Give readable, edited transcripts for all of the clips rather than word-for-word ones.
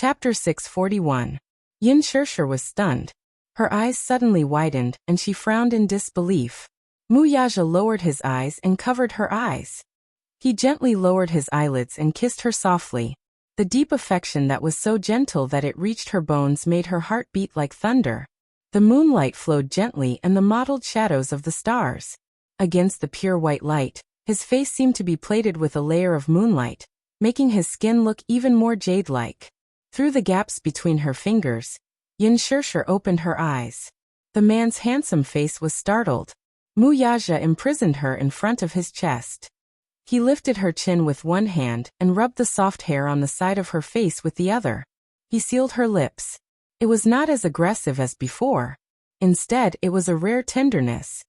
Chapter 641. Yin Shirshir was stunned. Her eyes suddenly widened, and she frowned in disbelief. Muyaja lowered his eyes and covered her eyes. He gently lowered his eyelids and kissed her softly. The deep affection that was so gentle that it reached her bones made her heart beat like thunder. The moonlight flowed gently and the mottled shadows of the stars. Against the pure white light, his face seemed to be plated with a layer of moonlight, making his skin look even more jade-like. Through the gaps between her fingers, Yin Shirshir opened her eyes. The man's handsome face was startled. Muyaja imprisoned her in front of his chest. He lifted her chin with one hand and rubbed the soft hair on the side of her face with the other. He sealed her lips. It was not as aggressive as before. Instead, it was a rare tenderness.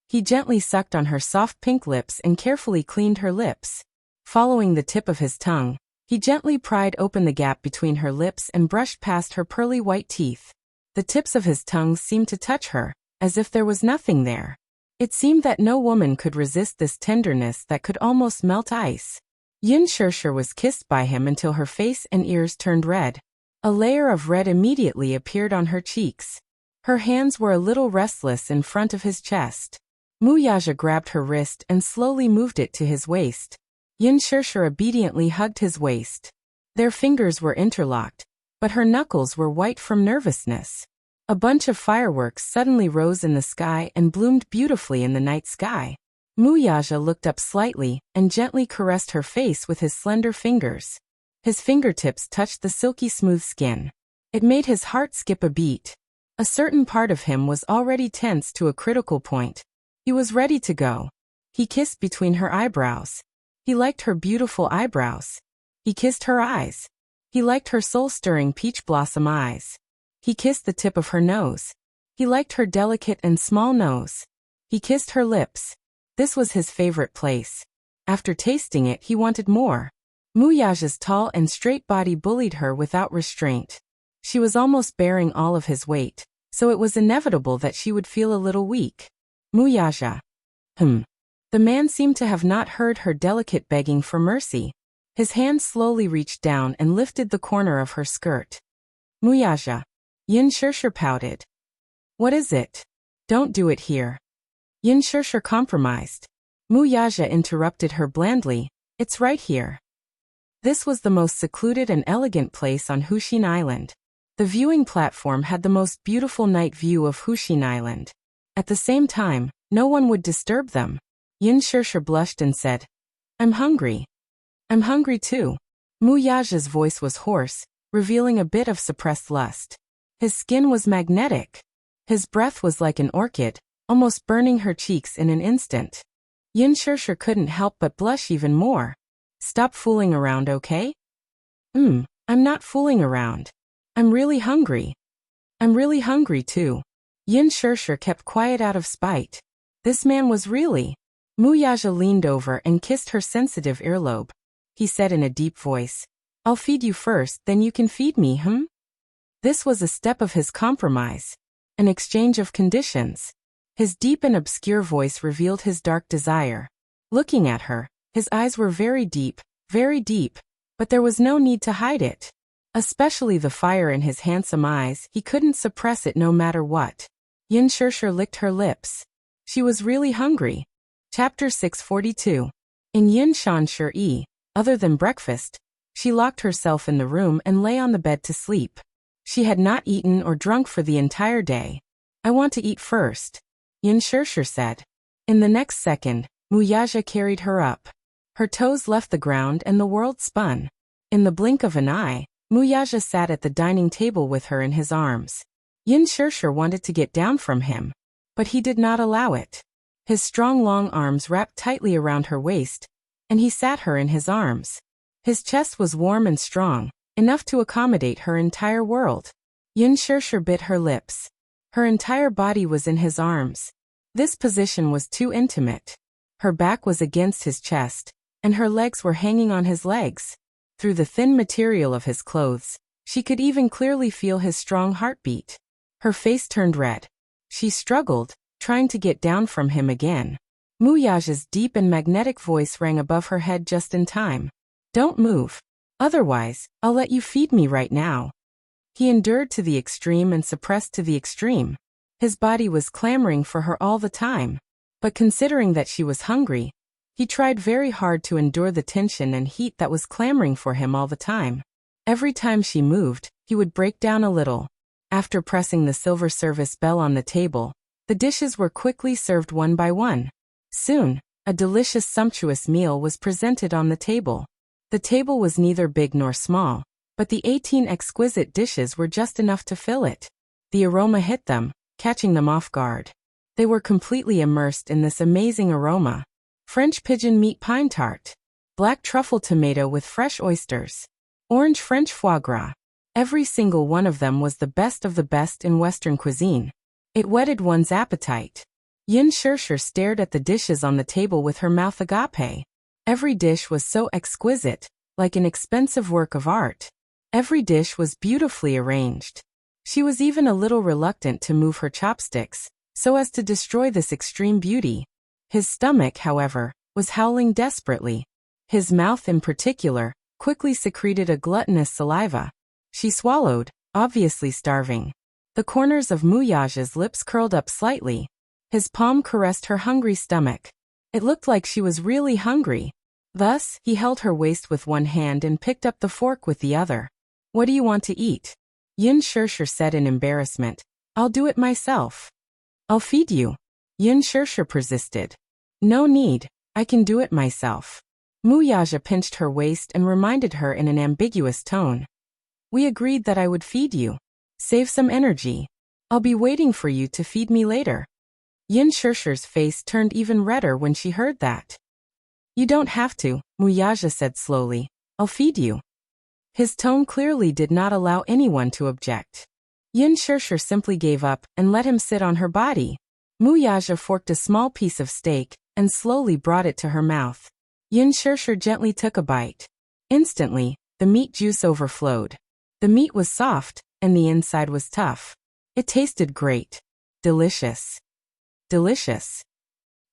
He gently sucked on her soft pink lips and carefully cleaned her lips. Following the tip of his tongue, he gently pried open the gap between her lips and brushed past her pearly white teeth. The tips of his tongue seemed to touch her, as if there was nothing there. It seemed that no woman could resist this tenderness that could almost melt ice. Yin Shirshir was kissed by him until her face and ears turned red. A layer of red immediately appeared on her cheeks. Her hands were a little restless in front of his chest. Muyaja grabbed her wrist and slowly moved it to his waist. Yin Shirshir obediently hugged his waist. Their fingers were interlocked, but her knuckles were white from nervousness. A bunch of fireworks suddenly rose in the sky and bloomed beautifully in the night sky. Muyaja looked up slightly and gently caressed her face with his slender fingers. His fingertips touched the silky smooth skin. It made his heart skip a beat. A certain part of him was already tense to a critical point. He was ready to go. He kissed between her eyebrows. He liked her beautiful eyebrows. He kissed her eyes. He liked her soul-stirring peach blossom eyes. He kissed the tip of her nose. He liked her delicate and small nose. He kissed her lips. This was his favorite place. After tasting it, he wanted more. Muyaja's tall and straight body bullied her without restraint. She was almost bearing all of his weight, so it was inevitable that she would feel a little weak. Muyaja. The man seemed to have not heard her delicate begging for mercy. His hand slowly reached down and lifted the corner of her skirt. Muyaja. Yin Shirshir pouted. What is it? Don't do it here. Yin Shirshir compromised. Muyaja interrupted her blandly. It's right here. This was the most secluded and elegant place on Hushin Island. The viewing platform had the most beautiful night view of Hushin Island. At the same time, no one would disturb them. Yin Shirshir blushed and said, I'm hungry. I'm hungry too. Muyaja's voice was hoarse, revealing a bit of suppressed lust. His skin was magnetic. His breath was like an orchid, almost burning her cheeks in an instant. Yin Shirshir couldn't help but blush even more. Stop fooling around, okay? I'm not fooling around. I'm really hungry. I'm really hungry too. Yin Shirshir kept quiet out of spite. This man was really. Muyaja leaned over and kissed her sensitive earlobe. He said in a deep voice, I'll feed you first, then you can feed me, This was a step of his compromise. An exchange of conditions. His deep and obscure voice revealed his dark desire. Looking at her, his eyes were very deep, but there was no need to hide it. Especially the fire in his handsome eyes, he couldn't suppress it no matter what. Yin Shirshir licked her lips. She was really hungry. Chapter 642. In Yin Shirshir, other than breakfast, she locked herself in the room and lay on the bed to sleep. She had not eaten or drunk for the entire day. I want to eat first, Yin Shirshir said. In the next second, Muyaja carried her up. Her toes left the ground and the world spun. In the blink of an eye, Muyaja sat at the dining table with her in his arms. Yin Shirshir wanted to get down from him, but he did not allow it. His strong long arms wrapped tightly around her waist, and he sat her in his arms. His chest was warm and strong, enough to accommodate her entire world. Yin Shirshir bit her lips. Her entire body was in his arms. This position was too intimate. Her back was against his chest, and her legs were hanging on his legs. Through the thin material of his clothes, she could even clearly feel his strong heartbeat. Her face turned red. She struggled, trying to get down from him again. Muyaja's deep and magnetic voice rang above her head just in time. Don't move. Otherwise, I'll let you feed me right now. He endured to the extreme and suppressed to the extreme. His body was clamoring for her all the time. But considering that she was hungry, he tried very hard to endure the tension and heat that was clamoring for him all the time. Every time she moved, he would break down a little. After pressing the silver service bell on the table, the dishes were quickly served one by one. Soon, a delicious sumptuous meal was presented on the table. The table was neither big nor small, but the 18 exquisite dishes were just enough to fill it. The aroma hit them, catching them off guard. They were completely immersed in this amazing aroma. French pigeon meat pine tart, black truffle tomato with fresh oysters, orange French foie gras. Every single one of them was the best of the best in Western cuisine. It whetted one's appetite. Yin Shirshir stared at the dishes on the table with her mouth agape. Every dish was so exquisite, like an expensive work of art. Every dish was beautifully arranged. She was even a little reluctant to move her chopsticks, so as to destroy this extreme beauty. His stomach, however, was howling desperately. His mouth in particular, quickly secreted a gluttonous saliva. She swallowed, obviously starving. The corners of Muyaja's lips curled up slightly. His palm caressed her hungry stomach. It looked like she was really hungry. Thus, he held her waist with one hand and picked up the fork with the other. What do you want to eat? Yin Shirshir said in embarrassment. I'll do it myself. I'll feed you. Yin Shirshir persisted. No need, I can do it myself. Muyaja pinched her waist and reminded her in an ambiguous tone. We agreed that I would feed you. Save some energy. I'll be waiting for you to feed me later. Yin Shirshir's face turned even redder when she heard that. You don't have to, Muyaja said slowly. I'll feed you. His tone clearly did not allow anyone to object. Yin Shirshir simply gave up and let him sit on her body. Muyaja forked a small piece of steak and slowly brought it to her mouth. Yin Shirshir gently took a bite. Instantly, the meat juice overflowed. The meat was soft, and the inside was tough. It tasted great. Delicious. Delicious.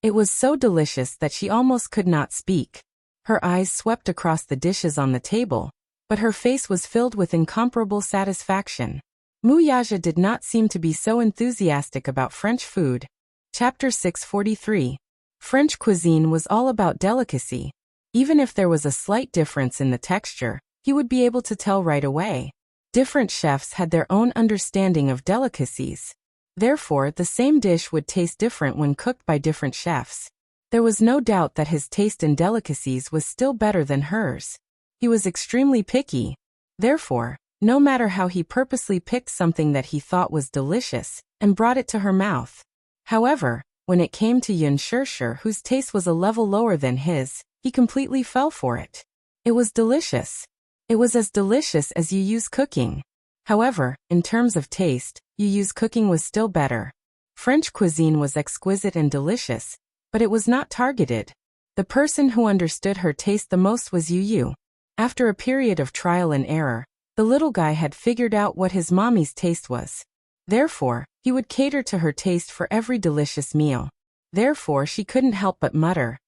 It was so delicious that she almost could not speak. Her eyes swept across the dishes on the table, but her face was filled with incomparable satisfaction. Muyaja did not seem to be so enthusiastic about French food. Chapter 643. French cuisine was all about delicacy. Even if there was a slight difference in the texture, he would be able to tell right away. Different chefs had their own understanding of delicacies. Therefore, the same dish would taste different when cooked by different chefs. There was no doubt that his taste in delicacies was still better than hers. He was extremely picky. Therefore, no matter how he purposely picked something that he thought was delicious and brought it to her mouth. However, when it came to Yin Shirshir, whose taste was a level lower than his, he completely fell for it. It was delicious. It was as delicious as Yu Yu's cooking. However, in terms of taste, Yu Yu's cooking was still better. French cuisine was exquisite and delicious, but it was not targeted. The person who understood her taste the most was Yu Yu. After a period of trial and error, the little guy had figured out what his mommy's taste was. Therefore, he would cater to her taste for every delicious meal. Therefore, she couldn't help but mutter,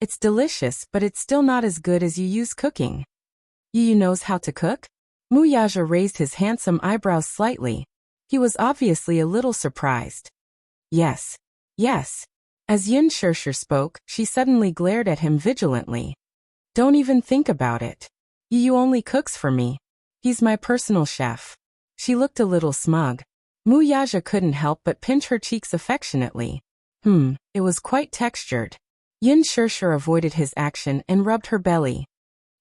"It's delicious, but it's still not as good as Yu Yu's cooking." Yu Yu knows how to cook? Muyaja raised his handsome eyebrows slightly. He was obviously a little surprised. Yes. Yes. As Yin Shirshir spoke, she suddenly glared at him vigilantly. Don't even think about it. Yu Yu only cooks for me. He's my personal chef. She looked a little smug. Muyaja couldn't help but pinch her cheeks affectionately. It was quite textured. Yin Shirshir avoided his action and rubbed her belly.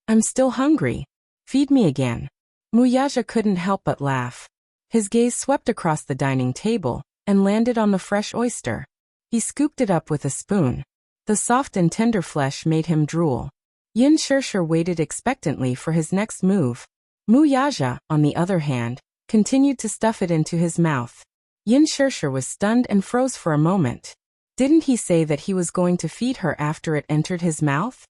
I'm still hungry. Feed me again. Muyaja couldn't help but laugh. His gaze swept across the dining table and landed on the fresh oyster. He scooped it up with a spoon. The soft and tender flesh made him drool. Yin Shirshir waited expectantly for his next move. Muyaja, on the other hand, continued to stuff it into his mouth. Yin Shirshir was stunned and froze for a moment. Didn't he say that he was going to feed her after it entered his mouth?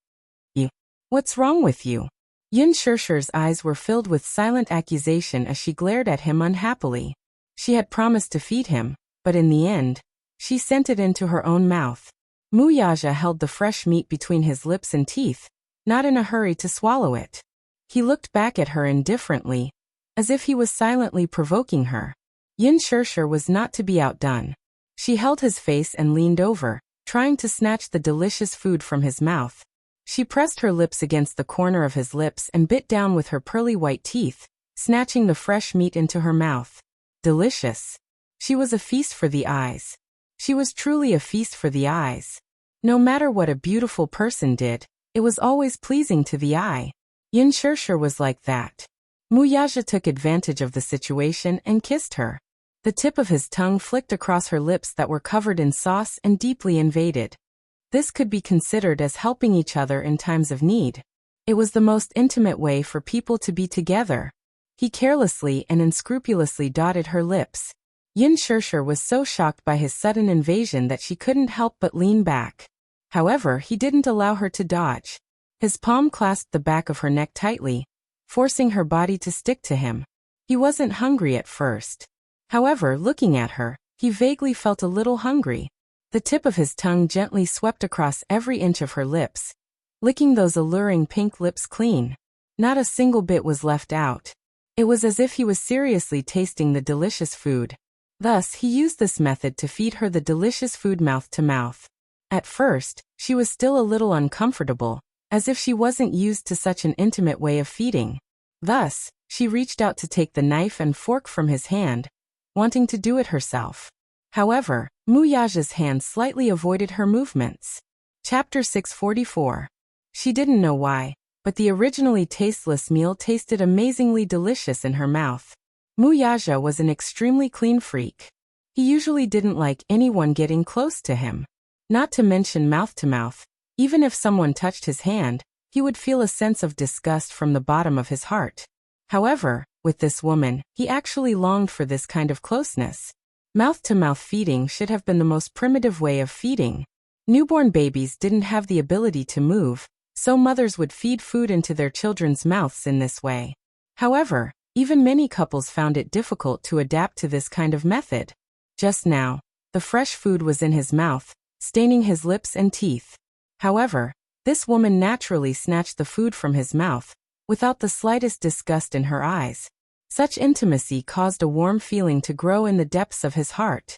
What's wrong with you? Yin Shirshir's eyes were filled with silent accusation as she glared at him unhappily. She had promised to feed him, but in the end, she sent it into her own mouth. Muyaja held the fresh meat between his lips and teeth, not in a hurry to swallow it. He looked back at her indifferently, as if he was silently provoking her. Yin Shirshir was not to be outdone. She held his face and leaned over, trying to snatch the delicious food from his mouth. She pressed her lips against the corner of his lips and bit down with her pearly white teeth, snatching the fresh meat into her mouth. Delicious. She was a feast for the eyes. She was truly a feast for the eyes. No matter what a beautiful person did, it was always pleasing to the eye. Yin Shirshir was like that. Muyaja took advantage of the situation and kissed her. The tip of his tongue flicked across her lips that were covered in sauce and deeply invaded. This could be considered as helping each other in times of need. It was the most intimate way for people to be together. He carelessly and unscrupulously dotted her lips. Yin Shirshir was so shocked by his sudden invasion that she couldn't help but lean back. However, he didn't allow her to dodge. His palm clasped the back of her neck tightly, forcing her body to stick to him. He wasn't hungry at first. However, looking at her, he vaguely felt a little hungry. The tip of his tongue gently swept across every inch of her lips, licking those alluring pink lips clean. Not a single bit was left out. It was as if he was seriously tasting the delicious food. Thus, he used this method to feed her the delicious food mouth to mouth. At first, she was still a little uncomfortable, as if she wasn't used to such an intimate way of feeding. Thus, she reached out to take the knife and fork from his hand, wanting to do it herself. However, Muyaja's hand slightly avoided her movements. Chapter 644. She didn't know why, but the originally tasteless meal tasted amazingly delicious in her mouth. Muyaja was an extremely clean freak. He usually didn't like anyone getting close to him. Not to mention mouth to mouth. Even if someone touched his hand, he would feel a sense of disgust from the bottom of his heart. However, with this woman, he actually longed for this kind of closeness. Mouth-to-mouth feeding should have been the most primitive way of feeding. Newborn babies didn't have the ability to move, so mothers would feed food into their children's mouths in this way. However, even many couples found it difficult to adapt to this kind of method. Just now, the fresh food was in his mouth, staining his lips and teeth. However, this woman naturally snatched the food from his mouth, without the slightest disgust in her eyes. Such intimacy caused a warm feeling to grow in the depths of his heart.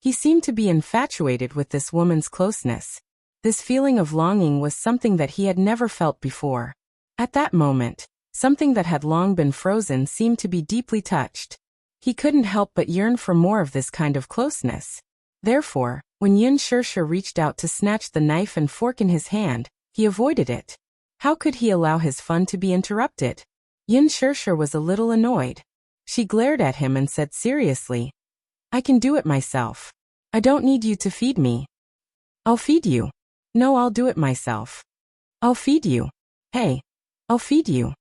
He seemed to be infatuated with this woman's closeness. This feeling of longing was something that he had never felt before. At that moment, something that had long been frozen seemed to be deeply touched. He couldn't help but yearn for more of this kind of closeness. Therefore, when Yin Shirshir reached out to snatch the knife and fork in his hand, he avoided it. How could he allow his fun to be interrupted? Yin Shirshir was a little annoyed. She glared at him and said seriously, "I can do it myself. I don't need you to feed me." "I'll feed you." "No, I'll do it myself." "I'll feed you." "Hey, I'll feed you."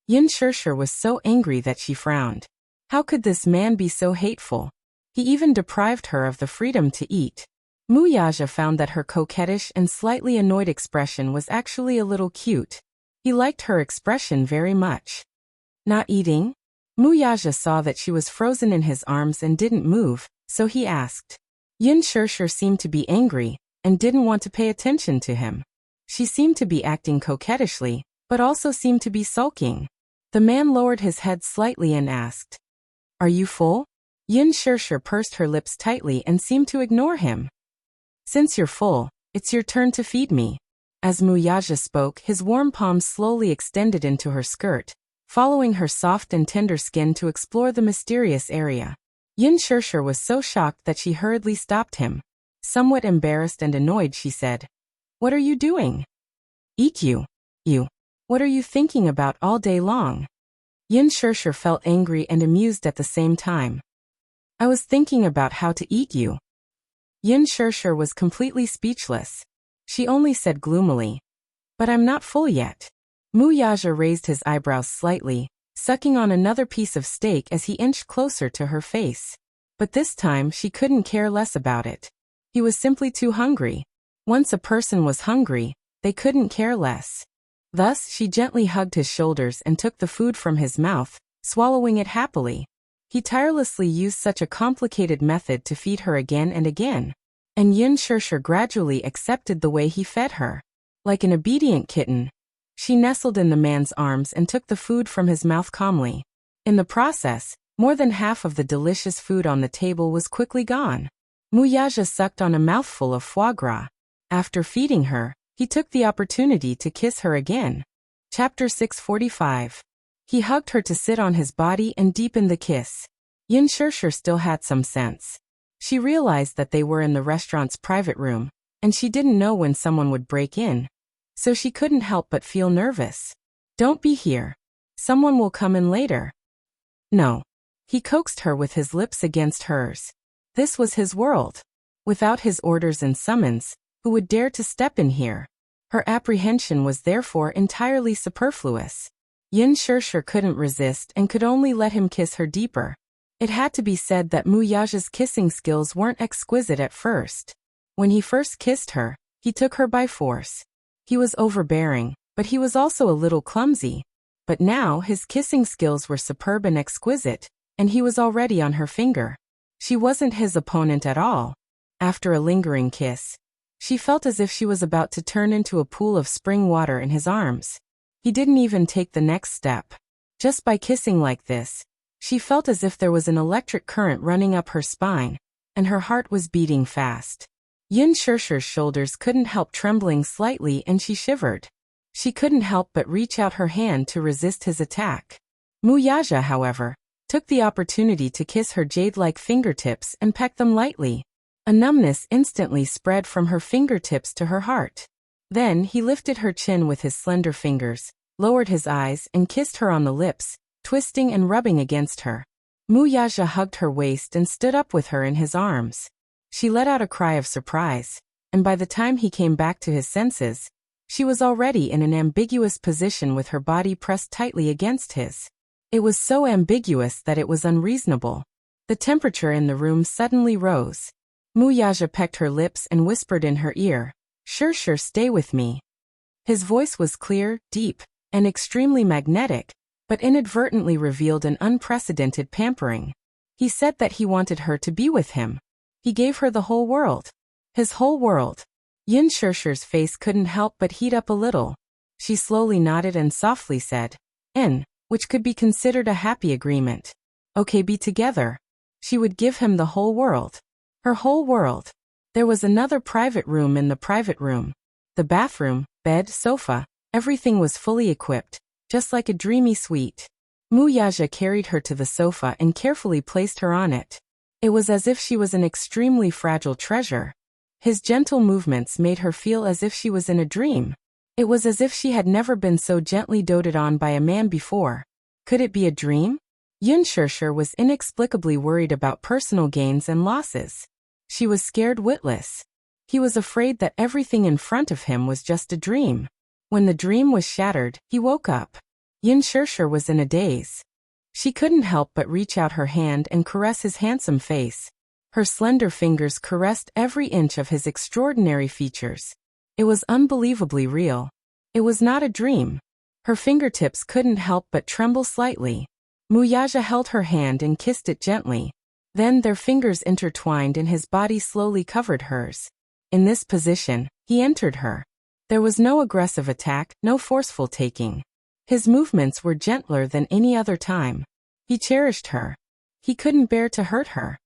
Yin Shirshir was so angry that she frowned. How could this man be so hateful? He even deprived her of the freedom to eat. Muyaja found that her coquettish and slightly annoyed expression was actually a little cute. He liked her expression very much. "Not eating?" Muyaja saw that she was frozen in his arms and didn't move, so he asked. Yin Shirshir seemed to be angry, and didn't want to pay attention to him. She seemed to be acting coquettishly, but also seemed to be sulking. The man lowered his head slightly and asked, "Are you full?" Yin Shirshir pursed her lips tightly and seemed to ignore him. "Since you're full, it's your turn to feed me." As Muyaja spoke, his warm palms slowly extended into her skirt, following her soft and tender skin to explore the mysterious area. Yin Shirshir was so shocked that she hurriedly stopped him. Somewhat embarrassed and annoyed, she said, "What are you doing?" "Eat you. You. What are you thinking about all day long?" Yin Shirshir felt angry and amused at the same time. "I was thinking about how to eat you." Yin Shirshir was completely speechless. She only said gloomily, "But I'm not full yet." Muyaja raised his eyebrows slightly, sucking on another piece of steak as he inched closer to her face. But this time she couldn't care less about it. He was simply too hungry. Once a person was hungry, they couldn't care less. Thus, she gently hugged his shoulders and took the food from his mouth, swallowing it happily. He tirelessly used such a complicated method to feed her again and again. And Yin Shirshir gradually accepted the way he fed her. Like an obedient kitten, She nestled in the man's arms and took the food from his mouth calmly. In the process, more than half of the delicious food on the table was quickly gone. Muyaja sucked on a mouthful of foie gras. After feeding her, he took the opportunity to kiss her again. Chapter 645. He hugged her to sit on his body and deepen the kiss. Yin Shirshir still had some sense. She realized that they were in the restaurant's private room, and she didn't know when someone would break in. So she couldn't help but feel nervous. Don't be here. Someone will come in later. No. He coaxed her with his lips against hers. This was his world. Without his orders and summons, who would dare to step in here? Her apprehension was therefore entirely superfluous. Yin Shirshir couldn't resist and could only let him kiss her deeper. It had to be said that Muyaja's kissing skills weren't exquisite at first. When he first kissed her, he took her by force. He was overbearing, but he was also a little clumsy. But now his kissing skills were superb and exquisite, and he was already on her finger. She wasn't his opponent at all. After a lingering kiss, she felt as if she was about to turn into a pool of spring water in his arms. He didn't even take the next step. Just by kissing like this, she felt as if there was an electric current running up her spine, and her heart was beating fast. Yin Shirshir's shoulders couldn't help trembling slightly and she shivered. She couldn't help but reach out her hand to resist his attack. Muyaja, however, took the opportunity to kiss her jade-like fingertips and peck them lightly. A numbness instantly spread from her fingertips to her heart. Then he lifted her chin with his slender fingers, lowered his eyes and kissed her on the lips, twisting and rubbing against her. Muyaja hugged her waist and stood up with her in his arms. She let out a cry of surprise, and by the time he came back to his senses, she was already in an ambiguous position with her body pressed tightly against his. It was so ambiguous that it was unreasonable. The temperature in the room suddenly rose. Muyaja pecked her lips and whispered in her ear, "Shirshir, stay with me." His voice was clear, deep, and extremely magnetic, but inadvertently revealed an unprecedented pampering. He said that he wanted her to be with him. He gave her the whole world. His whole world. Yin Shirshir's face couldn't help but heat up a little. She slowly nodded and softly said, which could be considered a happy agreement. Okay, be together. She would give him the whole world. Her whole world. There was another private room in the private room. The bathroom, bed, sofa, everything was fully equipped, just like a dreamy suite. Muyaja carried her to the sofa and carefully placed her on it. It was as if she was an extremely fragile treasure. His gentle movements made her feel as if she was in a dream. It was as if she had never been so gently doted on by a man before. Could it be a dream? Yin Shirshir was inexplicably worried about personal gains and losses. She was scared witless. He was afraid that everything in front of him was just a dream. When the dream was shattered, he woke up. Yin Shirshir was in a daze. She couldn't help but reach out her hand and caress his handsome face. Her slender fingers caressed every inch of his extraordinary features. It was unbelievably real. It was not a dream. Her fingertips couldn't help but tremble slightly. Muyaja held her hand and kissed it gently. Then their fingers intertwined and his body slowly covered hers. In this position, he entered her. There was no aggressive attack, no forceful taking. His movements were gentler than any other time. He cherished her. He couldn't bear to hurt her.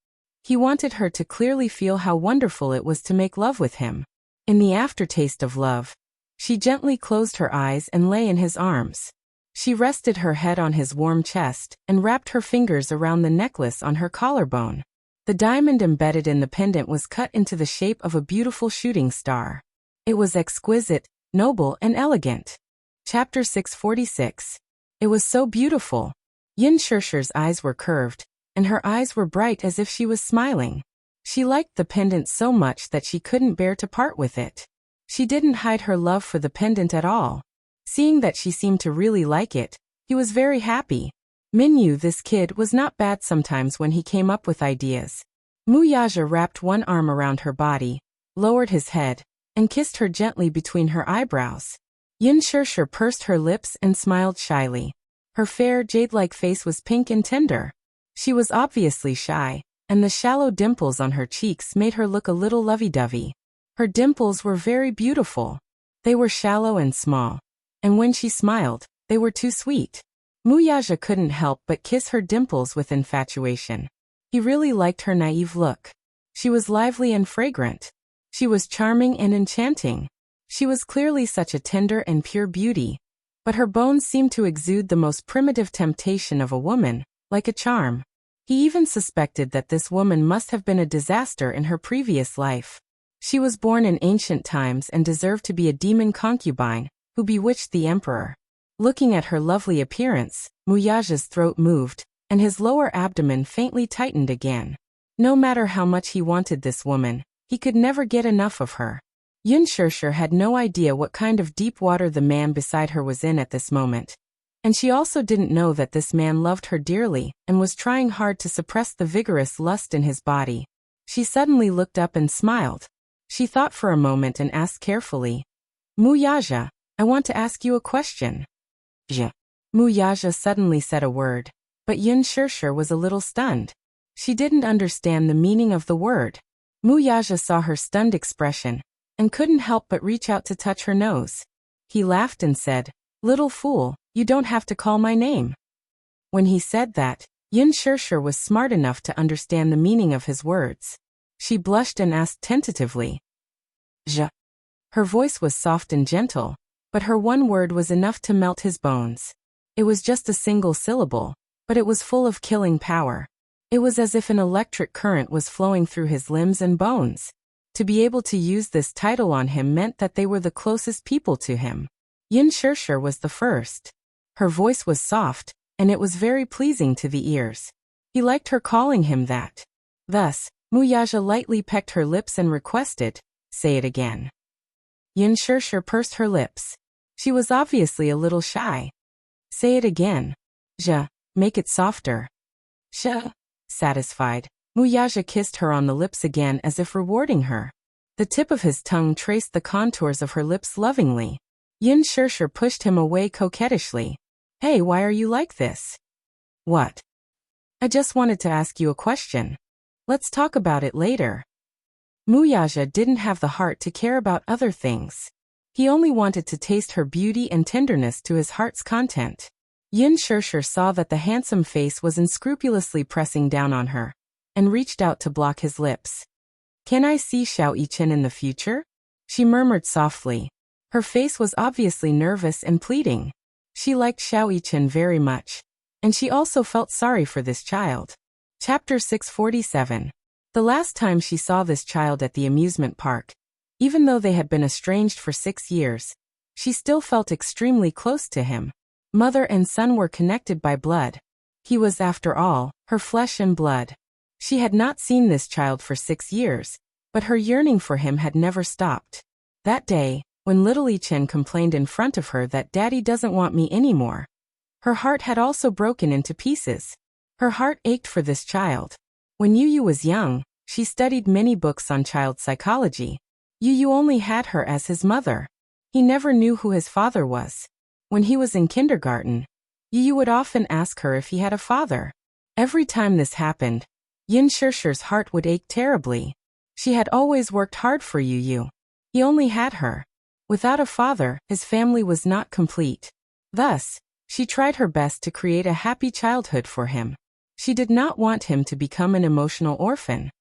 He wanted her to clearly feel how wonderful it was to make love with him. In the aftertaste of love, she gently closed her eyes and lay in his arms. She rested her head on his warm chest and wrapped her fingers around the necklace on her collarbone. The diamond embedded in the pendant was cut into the shape of a beautiful shooting star. It was exquisite, noble, and elegant. Chapter 646. It was so beautiful. Yin Shirshir's eyes were curved, and her eyes were bright as if she was smiling. She liked the pendant so much that she couldn't bear to part with it. She didn't hide her love for the pendant at all. Seeing that she seemed to really like it, he was very happy. Minyu, this kid, was not bad sometimes when he came up with ideas. Muyaja wrapped one arm around her body, lowered his head, and kissed her gently between her eyebrows. Yin Shirshir pursed her lips and smiled shyly. Her fair, jade-like face was pink and tender. She was obviously shy, and the shallow dimples on her cheeks made her look a little lovey-dovey. Her dimples were very beautiful. They were shallow and small. And when she smiled, they were too sweet. Muyaja couldn't help but kiss her dimples with infatuation. He really liked her naive look. She was lively and fragrant. She was charming and enchanting. She was clearly such a tender and pure beauty, but her bones seemed to exude the most primitive temptation of a woman, like a charm. He even suspected that this woman must have been a disaster in her previous life. She was born in ancient times and deserved to be a demon concubine, who bewitched the emperor. Looking at her lovely appearance, Muyaja's throat moved, and his lower abdomen faintly tightened again. No matter how much he wanted this woman, he could never get enough of her. Yunshirshir had no idea what kind of deep water the man beside her was in at this moment. And she also didn't know that this man loved her dearly and was trying hard to suppress the vigorous lust in his body. She suddenly looked up and smiled. She thought for a moment and asked carefully, "Muyaja, I want to ask you a question." "Je." Muyaja suddenly said a word, but Yunshirshir was a little stunned. She didn't understand the meaning of the word. Muyaja saw her stunned expression and couldn't help but reach out to touch her nose. He laughed and said, "Little fool, you don't have to call my name." When he said that, Yunshirshir was smart enough to understand the meaning of his words. She blushed and asked tentatively, "Je." Her voice was soft and gentle, but her one word was enough to melt his bones. It was just a single syllable, but it was full of killing power. It was as if an electric current was flowing through his limbs and bones. To be able to use this title on him meant that they were the closest people to him. Yunshirshir was the first. Her voice was soft, and it was very pleasing to the ears. He liked her calling him that. Thus, Muyaja lightly pecked her lips and requested, "Say it again." Yunshirshir pursed her lips. She was obviously a little shy. "Say it again. Je, make it softer." "Sha." Satisfied, Muyaja kissed her on the lips again as if rewarding her. The tip of his tongue traced the contours of her lips lovingly. Yunshirshir pushed him away coquettishly. "Hey, why are you like this?" "What?" "I just wanted to ask you a question. Let's talk about it later." Muyaja didn't have the heart to care about other things. He only wanted to taste her beauty and tenderness to his heart's content. Yunshirshir saw that the handsome face was unscrupulously pressing down on her, and reached out to block his lips. "Can I see Xiao Yichen in the future?" she murmured softly. Her face was obviously nervous and pleading. She liked Xiao Yichen very much, and she also felt sorry for this child. Chapter 647. The last time she saw this child at the amusement park, even though they had been estranged for 6 years, she still felt extremely close to him. Mother and son were connected by blood. He was, after all, her flesh and blood. She had not seen this child for 6 years, but her yearning for him had never stopped. That day, when little Yichen complained in front of her that Daddy doesn't want me anymore, her heart had also broken into pieces. Her heart ached for this child. When Yu was young, she studied many books on child psychology. Yu only had her as his mother. He never knew who his father was. When he was in kindergarten, Yu would often ask her if he had a father. Every time this happened, Yunshirshir's heart would ache terribly. She had always worked hard for Yu. He only had her. Without a father, his family was not complete. Thus, she tried her best to create a happy childhood for him. She did not want him to become an emotional orphan.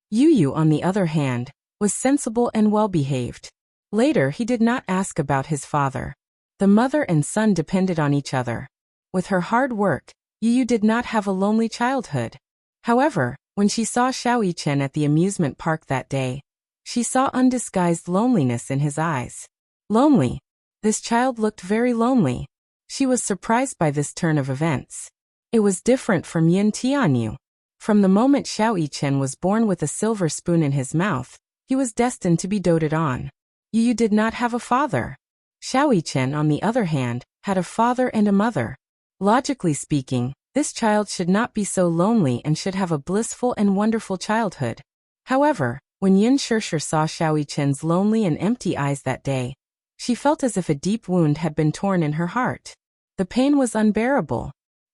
Yu, on the other hand, was sensible and well-behaved. Later, he did not ask about his father. The mother and son depended on each other. With her hard work, Yu did not have a lonely childhood. However, when she saw Xiao Yichen at the amusement park that day, she saw undisguised loneliness in his eyes. Lonely. This child looked very lonely. She was surprised by this turn of events. It was different from Yin Tianyu. From the moment Xiao Yichen was born with a silver spoon in his mouth, he was destined to be doted on. Yu did not have a father. Xiao Yichen, on the other hand, had a father and a mother. Logically speaking, this child should not be so lonely and should have a blissful and wonderful childhood. However, when Yunshirshir saw Xiao Yichen's lonely and empty eyes that day, she felt as if a deep wound had been torn in her heart. The pain was unbearable.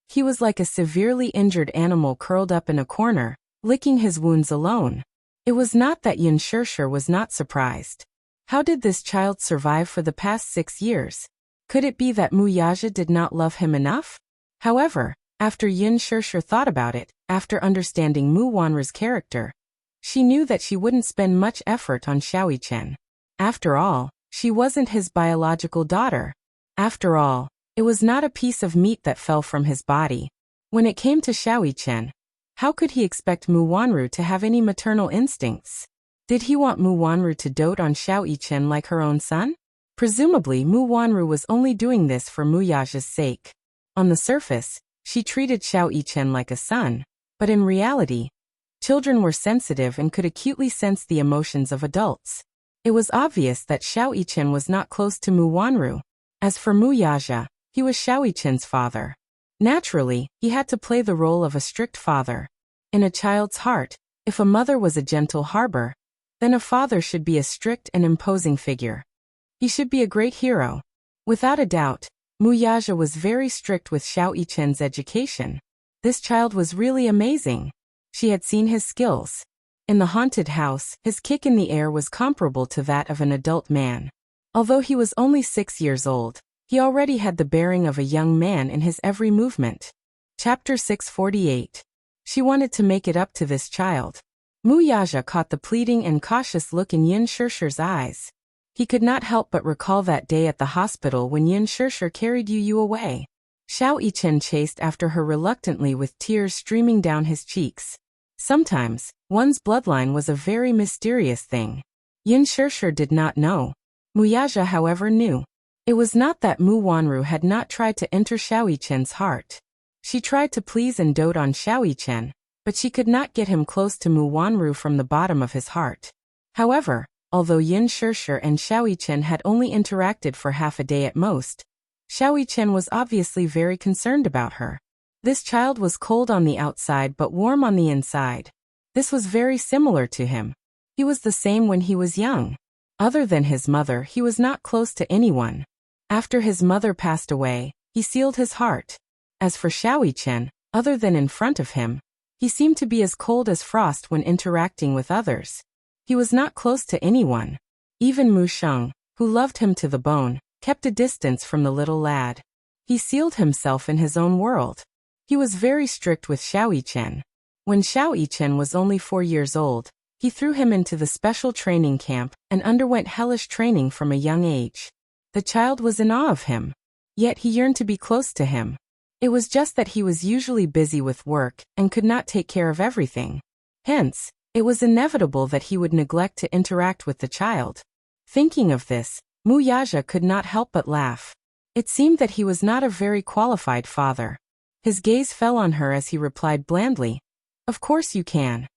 He was like a severely injured animal curled up in a corner, licking his wounds alone. It was not that Yunshirshir was not surprised. How did this child survive for the past 6 years? Could it be that Muyaja did not love him enough? However, after Yin Shirshir thought about it, after understanding Mu Wanru's character, she knew that she wouldn't spend much effort on Xiaoyichen. After all, she wasn't his biological daughter. After all, it was not a piece of meat that fell from his body. When it came to Xiaoyichen, how could he expect Mu Wanru to have any maternal instincts? Did he want Mu Wanru to dote on Xiaoyichen like her own son? Presumably Mu Wanru was only doing this for Muyaja's sake. On the surface, she treated Xiaoyichen like a son, but in reality, children were sensitive and could acutely sense the emotions of adults. It was obvious that Xiaoyichen was not close to Mu Wanru. As for Muyaja, he was Xiaoyichen's father. Naturally, he had to play the role of a strict father. In a child's heart, if a mother was a gentle harbor, then a father should be a strict and imposing figure. He should be a great hero. Without a doubt, Muyaja was very strict with Xiaoyichen's education. This child was really amazing. She had seen his skills. In the haunted house, his kick in the air was comparable to that of an adult man. Although he was only 6 years old, he already had the bearing of a young man in his every movement. Chapter 648. She wanted to make it up to this child. Muyaja caught the pleading and cautious look in Yin Shirshir's eyes. He could not help but recall that day at the hospital when Yin Shirshir carried Yu away. Xiaoyichen chased after her reluctantly with tears streaming down his cheeks. Sometimes, one's bloodline was a very mysterious thing. Yin Shirshir did not know. Muyaja, however, knew. It was not that Mu Wanru had not tried to enter Xiaoyichen's heart. She tried to please and dote on Xiaoyichen, but she could not get him close to Mu Wanru from the bottom of his heart. However, although Yin Shirshir and Xiaoyichen had only interacted for half a day at most, Xiaoyichen was obviously very concerned about her. This child was cold on the outside but warm on the inside. This was very similar to him. He was the same when he was young. Other than his mother, he was not close to anyone. After his mother passed away, he sealed his heart. As for Xiaoyichen, other than in front of him, he seemed to be as cold as frost when interacting with others. He was not close to anyone. Even Mu Sheng, who loved him to the bone, kept a distance from the little lad. He sealed himself in his own world. He was very strict with Xiaoyichen. When Xiaoyichen was only 4 years old, he threw him into the special training camp and underwent hellish training from a young age. The child was in awe of him. Yet he yearned to be close to him. It was just that he was usually busy with work and could not take care of everything. Hence, it was inevitable that he would neglect to interact with the child. Thinking of this, Muyaja could not help but laugh. It seemed that he was not a very qualified father. His gaze fell on her as he replied blandly, "Of course you can."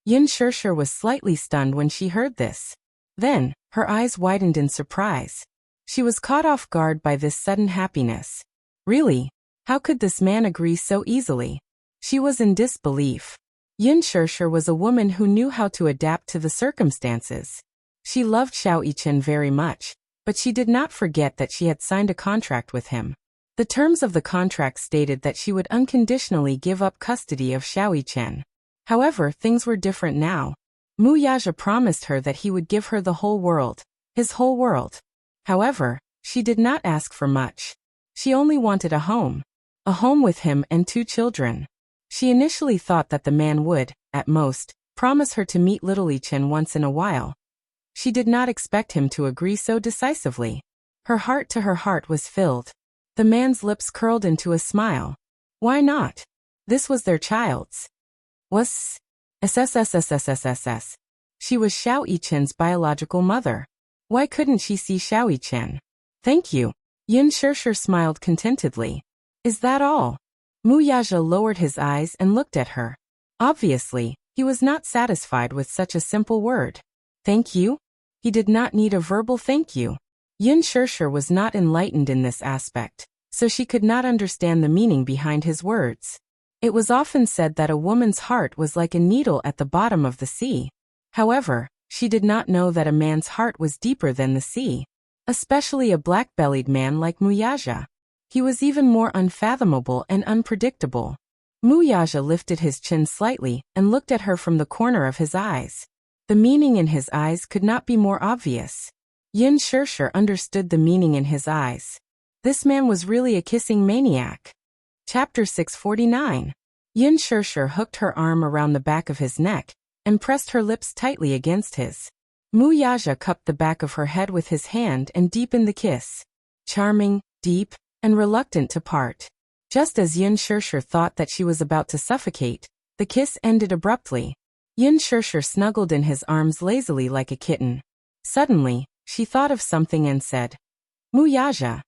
Yin Shirshir was slightly stunned when she heard this. Then, her eyes widened in surprise. She was caught off guard by this sudden happiness. Really? How could this man agree so easily? She was in disbelief. Yin Shirshir was a woman who knew how to adapt to the circumstances. She loved Xiaoyichen very much, but she did not forget that she had signed a contract with him. The terms of the contract stated that she would unconditionally give up custody of Xiaoyichen. However, things were different now. Muyaja promised her that he would give her the whole world, his whole world. However, she did not ask for much. She only wanted a home with him and 2 children. She initially thought that the man would, at most, promise her to meet Littlechen once in a while. She did not expect him to agree so decisively. Her heart to her heart was filled. The man's lips curled into a smile. Why not? This was their child's. Was SSSSSSSS. She was Xiaoyichen's biological mother. Why couldn't she see Xiaoyichen? Thank you. Yin Shirshir smiled contentedly. Is that all? Muyaja lowered his eyes and looked at her. Obviously, he was not satisfied with such a simple word. Thank you? He did not need a verbal thank you. Yin Shirshir was not enlightened in this aspect, so she could not understand the meaning behind his words. It was often said that a woman's heart was like a needle at the bottom of the sea. However, she did not know that a man's heart was deeper than the sea. Especially a black-bellied man like Muyaja. He was even more unfathomable and unpredictable. Muyaja lifted his chin slightly and looked at her from the corner of his eyes. The meaning in his eyes could not be more obvious. Yin Shirshir understood the meaning in his eyes. This man was really a kissing maniac. Chapter 649. Yin Shirshir hooked her arm around the back of his neck and pressed her lips tightly against his. Mu Yaja cupped the back of her head with his hand and deepened the kiss. Charming, deep, and reluctant to part. Just as Yin Shirshir thought that she was about to suffocate, the kiss ended abruptly. Yin Shirshir snuggled in his arms lazily like a kitten. Suddenly, she thought of something and said, Mu Yaja.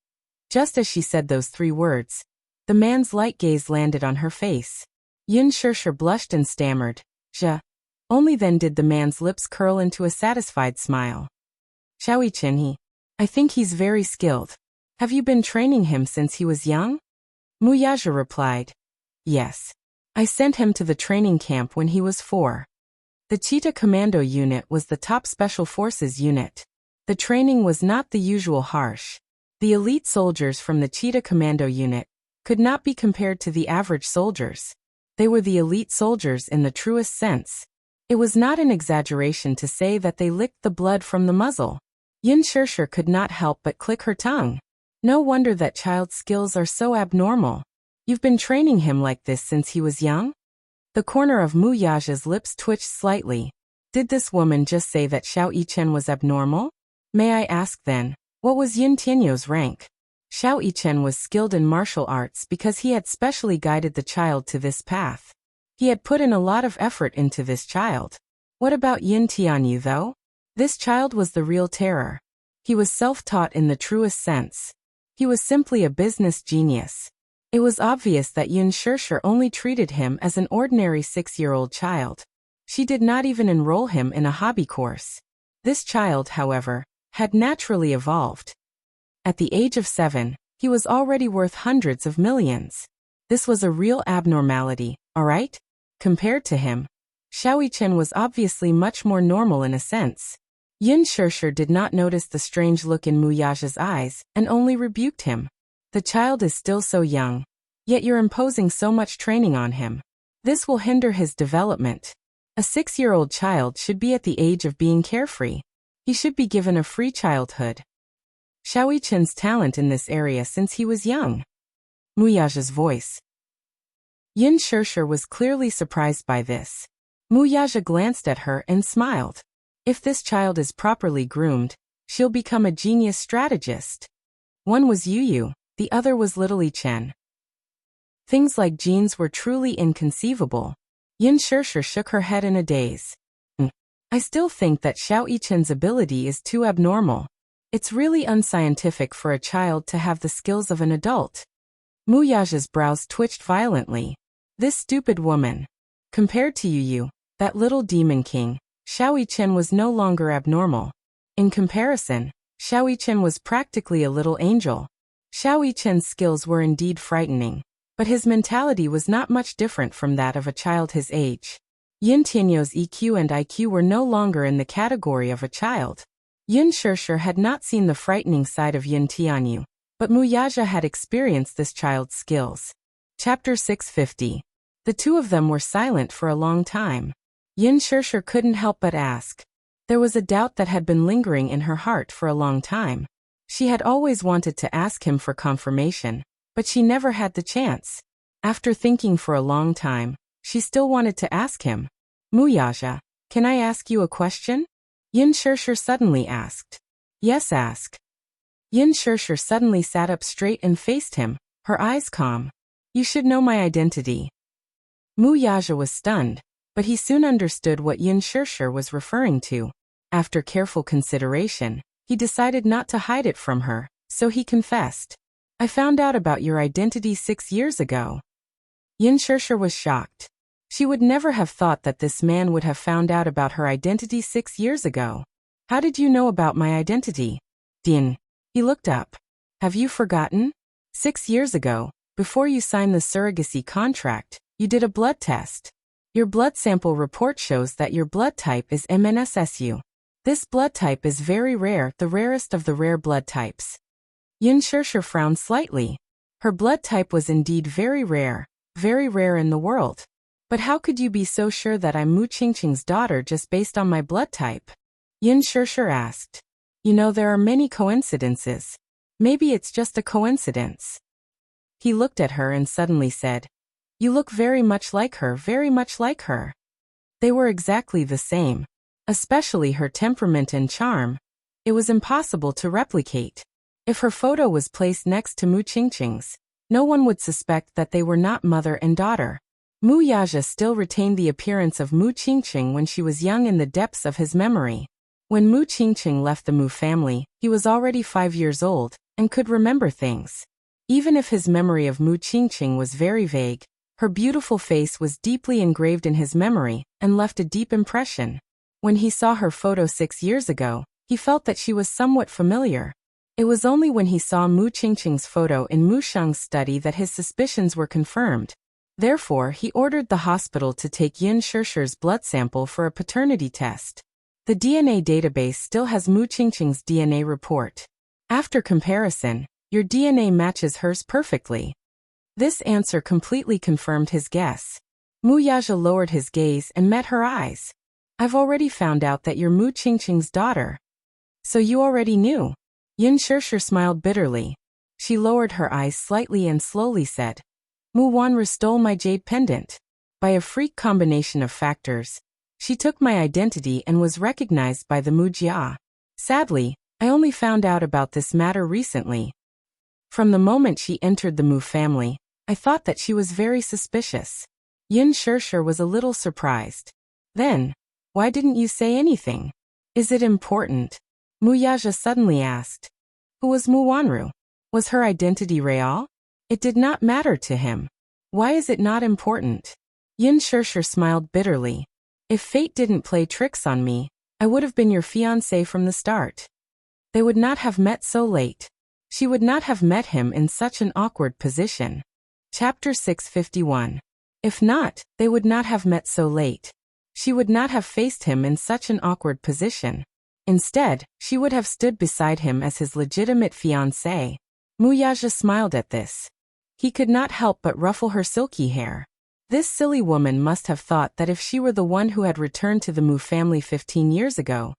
Just as she said those 3 words, the man's light gaze landed on her face. Yin Shirshir blushed and stammered, Ja. Only then did the man's lips curl into a satisfied smile. Xiaoi Qinhe. I think he's very skilled. Have you been training him since he was young? Mu Yaja replied. Yes. I sent him to the training camp when he was 4. The Cheetah Commando unit was the top special forces unit. The training was not the usual harsh. The elite soldiers from the Cheetah Commando unit could not be compared to the average soldiers. They were the elite soldiers in the truest sense. It was not an exaggeration to say that they licked the blood from the muzzle. Yin Shirshir could not help but click her tongue. No wonder that child's skills are so abnormal. You've been training him like this since he was young? The corner of Mu Yaja's lips twitched slightly. Did this woman just say that Xiao Yichen was abnormal? May I ask then, what was Yin Tianyo's rank? Xiao Yichen was skilled in martial arts because he had specially guided the child to this path. He had put in a lot of effort into this child. What about Yin Tianyu though? This child was the real terror. He was self-taught in the truest sense. He was simply a business genius. It was obvious that Yin Shirshir only treated him as an ordinary 6-year-old child. She did not even enroll him in a hobby course. This child, however, had naturally evolved. At the age of 7, he was already worth hundreds of millions. This was a real abnormality, alright? Compared to him, Xiao Yichen was obviously much more normal in a sense. Yin Shirshir did not notice the strange look in Mu Yaja's eyes and only rebuked him. The child is still so young. Yet you're imposing so much training on him. This will hinder his development. A 6-year-old child should be at the age of being carefree. He should be given a free childhood. Xiao Yichen's talent in this area since he was young. Mu Yaja's voice. Yin Shirshir was clearly surprised by this. Mu Yaja glanced at her and smiled. If this child is properly groomed, she'll become a genius strategist. One was Yu, the other was Little Yichen. Things like genes were truly inconceivable. Yin Shirshir shook her head in a daze. I still think that Xiao Yichen's ability is too abnormal. It's really unscientific for a child to have the skills of an adult. Mu Yaja's brows twitched violently. This stupid woman. Compared to Yu, that little demon king, Xiao Yichen was no longer abnormal. In comparison, Xiao Yichen was practically a little angel. Xiao Yichen's skills were indeed frightening, but his mentality was not much different from that of a child his age. Yin Tianyo's EQ and IQ were no longer in the category of a child. Yin Shirshir had not seen the frightening side of Yin Tianyu, but Mu Yaja had experienced this child's skills. Chapter 650. The two of them were silent for a long time. Yin Shirshir couldn't help but ask. There was a doubt that had been lingering in her heart for a long time. She had always wanted to ask him for confirmation, but she never had the chance. After thinking for a long time, she still wanted to ask him. Mu Yaja, can I ask you a question? Yin Shirshir suddenly asked. Yes, ask. Yin Shirshir suddenly sat up straight and faced him, her eyes calm. You should know my identity. Mu Yaja was stunned, but he soon understood what Yin Shirshir was referring to. After careful consideration, he decided not to hide it from her, so he confessed. I found out about your identity 6 years ago. Yin Shirshir was shocked. She would never have thought that this man would have found out about her identity 6 years ago. How did you know about my identity? Din. He looked up. Have you forgotten? 6 years ago, before you signed the surrogacy contract, you did a blood test. Your blood sample report shows that your blood type is MNSSU. This blood type is very rare, the rarest of the rare blood types. Yin Shirshir frowned slightly. Her blood type was indeed very rare in the world. But how could you be so sure that I'm Mu Qingqing's daughter just based on my blood type? Yin Shirshir asked. You know, there are many coincidences. Maybe it's just a coincidence. He looked at her and suddenly said, "You look very much like her, very much like her." They were exactly the same. Especially her temperament and charm. It was impossible to replicate. If her photo was placed next to Mu Qingqing's, no one would suspect that they were not mother and daughter. Mu Yaja still retained the appearance of Mu Qingqing when she was young in the depths of his memory. When Mu Qingqing left the Mu family, he was already 5 years old, and could remember things. Even if his memory of Mu Qingqing was very vague, her beautiful face was deeply engraved in his memory, and left a deep impression. When he saw her photo 6 years ago, he felt that she was somewhat familiar. It was only when he saw Mu Qingqing's photo in Mu Sheng's study that his suspicions were confirmed. Therefore, he ordered the hospital to take Yin Shishir's blood sample for a paternity test. The DNA database still has Mu Qingqing's DNA report. After comparison, your DNA matches hers perfectly. This answer completely confirmed his guess. Mu Yaja lowered his gaze and met her eyes. "I've already found out that you're Mu Qingqing's daughter." "So you already knew?" Yin Shishir smiled bitterly. She lowered her eyes slightly and slowly said, "Mu Wanru stole my jade pendant. By a freak combination of factors, she took my identity and was recognized by the Mu Jia. Sadly, I only found out about this matter recently. From the moment she entered the Mu family, I thought that she was very suspicious." Yin Shishir was a little surprised. "Then, why didn't you say anything? Is it important?" Mu Yaja suddenly asked. Who was Mu Wanru? Was her identity real? It did not matter to him. Why is it not important? Yin Shishir smiled bitterly. "If fate didn't play tricks on me, I would have been your fiancé from the start." They would not have met so late. She would not have met him in such an awkward position. Chapter 651. If not, they would not have met so late. She would not have faced him in such an awkward position. Instead, she would have stood beside him as his legitimate fiancé. Mu Yaja smiled at this. He could not help but ruffle her silky hair. This silly woman must have thought that if she were the one who had returned to the Mu family 15 years ago,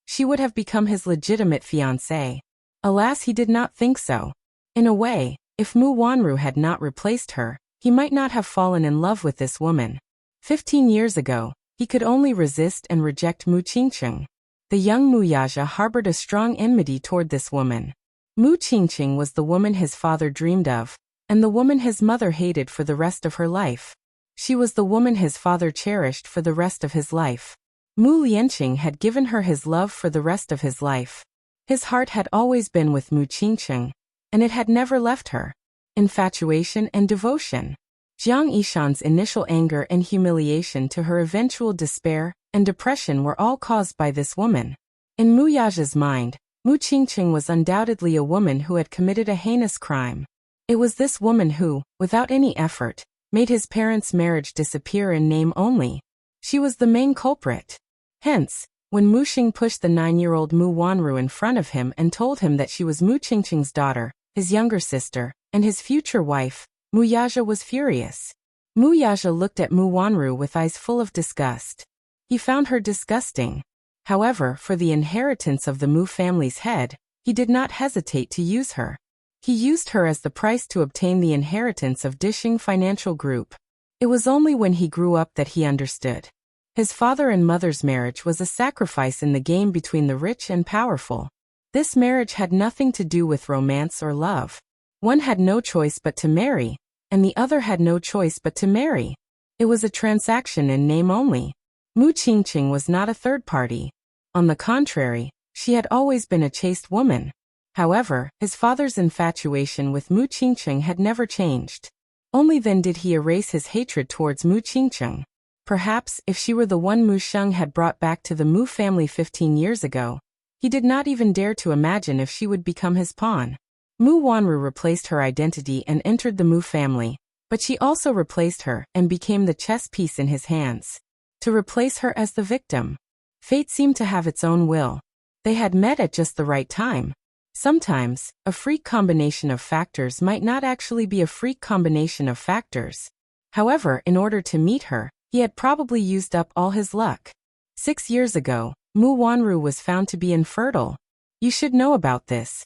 she would have become his legitimate fiancé. Alas, he did not think so. In a way, if Mu Wanru had not replaced her, he might not have fallen in love with this woman. 15 years ago, he could only resist and reject Mu Qingqing. The young Mu Yaja harbored a strong enmity toward this woman. Mu Qingqing was the woman his father dreamed of, and the woman his mother hated for the rest of her life. She was the woman his father cherished for the rest of his life. Mu Lianqing had given her his love for the rest of his life. His heart had always been with Mu Qingqing, and it had never left her. Infatuation and devotion. Jiang Yishan's initial anger and humiliation to her eventual despair and depression were all caused by this woman. In Mu Yaja's mind, Mu Qingqing was undoubtedly a woman who had committed a heinous crime. It was this woman who, without any effort, made his parents' marriage disappear in name only. She was the main culprit. Hence, when Mu Xing pushed the 9-year-old Mu Wanru in front of him and told him that she was Mu Qingqing's daughter, his younger sister, and his future wife, Mu Yaja was furious. Mu Yaja looked at Mu Wanru with eyes full of disgust. He found her disgusting. However, for the inheritance of the Mu family's head, he did not hesitate to use her. He used her as the price to obtain the inheritance of Dishing Financial Group. It was only when he grew up that he understood. His father and mother's marriage was a sacrifice in the game between the rich and powerful. This marriage had nothing to do with romance or love. One had no choice but to marry, and the other had no choice but to marry. It was a transaction in name only. Mu Qingqing was not a third party. On the contrary, she had always been a chaste woman. However, his father's infatuation with Mu Qingqing had never changed. Only then did he erase his hatred towards Mu Qingqing. Perhaps, if she were the one Mu Sheng had brought back to the Mu family 15 years ago, he did not even dare to imagine if she would become his pawn. Mu Wanru replaced her identity and entered the Mu family, but she also replaced her and became the chess piece in his hands. To replace her as the victim. Fate seemed to have its own will. They had met at just the right time. Sometimes, a freak combination of factors might not actually be a freak combination of factors. However, in order to meet her, he had probably used up all his luck. 6 years ago, Mu Wanru was found to be infertile. You should know about this.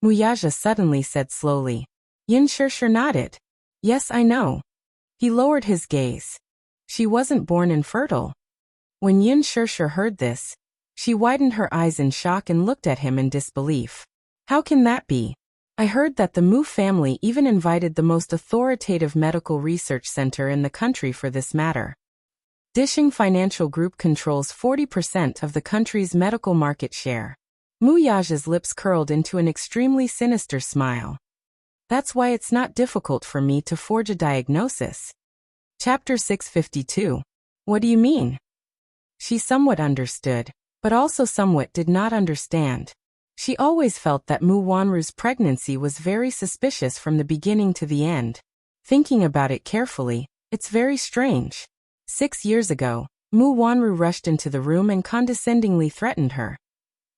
Muyaja suddenly said slowly. Yin Shirshir nodded. Yes, I know. He lowered his gaze. She wasn't born infertile. When Yin Shirshir heard this, she widened her eyes in shock and looked at him in disbelief. How can that be? I heard that the Mu family even invited the most authoritative medical research center in the country for this matter. Dishing Financial Group controls 40% of the country's medical market share. Muyaja's lips curled into an extremely sinister smile. That's why it's not difficult for me to forge a diagnosis. Chapter 652. What do you mean? She somewhat understood, but also somewhat did not understand. She always felt that Mu Wanru's pregnancy was very suspicious from the beginning to the end. Thinking about it carefully, it's very strange. 6 years ago, Mu Wanru rushed into the room and condescendingly threatened her.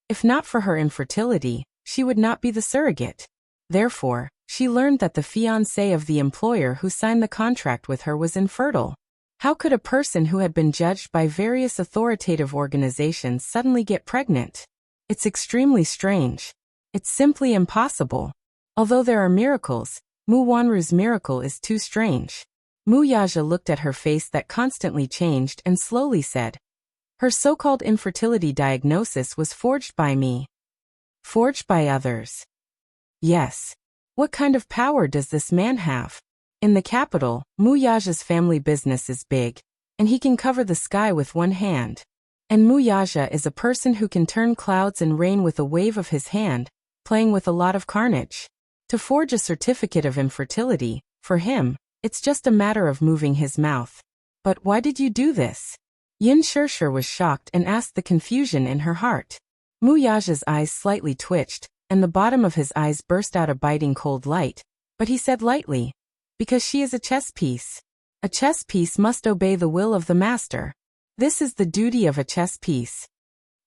If not for her infertility, she would not be the surrogate. Therefore, she learned that the fiancé of the employer who signed the contract with her was infertile. How could a person who had been judged by various authoritative organizations suddenly get pregnant? It's extremely strange. It's simply impossible. Although there are miracles, Mu Wanru's miracle is too strange. Muyaja looked at her face that constantly changed and slowly said, her so-called infertility diagnosis was forged by me. Forged by others. Yes. What kind of power does this man have? In the capital, Muyaja's family business is big, and he can cover the sky with one hand. And Muyaja is a person who can turn clouds and rain with a wave of his hand, playing with a lot of carnage. To forge a certificate of infertility, for him, it's just a matter of moving his mouth. But why did you do this? Yin Shirshir was shocked and asked the confusion in her heart. Muyaja's eyes slightly twitched, and the bottom of his eyes burst out a biting cold light, but he said lightly, because she is a chess piece. A chess piece must obey the will of the master. This is the duty of a chess piece.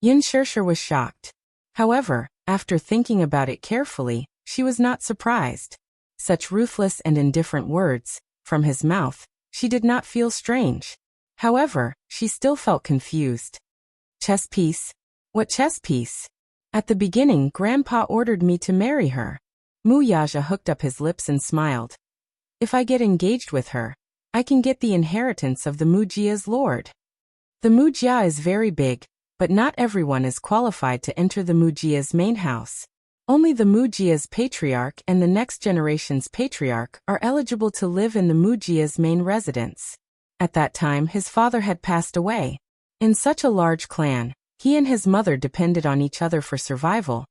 Yin Shirshir was shocked. However, after thinking about it carefully, she was not surprised. Such ruthless and indifferent words, from his mouth, she did not feel strange. However, she still felt confused. Chess piece? What chess piece? At the beginning, Grandpa ordered me to marry her. Muyaja hooked up his lips and smiled. If I get engaged with her, I can get the inheritance of the Mujia's lord. The Mujia is very big, but not everyone is qualified to enter the Mujia's main house. Only the Mujia's patriarch and the next generation's patriarch are eligible to live in the Mujia's main residence. At that time, his father had passed away. In such a large clan, he and his mother depended on each other for survival,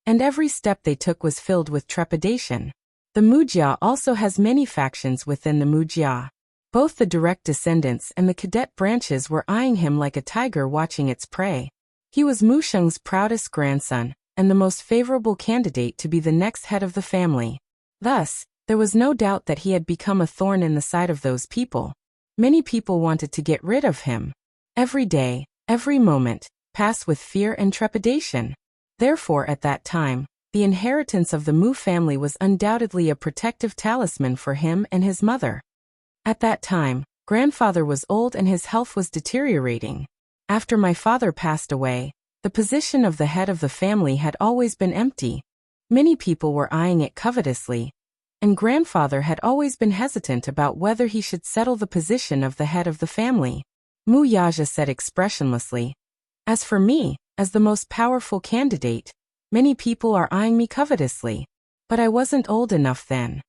and every step they took was filled with trepidation. The Mujia also has many factions within the Mujia. Both the direct descendants and the cadet branches were eyeing him like a tiger watching its prey. He was Mu Sheng's proudest grandson, and the most favorable candidate to be the next head of the family. Thus, there was no doubt that he had become a thorn in the side of those people. Many people wanted to get rid of him. Every day, every moment, passed with fear and trepidation. Therefore, at that time, the inheritance of the Mu family was undoubtedly a protective talisman for him and his mother. At that time, grandfather was old and his health was deteriorating. After my father passed away, the position of the head of the family had always been empty. Many people were eyeing it covetously, and grandfather had always been hesitant about whether he should settle the position of the head of the family. Muyaja said expressionlessly, as for me, as the most powerful candidate, many people are eyeing me covetously, but I wasn't old enough then.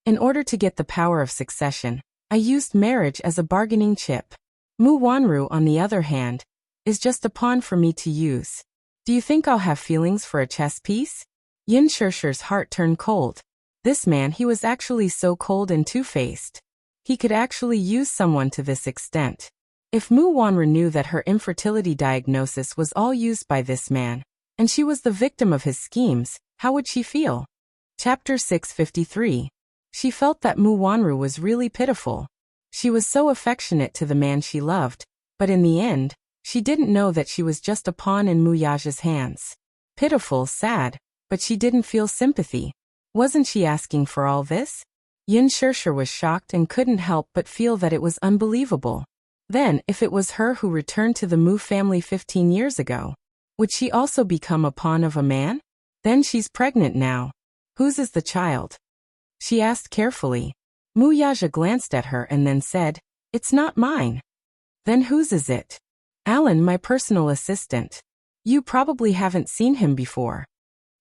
In order to get the power of succession, I used marriage as a bargaining chip. Mu Wanru, on the other hand, is just a pawn for me to use. Do you think I'll have feelings for a chess piece? Yin Shirshir's heart turned cold. This man, he was actually so cold and two-faced. He could actually use someone to this extent. If Mu Wanru knew that her infertility diagnosis was all used by this man, and she was the victim of his schemes, how would she feel? Chapter 653. She felt that Mu Wanru was really pitiful. She was so affectionate to the man she loved, but in the end, she didn't know that she was just a pawn in Muyaja's hands. Pitiful, sad, but she didn't feel sympathy. Wasn't she asking for all this? Yin Shirshir was shocked and couldn't help but feel that it was unbelievable. Then, if it was her who returned to the Mu family 15 years ago, would she also become a pawn of a man? Then she's pregnant now. Whose is the child? She asked carefully. Muyaja glanced at her and then said, "It's not mine." "Then whose is it?" "Alan, my personal assistant. You probably haven't seen him before."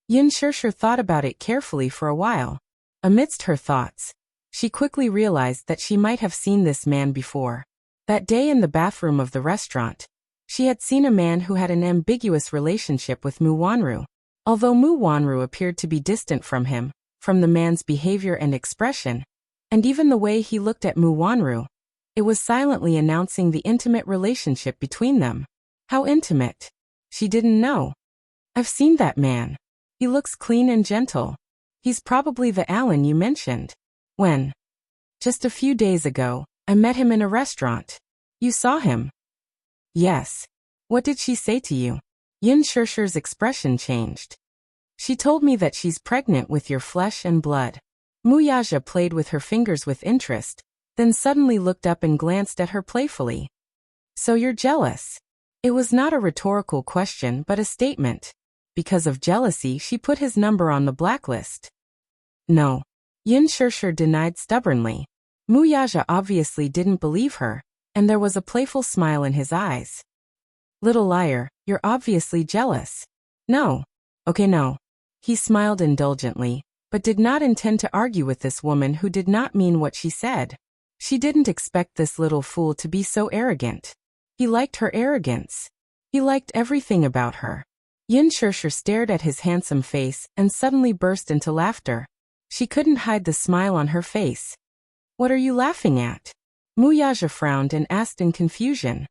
Yin Shirshir thought about it carefully for a while. Amidst her thoughts, she quickly realized that she might have seen this man before. That day in the bathroom of the restaurant, she had seen a man who had an ambiguous relationship with Mu Wanru. Although Mu Wanru appeared to be distant from him, from the man's behavior and expression, and even the way he looked at Mu Wanru, it was silently announcing the intimate relationship between them. How intimate? She didn't know. "I've seen that man. He looks clean and gentle. He's probably the Alan you mentioned." "When?" "Just a few days ago. I met him in a restaurant." "You saw him?" "Yes." "What did she say to you?" Yin Shirshir's expression changed. "She told me that she's pregnant with your flesh and blood." Muyaja played with her fingers with interest, then suddenly looked up and glanced at her playfully. "So you're jealous?" It was not a rhetorical question but a statement. Because of jealousy, she put his number on the blacklist. "No." Yin Shirshir denied stubbornly. Muyaja obviously didn't believe her, and there was a playful smile in his eyes. "Little liar, you're obviously jealous." "No." "Okay, no." He smiled indulgently, but did not intend to argue with this woman who did not mean what she said. She didn't expect this little fool to be so arrogant. He liked her arrogance. He liked everything about her. Yin Shirshir stared at his handsome face and suddenly burst into laughter. She couldn't hide the smile on her face. "What are you laughing at?" Muyaja frowned and asked in confusion.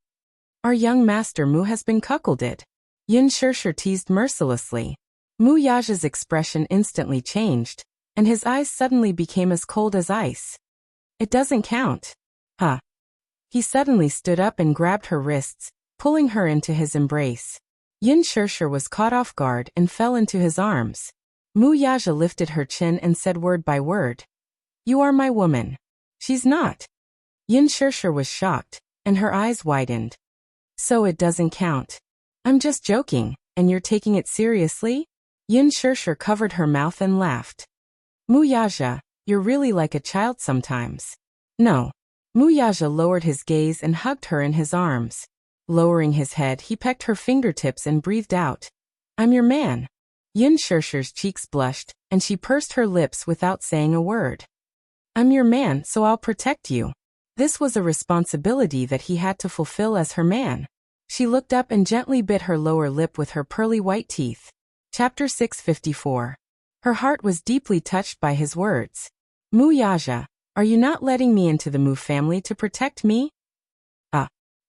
"Our young master Mu has been cuckolded." Yin Shirshir teased mercilessly. Muyaja's expression instantly changed, and his eyes suddenly became as cold as ice. "It doesn't count." "Huh." He suddenly stood up and grabbed her wrists, pulling her into his embrace. Yin Shirshir was caught off guard and fell into his arms. Muyaja lifted her chin and said word by word, "You are my woman." "She's not." Yin Shirshir was shocked, and her eyes widened. "So it doesn't count." "I'm just joking, and you're taking it seriously?" Yin Shirshir covered her mouth and laughed. "Muyaja, you're really like a child sometimes." "No." Muyaja lowered his gaze and hugged her in his arms. Lowering his head, he pecked her fingertips and breathed out, "I'm your man." Yin Shirshir's cheeks blushed, and she pursed her lips without saying a word. "I'm your man, so I'll protect you." This was a responsibility that he had to fulfill as her man. She looked up and gently bit her lower lip with her pearly white teeth. Chapter 654. Her heart was deeply touched by his words. "Muyaja, are you not letting me into the Mu family to protect me?"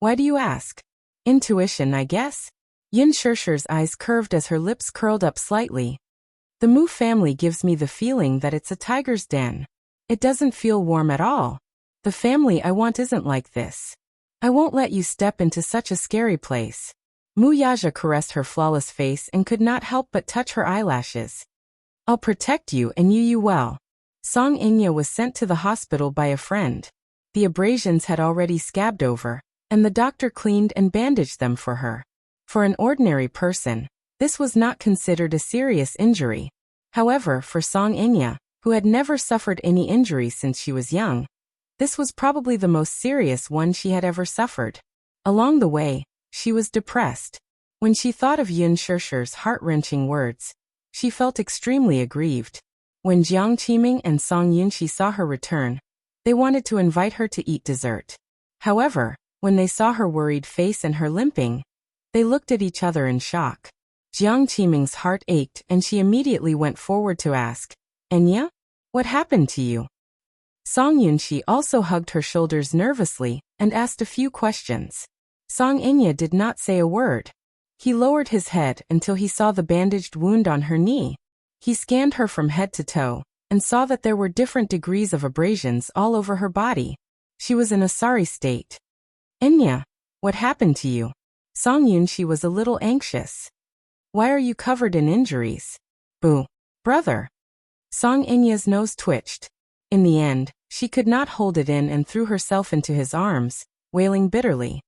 Why do you ask?" "Intuition, I guess." Yin Shirshir's eyes curved as her lips curled up slightly. "The Mu family gives me the feeling that it's a tiger's den. It doesn't feel warm at all. The family I want isn't like this. I won't let you step into such a scary place." Muyaja caressed her flawless face and could not help but touch her eyelashes. "I'll protect you and you well." Song Inya was sent to the hospital by a friend. The abrasions had already scabbed over, and the doctor cleaned and bandaged them for her. For an ordinary person, this was not considered a serious injury. However, for Song Inya, who had never suffered any injury since she was young, this was probably the most serious one she had ever suffered. Along the way, she was depressed. When she thought of Yin Shirshir's heart-wrenching words, she felt extremely aggrieved. When Jiang Qiming and Song Yunxi saw her return, they wanted to invite her to eat dessert. However, when they saw her worried face and her limping, they looked at each other in shock. Jiang Qiming's heart ached and she immediately went forward to ask, "Enya? What happened to you?" Song Yunxi also hugged her shoulders nervously and asked a few questions. Song Inya did not say a word. He lowered his head until he saw the bandaged wound on her knee. He scanned her from head to toe and saw that there were different degrees of abrasions all over her body. She was in a sorry state. "Enya, what happened to you?" Song Yunxi was a little anxious. "Why are you covered in injuries?" "Boo. Brother." Song Inya's nose twitched. In the end, she could not hold it in and threw herself into his arms, wailing bitterly.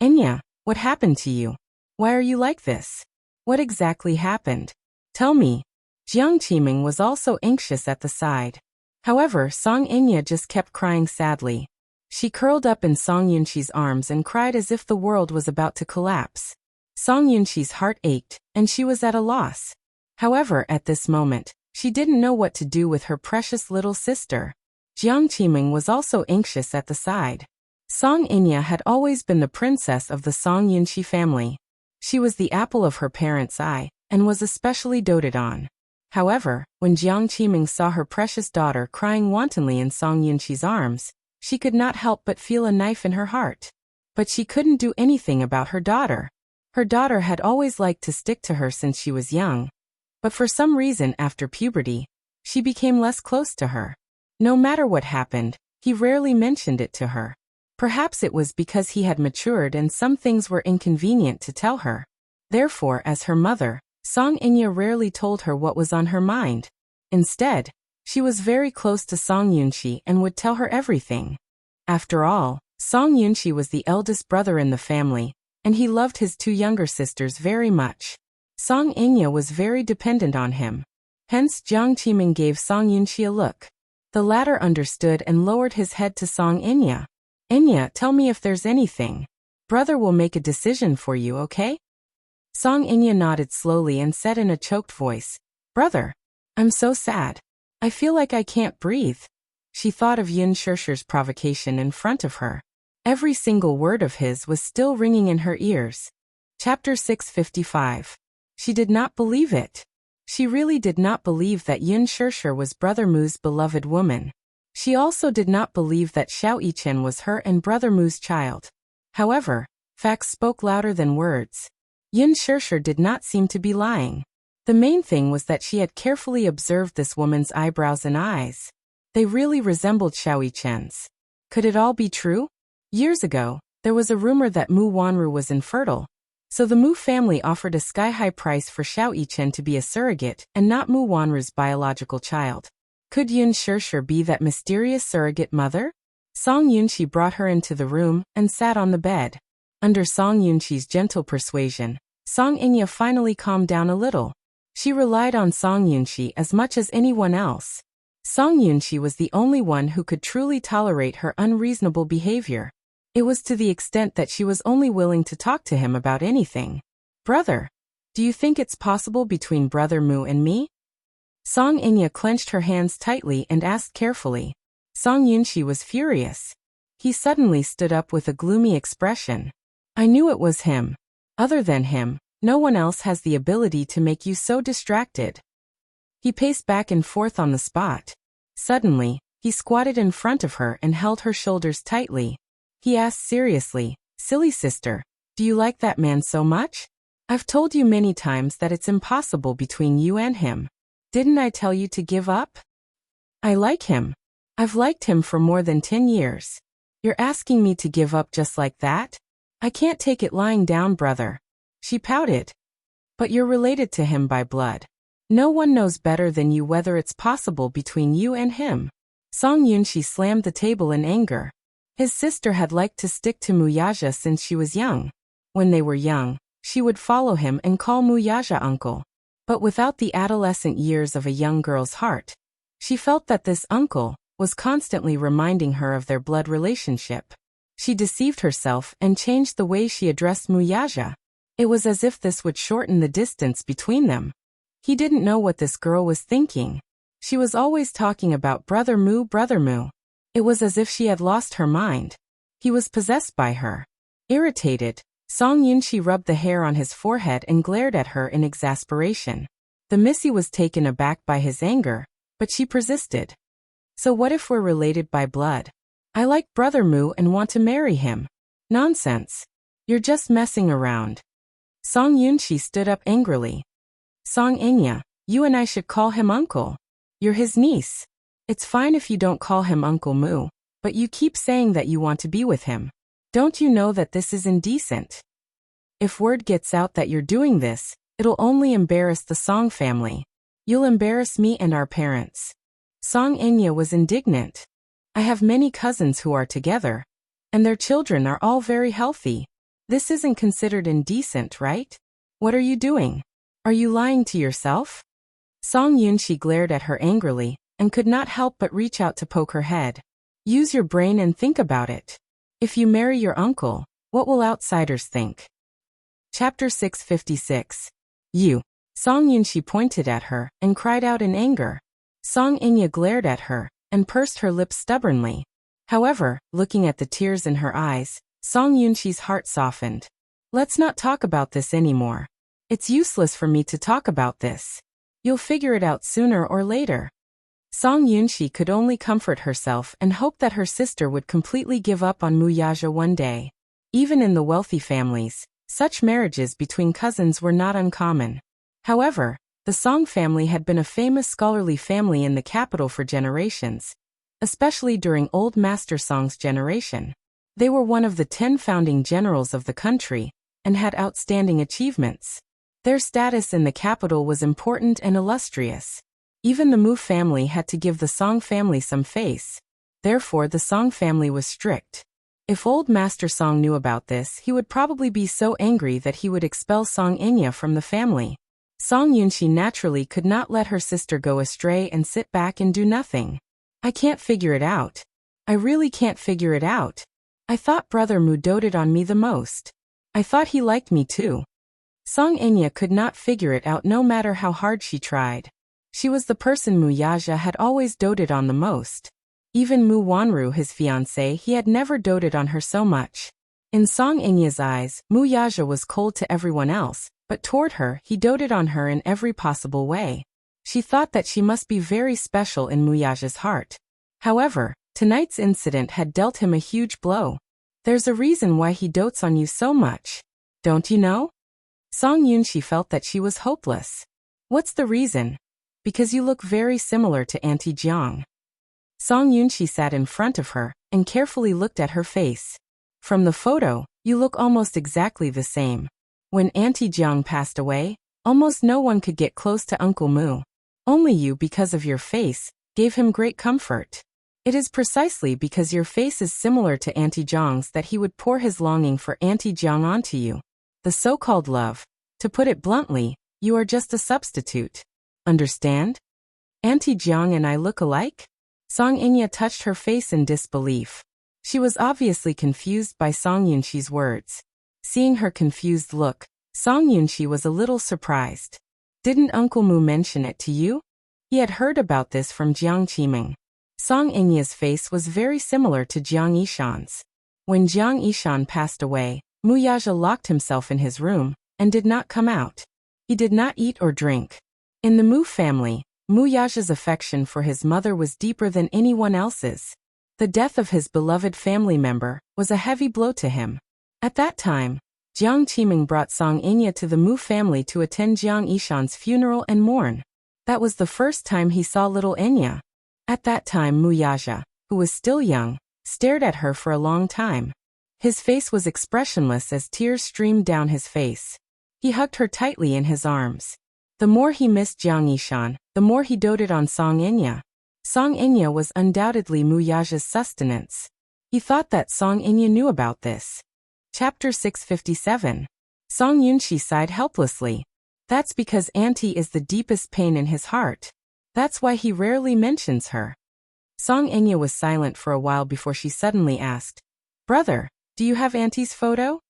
"Enya, what happened to you? Why are you like this? What exactly happened? Tell me." Jiang Qiming was also anxious at the side. However, Song Inya just kept crying sadly. She curled up in Song Yunqi's arms and cried as if the world was about to collapse. Song Yunqi's heart ached, and she was at a loss. However, at this moment, she didn't know what to do with her precious little sister. Jiang Qiming was also anxious at the side. Song Inya had always been the princess of the Song Yunqi family. She was the apple of her parents' eye, and was especially doted on. However, when Jiang Qiming saw her precious daughter crying wantonly in Song Yunqi's arms, she could not help but feel a knife in her heart. But she couldn't do anything about her daughter. Her daughter had always liked to stick to her since she was young. But for some reason after puberty, she became less close to her. No matter what happened, he rarely mentioned it to her. Perhaps it was because he had matured and some things were inconvenient to tell her. Therefore, as her mother, Song Inya rarely told her what was on her mind. Instead, she was very close to Song Yunqi and would tell her everything. After all, Song Yunqi was the eldest brother in the family, and he loved his two younger sisters very much. Song Inya was very dependent on him. Hence Jiang Qiming gave Song Yunqi a look. The latter understood and lowered his head to Song Inya. Inya, tell me if there's anything. Brother will make a decision for you, okay? Song Inya nodded slowly and said in a choked voice, Brother, I'm so sad. I feel like I can't breathe. She thought of Yin Shirshir's provocation in front of her. Every single word of his was still ringing in her ears. Chapter 655. She did not believe it. She really did not believe that Yin Shirshir was Brother Mu's beloved woman. She also did not believe that Xiao Yichen was her and Brother Mu's child. However, facts spoke louder than words. Yin Shirshir did not seem to be lying. The main thing was that she had carefully observed this woman's eyebrows and eyes. They really resembled Xiao Yichen's. Could it all be true? Years ago, there was a rumor that Mu Wanru was infertile. So the Mu family offered a sky-high price for Xiao Yichen to be a surrogate and not Mu Wanru's biological child. Could Yin Shirshir be that mysterious surrogate mother? Song Yunqi brought her into the room and sat on the bed. Under Song Yunqi's gentle persuasion, Song Inya finally calmed down a little. She relied on Song Yunqi as much as anyone else. Song Yunqi was the only one who could truly tolerate her unreasonable behavior. It was to the extent that she was only willing to talk to him about anything. Brother, do you think it's possible between Brother Mu and me? Song Inya clenched her hands tightly and asked carefully. Song Yunqi was furious. He suddenly stood up with a gloomy expression. I knew it was him. Other than him, no one else has the ability to make you so distracted. He paced back and forth on the spot. Suddenly, he squatted in front of her and held her shoulders tightly. He asked seriously, Silly sister, do you like that man so much? I've told you many times that it's impossible between you and him. Didn't I tell you to give up? I like him. I've liked him for more than 10 years. You're asking me to give up just like that? I can't take it lying down, brother. She pouted. But you're related to him by blood. No one knows better than you whether it's possible between you and him. Song Yunqi slammed the table in anger. His sister had liked to stick to Muyaja since she was young. When they were young, she would follow him and call Muyaja uncle. But without the adolescent years of a young girl's heart, she felt that this uncle was constantly reminding her of their blood relationship. She deceived herself and changed the way she addressed Muyaja. It was as if this would shorten the distance between them. He didn't know what this girl was thinking. She was always talking about Brother Mu, Brother Mu. It was as if she had lost her mind. He was possessed by her. Irritated, Song Yunqi rubbed the hair on his forehead and glared at her in exasperation. The Missy was taken aback by his anger, but she persisted. So what if we're related by blood? I like Brother Mu and want to marry him. Nonsense. You're just messing around. Song Yunqi stood up angrily. Song Inya, you and I should call him uncle. You're his niece. It's fine if you don't call him Uncle Mu, but you keep saying that you want to be with him. Don't you know that this is indecent? If word gets out that you're doing this, it'll only embarrass the Song family. You'll embarrass me and our parents. Song Inya was indignant. I have many cousins who are together, and their children are all very healthy. This isn't considered indecent, right? What are you doing? Are you lying to yourself? Song Yunshi glared at her angrily, and could not help but reach out to poke her head. Use your brain and think about it. If you marry your uncle, what will outsiders think? Chapter 656. You. Song Yunshi pointed at her, and cried out in anger. Song Inya glared at her, and pursed her lips stubbornly. However, looking at the tears in her eyes, Song Yunshi's heart softened. Let's not talk about this anymore. It's useless for me to talk about this. You'll figure it out sooner or later. Song Yunshi could only comfort herself and hope that her sister would completely give up on Muyaja one day. Even in the wealthy families, such marriages between cousins were not uncommon. However, the Song family had been a famous scholarly family in the capital for generations, especially during old Master Song's generation. They were one of the 10 founding generals of the country, and had outstanding achievements. Their status in the capital was important and illustrious. Even the Mu family had to give the Song family some face. Therefore the Song family was strict. If old Master Song knew about this, he would probably be so angry that he would expel Song Inya from the family. Song Yunshi naturally could not let her sister go astray and sit back and do nothing. I can't figure it out. I really can't figure it out. I thought Brother Mu doted on me the most. I thought he liked me too. Song Inya could not figure it out no matter how hard she tried. She was the person Muyaja had always doted on the most. Even Mu Wanru, his fiancé, he had never doted on her so much. In Song Inya's eyes, Muyaja was cold to everyone else, but toward her, he doted on her in every possible way. She thought that she must be very special in Muyaja's heart. However, tonight's incident had dealt him a huge blow. There's a reason why he dotes on you so much. Don't you know? Song Yunshi felt that she was hopeless. What's the reason? Because you look very similar to Auntie Jiang. Song Yunshi sat in front of her, and carefully looked at her face. From the photo, you look almost exactly the same. When Auntie Jiang passed away, almost no one could get close to Uncle Mu. Only you, because of your face, gave him great comfort. It is precisely because your face is similar to Auntie Jiang's that he would pour his longing for Auntie Jiang onto you. The so-called love. To put it bluntly, you are just a substitute. Understand? Auntie Jiang and I look alike? Song Inya touched her face in disbelief. She was obviously confused by Song Yunshi's words. Seeing her confused look, Song Yunshi was a little surprised. Didn't Uncle Mu mention it to you? He had heard about this from Jiang Qiming. Song Inya's face was very similar to Jiang Yishan's. When Jiang Yishan passed away, Muyaja locked himself in his room, and did not come out. He did not eat or drink. In the Mu family, Muyaja's affection for his mother was deeper than anyone else's. The death of his beloved family member was a heavy blow to him. At that time, Jiang Qiming brought Song Inya to the Mu family to attend Jiang Yishan's funeral and mourn. That was the first time he saw little Inya. At that time Muyaja, who was still young, stared at her for a long time. His face was expressionless as tears streamed down his face. He hugged her tightly in his arms. The more he missed Jiang Yishan, the more he doted on Song Inya. Song Inya was undoubtedly Muyaja's sustenance. He thought that Song Inya knew about this. Chapter 657. Song Yunshi sighed helplessly. That's because Auntie is the deepest pain in his heart. That's why he rarely mentions her. Song Inya was silent for a while before she suddenly asked, Brother, do you have Auntie's photo?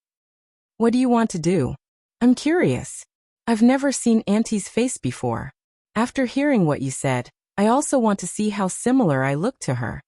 What do you want to do? I'm curious. I've never seen Auntie's face before. After hearing what you said, I also want to see how similar I look to her.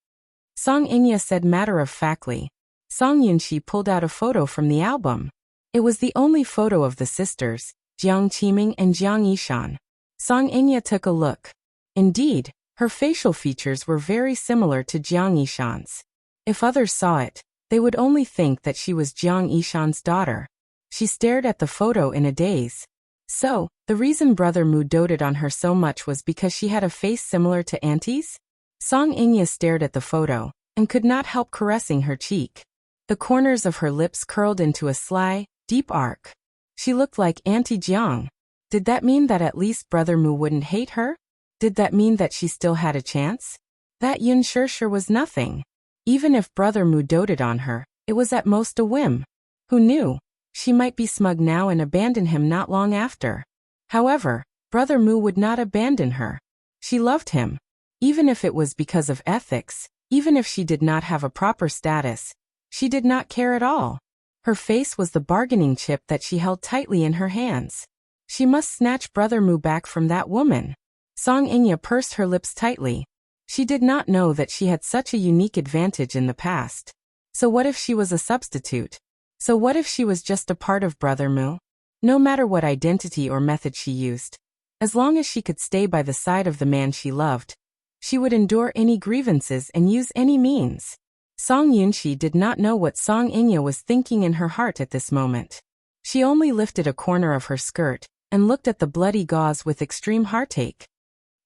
Song Inya said matter-of-factly. Song Yunshi pulled out a photo from the album. It was the only photo of the sisters, Jiang Qiming and Jiang Yishan. Song Inya took a look. Indeed, her facial features were very similar to Jiang Yishan's. If others saw it, they would only think that she was Jiang Yishan's daughter. She stared at the photo in a daze. So, the reason Brother Mu doted on her so much was because she had a face similar to Auntie's? Song Inya stared at the photo, and could not help caressing her cheek. The corners of her lips curled into a sly, deep arc. She looked like Auntie Jiang. Did that mean that at least Brother Mu wouldn't hate her? Did that mean that she still had a chance? That Yun Shirshir was nothing. Even if Brother Mu doted on her, it was at most a whim. Who knew? She might be smug now and abandon him not long after. However, Brother Mu would not abandon her. She loved him. Even if it was because of ethics, even if she did not have a proper status, she did not care at all. Her face was the bargaining chip that she held tightly in her hands. She must snatch Brother Mu back from that woman. Song Inya pursed her lips tightly. She did not know that she had such a unique advantage in the past. So what if she was a substitute? So what if she was just a part of Brother Mu? No matter what identity or method she used, as long as she could stay by the side of the man she loved, she would endure any grievances and use any means. Song Yunshi did not know what Song Inya was thinking in her heart at this moment. She only lifted a corner of her skirt and looked at the bloody gauze with extreme heartache.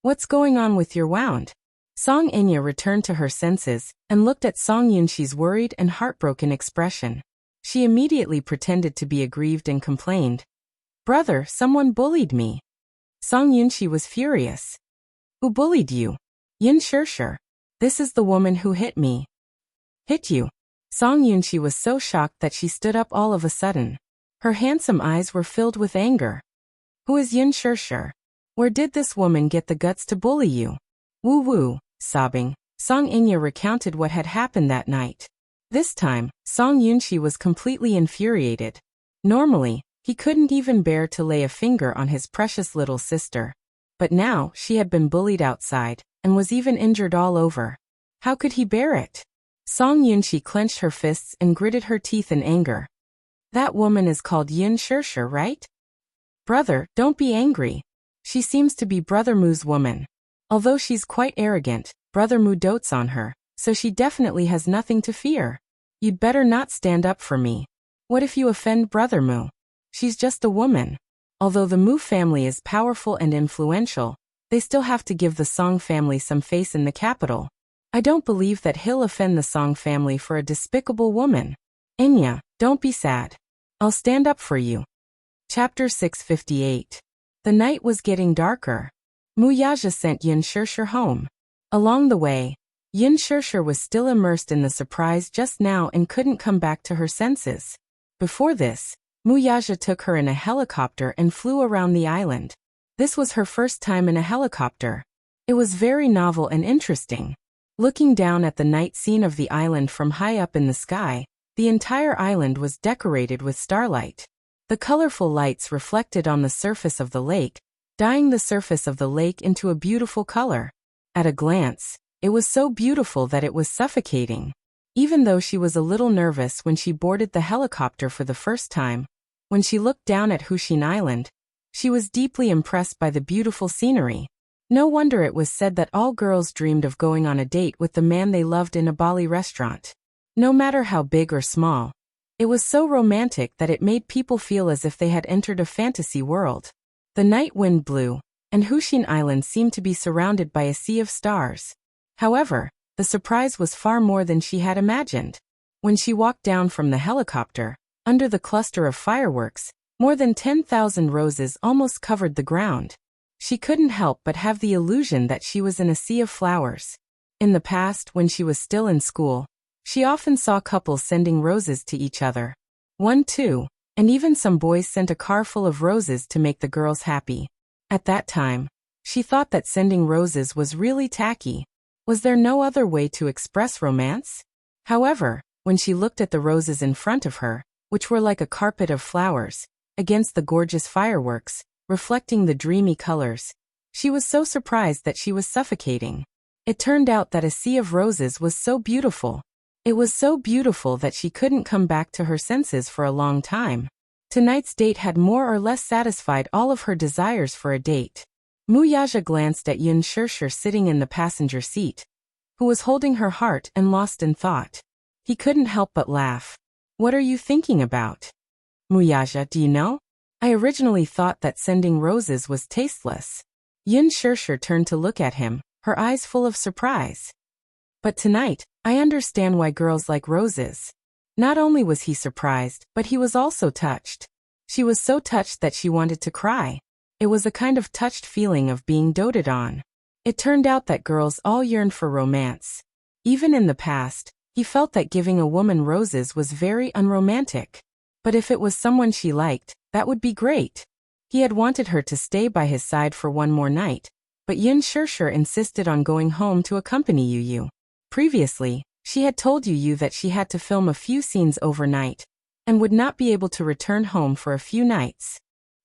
What's going on with your wound? Song Inya returned to her senses and looked at Song Yunshi's worried and heartbroken expression. She immediately pretended to be aggrieved and complained. Brother, someone bullied me. Song Yunshi was furious. Who bullied you? Yin Shirshir. This is the woman who hit me. Hit you? Song Yunshi was so shocked that she stood up all of a sudden. Her handsome eyes were filled with anger. Who is Yin Shirshir? Where did this woman get the guts to bully you? Woo-woo, sobbing, Song Inya recounted what had happened that night. This time, Song Yunshi was completely infuriated. Normally, he couldn't even bear to lay a finger on his precious little sister. But now, she had been bullied outside, and was even injured all over. How could he bear it? Song Yunshi clenched her fists and gritted her teeth in anger. That woman is called Yin Shirshir, right? Brother, don't be angry. She seems to be Brother Mu's woman. Although she's quite arrogant, Brother Mu dotes on her, so she definitely has nothing to fear. You'd better not stand up for me. What if you offend Brother Mu? She's just a woman. Although the Mu family is powerful and influential, they still have to give the Song family some face in the capital. I don't believe that he'll offend the Song family for a despicable woman. Inya, don't be sad. I'll stand up for you. Chapter 658. The night was getting darker. Muyaja sent Yin Shirshir home. Along the way, Yin Shirshir was still immersed in the surprise just now and couldn't come back to her senses. Before this, Muyaja took her in a helicopter and flew around the island. This was her first time in a helicopter. It was very novel and interesting. Looking down at the night scene of the island from high up in the sky, the entire island was decorated with starlight. The colorful lights reflected on the surface of the lake, dyeing the surface of the lake into a beautiful color. At a glance, it was so beautiful that it was suffocating. Even though she was a little nervous when she boarded the helicopter for the first time, when she looked down at Hushin Island, she was deeply impressed by the beautiful scenery. No wonder it was said that all girls dreamed of going on a date with the man they loved in a Bali restaurant. No matter how big or small, it was so romantic that it made people feel as if they had entered a fantasy world. The night wind blew, and Hushin Island seemed to be surrounded by a sea of stars. However, the surprise was far more than she had imagined. When she walked down from the helicopter, under the cluster of fireworks, more than 10,000 roses almost covered the ground. She couldn't help but have the illusion that she was in a sea of flowers. In the past, when she was still in school, she often saw couples sending roses to each other. 1, 2, and even some boys sent a car full of roses to make the girls happy. At that time, she thought that sending roses was really tacky. Was there no other way to express romance? However, when she looked at the roses in front of her, which were like a carpet of flowers, against the gorgeous fireworks, reflecting the dreamy colors, she was so surprised that she was suffocating. It turned out that a sea of roses was so beautiful. It was so beautiful that she couldn't come back to her senses for a long time. Tonight's date had more or less satisfied all of her desires for a date. Muyaja glanced at Yin Shirshir sitting in the passenger seat, who was holding her heart and lost in thought. He couldn't help but laugh. What are you thinking about? Muyaja, do you know? I originally thought that sending roses was tasteless. Yin Shirshir turned to look at him, her eyes full of surprise. But tonight, I understand why girls like roses. Not only was he surprised, but he was also touched. She was so touched that she wanted to cry. It was a kind of touched feeling of being doted on. It turned out that girls all yearned for romance. Even in the past, he felt that giving a woman roses was very unromantic. But if it was someone she liked, that would be great. He had wanted her to stay by his side for one more night, but Yin Shirshir insisted on going home to accompany Yu. Previously, she had told Yu that she had to film a few scenes overnight and would not be able to return home for a few nights.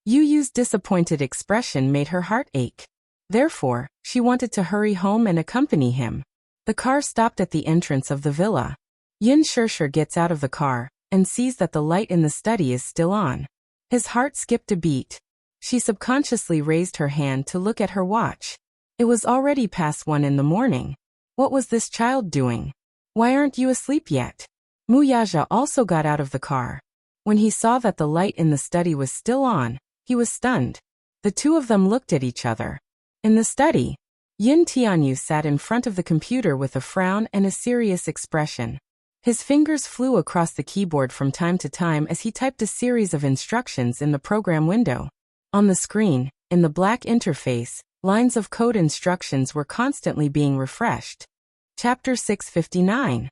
Yu's disappointed expression made her heart ache. Therefore, she wanted to hurry home and accompany him. The car stopped at the entrance of the villa. Yin Shirshir gets out of the car and sees that the light in the study is still on. His heart skipped a beat. She subconsciously raised her hand to look at her watch. It was already past 1 in the morning. What was this child doing? Why aren't you asleep yet? Muyaja also got out of the car. When he saw that the light in the study was still on, he was stunned. The two of them looked at each other. In the study, Yin Tianyu sat in front of the computer with a frown and a serious expression. His fingers flew across the keyboard from time to time as he typed a series of instructions in the program window. On the screen, in the black interface, lines of code instructions were constantly being refreshed. Chapter 659.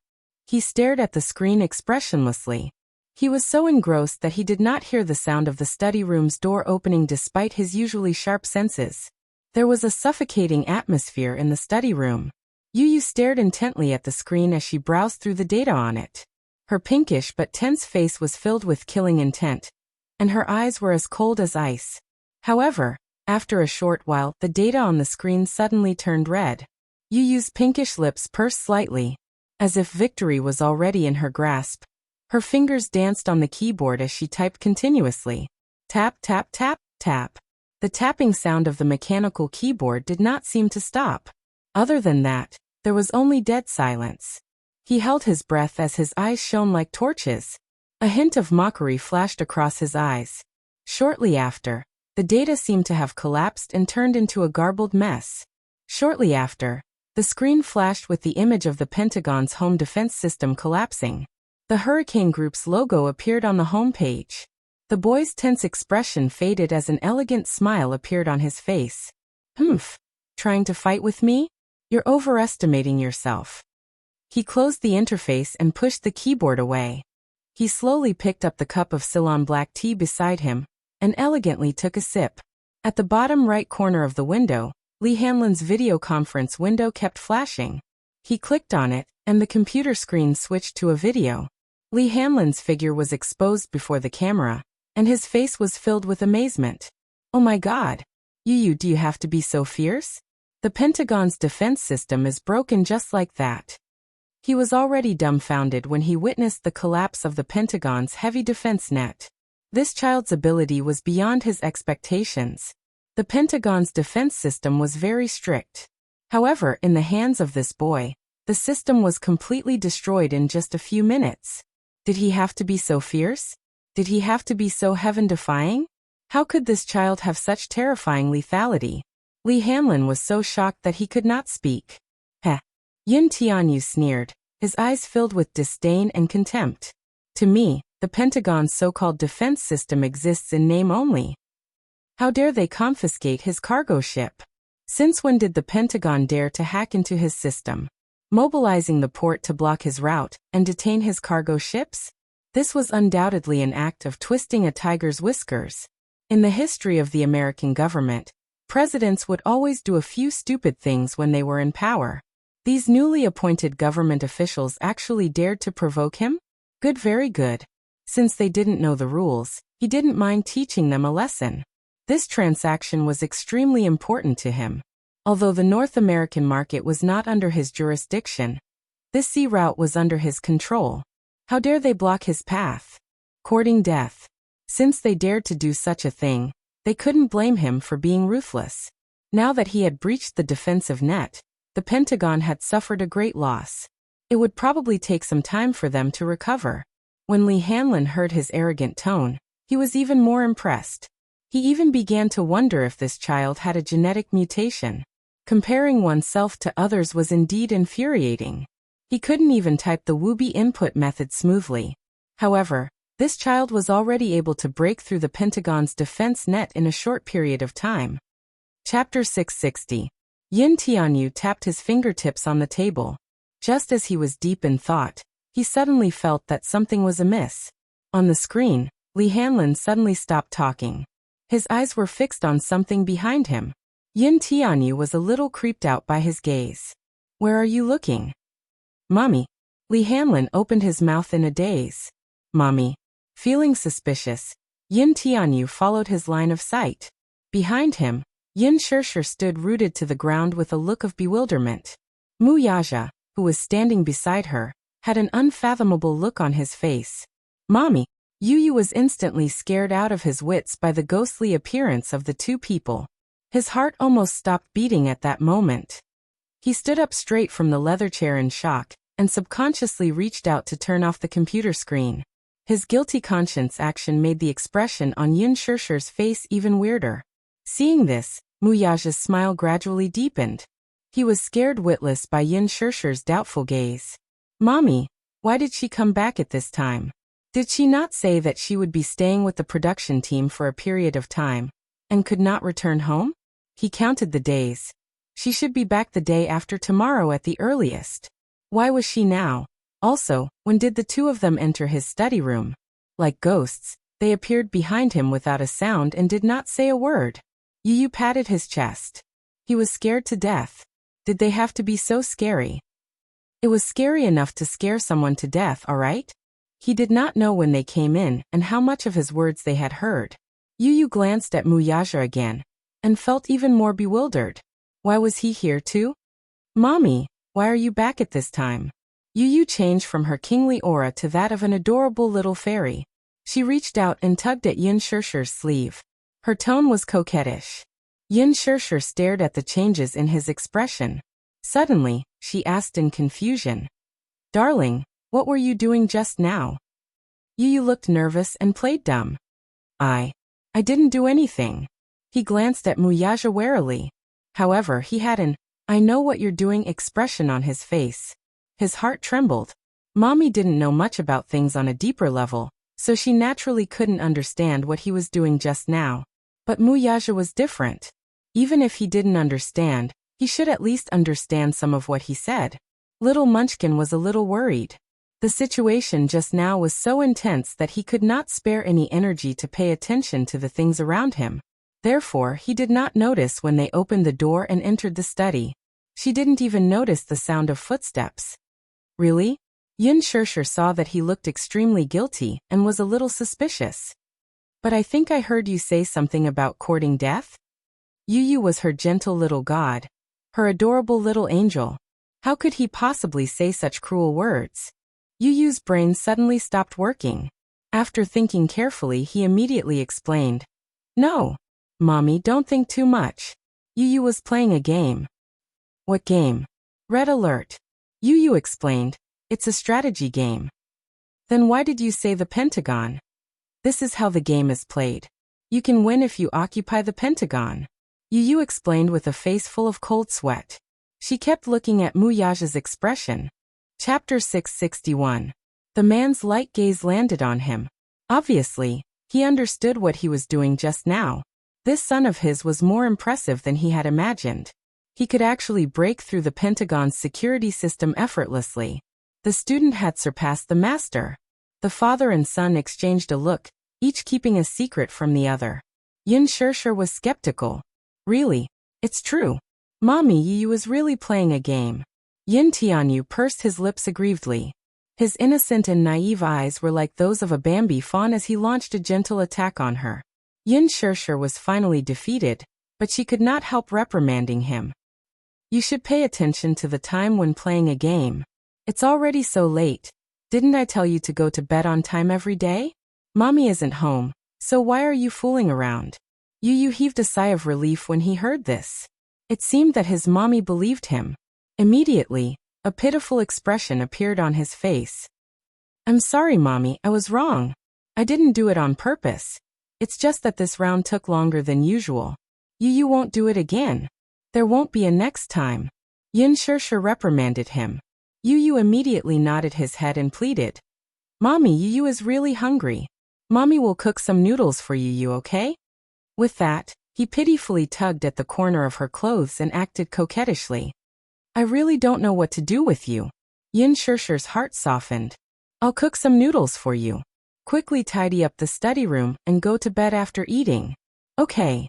He stared at the screen expressionlessly. He was so engrossed that he did not hear the sound of the study room's door opening despite his usually sharp senses. There was a suffocating atmosphere in the study room. Yu stared intently at the screen as she browsed through the data on it. Her pinkish but tense face was filled with killing intent, and her eyes were as cold as ice. However, after a short while, the data on the screen suddenly turned red. Yu's pinkish lips pursed slightly, as if victory was already in her grasp. Her fingers danced on the keyboard as she typed continuously. Tap, tap, tap, tap. The tapping sound of the mechanical keyboard did not seem to stop. Other than that, there was only dead silence. He held his breath as his eyes shone like torches. A hint of mockery flashed across his eyes. Shortly after, the data seemed to have collapsed and turned into a garbled mess. Shortly after, the screen flashed with the image of the Pentagon's home defense system collapsing. The Hurricane Group's logo appeared on the home page. The boy's tense expression faded as an elegant smile appeared on his face. Humph. Trying to fight with me? You're overestimating yourself. He closed the interface and pushed the keyboard away. He slowly picked up the cup of Ceylon black tea beside him and elegantly took a sip. At the bottom right corner of the window, Lee Hanlon's video conference window kept flashing. He clicked on it, and the computer screen switched to a video. Lee Hanlon's figure was exposed before the camera, and his face was filled with amazement. Oh my God! Yu, do you have to be so fierce? The Pentagon's defense system is broken just like that. He was already dumbfounded when he witnessed the collapse of the Pentagon's heavy defense net. This child's ability was beyond his expectations. The Pentagon's defense system was very strict. However, in the hands of this boy, the system was completely destroyed in just a few minutes. Did he have to be so fierce? Did he have to be so heaven-defying? How could this child have such terrifying lethality? Lee Hanlon was so shocked that he could not speak. Heh. Yin Tianyu sneered, his eyes filled with disdain and contempt. To me, the Pentagon's so-called defense system exists in name only. How dare they confiscate his cargo ship? Since when did the Pentagon dare to hack into his system, mobilizing the port to block his route and detain his cargo ships? This was undoubtedly an act of twisting a tiger's whiskers. In the history of the American government, presidents would always do a few stupid things when they were in power. These newly appointed government officials actually dared to provoke him? Good, very good. Since they didn't know the rules, he didn't mind teaching them a lesson. This transaction was extremely important to him. Although the North American market was not under his jurisdiction, this sea route was under his control. How dare they block his path? Courting death. Since they dared to do such a thing, they couldn't blame him for being ruthless. Now that he had breached the defensive net, the Pentagon had suffered a great loss. It would probably take some time for them to recover. When Lee Hanlon heard his arrogant tone, he was even more impressed. He even began to wonder if this child had a genetic mutation. Comparing oneself to others was indeed infuriating. He couldn't even type the Wubi input method smoothly. However, this child was already able to break through the Pentagon's defense net in a short period of time. Chapter 660. Yin Tianyu tapped his fingertips on the table. Just as he was deep in thought, he suddenly felt that something was amiss. On the screen, Lee Hanlon suddenly stopped talking. His eyes were fixed on something behind him. Yin Tianyu was a little creeped out by his gaze. Where are you looking? Mommy. Li Hanlin opened his mouth in a daze. Mommy. Feeling suspicious, Yin Tianyu followed his line of sight. Behind him, Yin Shirshir stood rooted to the ground with a look of bewilderment. Mu Yaja, who was standing beside her, had an unfathomable look on his face. Mommy! Yu Yu was instantly scared out of his wits by the ghostly appearance of the two people. His heart almost stopped beating at that moment. He stood up straight from the leather chair in shock, and subconsciously reached out to turn off the computer screen. His guilty conscience action made the expression on Yin Shirshir's face even weirder. Seeing this, Mu Yaja's smile gradually deepened. He was scared witless by Yin Shirshir's doubtful gaze. Mommy, why did she come back at this time? Did she not say that she would be staying with the production team for a period of time, and could not return home? He counted the days. She should be back the day after tomorrow at the earliest. Why was she now? Also, when did the two of them enter his study room? Like ghosts, they appeared behind him without a sound and did not say a word. Yu Yu patted his chest. He was scared to death. Did they have to be so scary? It was scary enough to scare someone to death, alright? He did not know when they came in and how much of his words they had heard. Yu Yu glanced at Mu Yaja again, and felt even more bewildered. Why was he here too? Mommy, why are you back at this time? Yu Yu changed from her kingly aura to that of an adorable little fairy. She reached out and tugged at Yin Shirshir's sleeve. Her tone was coquettish. Yin Shirshir stared at the changes in his expression. Suddenly, she asked in confusion. Darling, what were you doing just now? Yu Yu looked nervous and played dumb. I didn't do anything. He glanced at Mu Yaja warily. However, he had an, I know what you're doing expression on his face. His heart trembled. Mommy didn't know much about things on a deeper level, so she naturally couldn't understand what he was doing just now. But Mu Yaja was different. Even if he didn't understand, he should at least understand some of what he said. Little Munchkin was a little worried. The situation just now was so intense that he could not spare any energy to pay attention to the things around him. Therefore, he did not notice when they opened the door and entered the study. She didn't even notice the sound of footsteps. Really? Yin Shirshir saw that he looked extremely guilty and was a little suspicious. But I think I heard you say something about courting death? Yu Yu was her gentle little god, her adorable little angel. How could he possibly say such cruel words? Yu Yu's brain suddenly stopped working. After thinking carefully, he immediately explained. No. Mommy, don't think too much. Yu Yu was playing a game. What game? Red alert. Yu Yu explained. It's a strategy game. Then why did you say the Pentagon? This is how the game is played. You can win if you occupy the Pentagon. Yu Yu explained with a face full of cold sweat. She kept looking at Mu Yaja's expression. Chapter 661. The man's light gaze landed on him. Obviously, he understood what he was doing just now. This son of his was more impressive than he had imagined. He could actually break through the Pentagon's security system effortlessly. The student had surpassed the master. The father and son exchanged a look, each keeping a secret from the other. Yin Shirshir was skeptical. Really? It's true. Mommy, Yu Yu is really playing a game. Yin Tianyu pursed his lips aggrievedly. His innocent and naive eyes were like those of a Bambi fawn as he launched a gentle attack on her. Yin Shirshir was finally defeated, but she could not help reprimanding him. You should pay attention to the time when playing a game. It's already so late. Didn't I tell you to go to bed on time every day? Mommy isn't home, so why are you fooling around? Yu Yu heaved a sigh of relief when he heard this. It seemed that his mommy believed him. Immediately, a pitiful expression appeared on his face. I'm sorry, Mommy, I was wrong. I didn't do it on purpose. It's just that this round took longer than usual. Yu Yu won't do it again. There won't be a next time. Yin Shirshir reprimanded him. Yu Yu immediately nodded his head and pleaded. Mommy, Yu Yu is really hungry. Mommy will cook some noodles for Yu Yu, okay? With that, he pitifully tugged at the corner of her clothes and acted coquettishly. I really don't know what to do with you. Yin Shirshir's heart softened. I'll cook some noodles for you. Quickly tidy up the study room and go to bed after eating. Okay.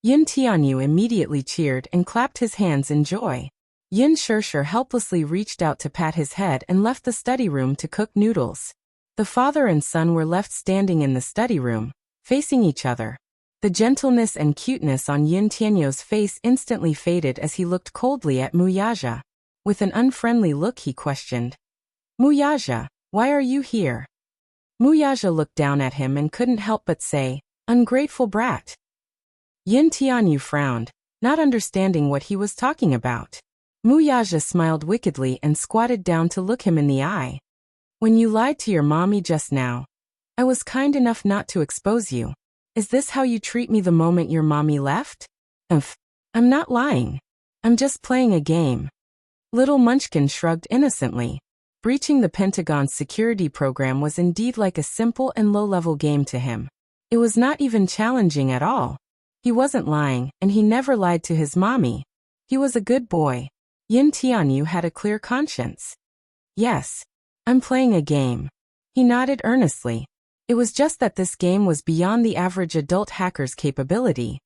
Yin Tianyu immediately cheered and clapped his hands in joy. Yin Shirshir helplessly reached out to pat his head and left the study room to cook noodles. The father and son were left standing in the study room, facing each other. The gentleness and cuteness on Yin Tianyu's face instantly faded as he looked coldly at Muyaja. With an unfriendly look he questioned. Muyaja, why are you here? Muyaja looked down at him and couldn't help but say, ungrateful brat. Yin Tianyu frowned, not understanding what he was talking about. Muyaja smiled wickedly and squatted down to look him in the eye. When you lied to your mommy just now, I was kind enough not to expose you. Is this how you treat me the moment your mommy left? I'm not lying. I'm just playing a game. Little Munchkin shrugged innocently. Breaching the Pentagon's security program was indeed like a simple and low-level game to him. It was not even challenging at all. He wasn't lying, and he never lied to his mommy. He was a good boy. Yin Tianyu had a clear conscience. Yes, I'm playing a game. He nodded earnestly. It was just that this game was beyond the average adult hacker's capability.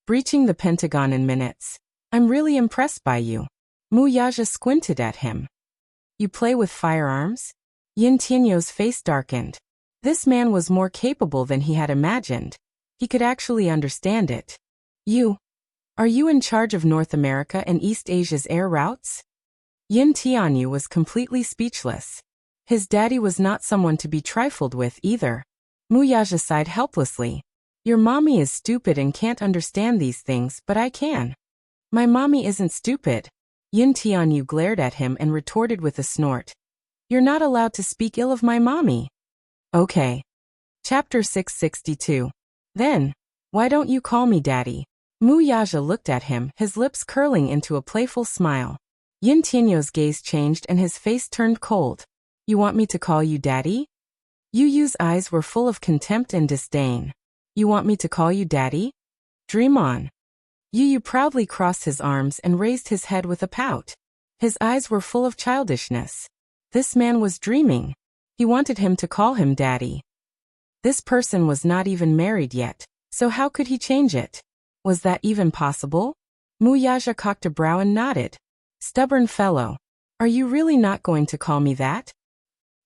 Breaching the Pentagon in minutes. I'm really impressed by you. Muyaja squinted at him. You play with firearms? Yin Tianyu's face darkened. This man was more capable than he had imagined. He could actually understand it. Are you in charge of North America and East Asia's air routes? Yin Tianyu was completely speechless. His daddy was not someone to be trifled with either. Muyaja sighed helplessly. Your mommy is stupid and can't understand these things, but I can. My mommy isn't stupid. Yin Tianyu glared at him and retorted with a snort. You're not allowed to speak ill of my mommy. Okay. Chapter 662. Then, why don't you call me daddy? Muyaja looked at him, his lips curling into a playful smile. Yin Tianyu's gaze changed and his face turned cold. You want me to call you daddy? Yu Yu's eyes were full of contempt and disdain. You want me to call you daddy? Dream on. Yu Yu proudly crossed his arms and raised his head with a pout. His eyes were full of childishness. This man was dreaming. He wanted him to call him daddy. This person was not even married yet, so how could he change it? Was that even possible? Muyaja cocked a brow and nodded. Stubborn fellow. Are you really not going to call me that?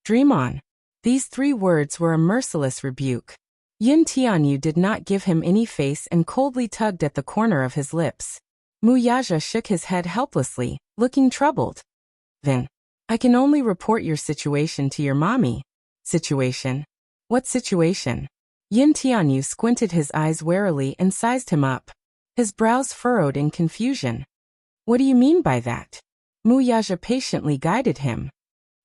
Dream on. These 3 words were a merciless rebuke. Yin Tianyu did not give him any face and coldly tugged at the corner of his lips. Muyaja shook his head helplessly, looking troubled. Then, I can only report your situation to your mommy. Situation? What situation? Yin Tianyu squinted his eyes warily and sized him up. His brows furrowed in confusion. What do you mean by that? Muyaja patiently guided him.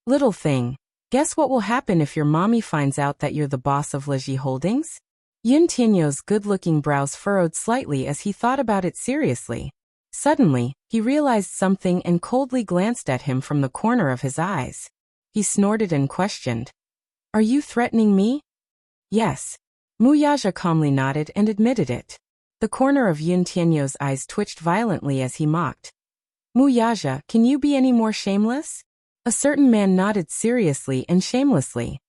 Little thing. Guess what will happen if your mommy finds out that you're the boss of Leji Holdings? Yin Tianyu's good-looking brows furrowed slightly as he thought about it seriously. Suddenly, he realized something and coldly glanced at him from the corner of his eyes. He snorted and questioned. Are you threatening me? Yes. Muyaja calmly nodded and admitted it. The corner of Yin Tianyu's eyes twitched violently as he mocked. Muyaja, can you be any more shameless? A certain man nodded seriously and shamelessly.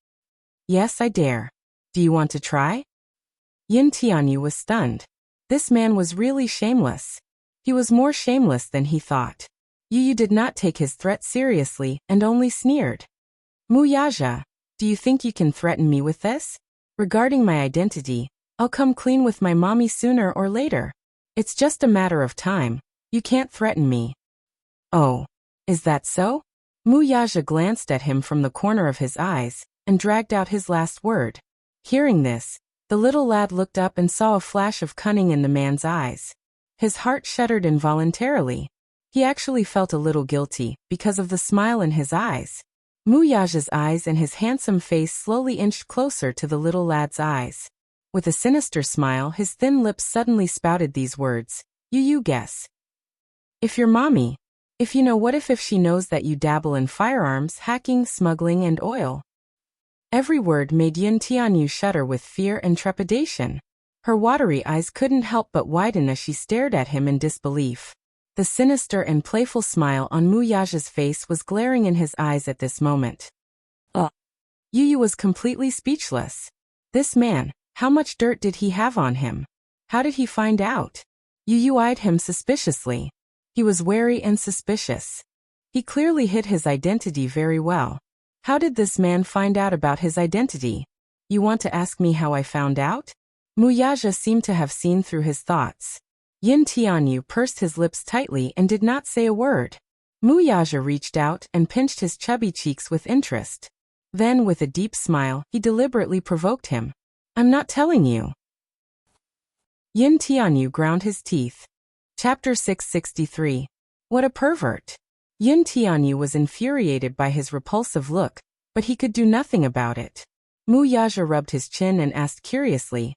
Yes, I dare. Do you want to try? Yin Tianyu was stunned. This man was really shameless. He was more shameless than he thought. Yu Yu did not take his threat seriously and only sneered. Muyaja, do you think you can threaten me with this? Regarding my identity, I'll come clean with my mommy sooner or later. It's just a matter of time. You can't threaten me. Oh, is that so? Muyaja glanced at him from the corner of his eyes and dragged out his last word. Hearing this, the little lad looked up and saw a flash of cunning in the man's eyes. His heart shuddered involuntarily. He actually felt a little guilty because of the smile in his eyes. Muyaja's eyes and his handsome face slowly inched closer to the little lad's eyes. With a sinister smile, his thin lips suddenly spouted these words. You guess. If your mommy, if you know, what if she knows that you dabble in firearms, hacking, smuggling, and oil? Every word made Yin Tianyu shudder with fear and trepidation. Her watery eyes couldn't help but widen as she stared at him in disbelief. The sinister and playful smile on Muyaja's face was glaring in his eyes at this moment. Yu Yu was completely speechless. This man, how much dirt did he have on him? How did he find out? Yu eyed him suspiciously. He was wary and suspicious. He clearly hid his identity very well. How did this man find out about his identity? You want to ask me how I found out? Muyaja seemed to have seen through his thoughts. Yin Tianyu pursed his lips tightly and did not say a word. Muyaja reached out and pinched his chubby cheeks with interest. Then, with a deep smile, he deliberately provoked him. I'm not telling you. Yin Tianyu ground his teeth. Chapter 663. What a pervert. Yin Tianyu was infuriated by his repulsive look, but he could do nothing about it. Muyaja rubbed his chin and asked curiously,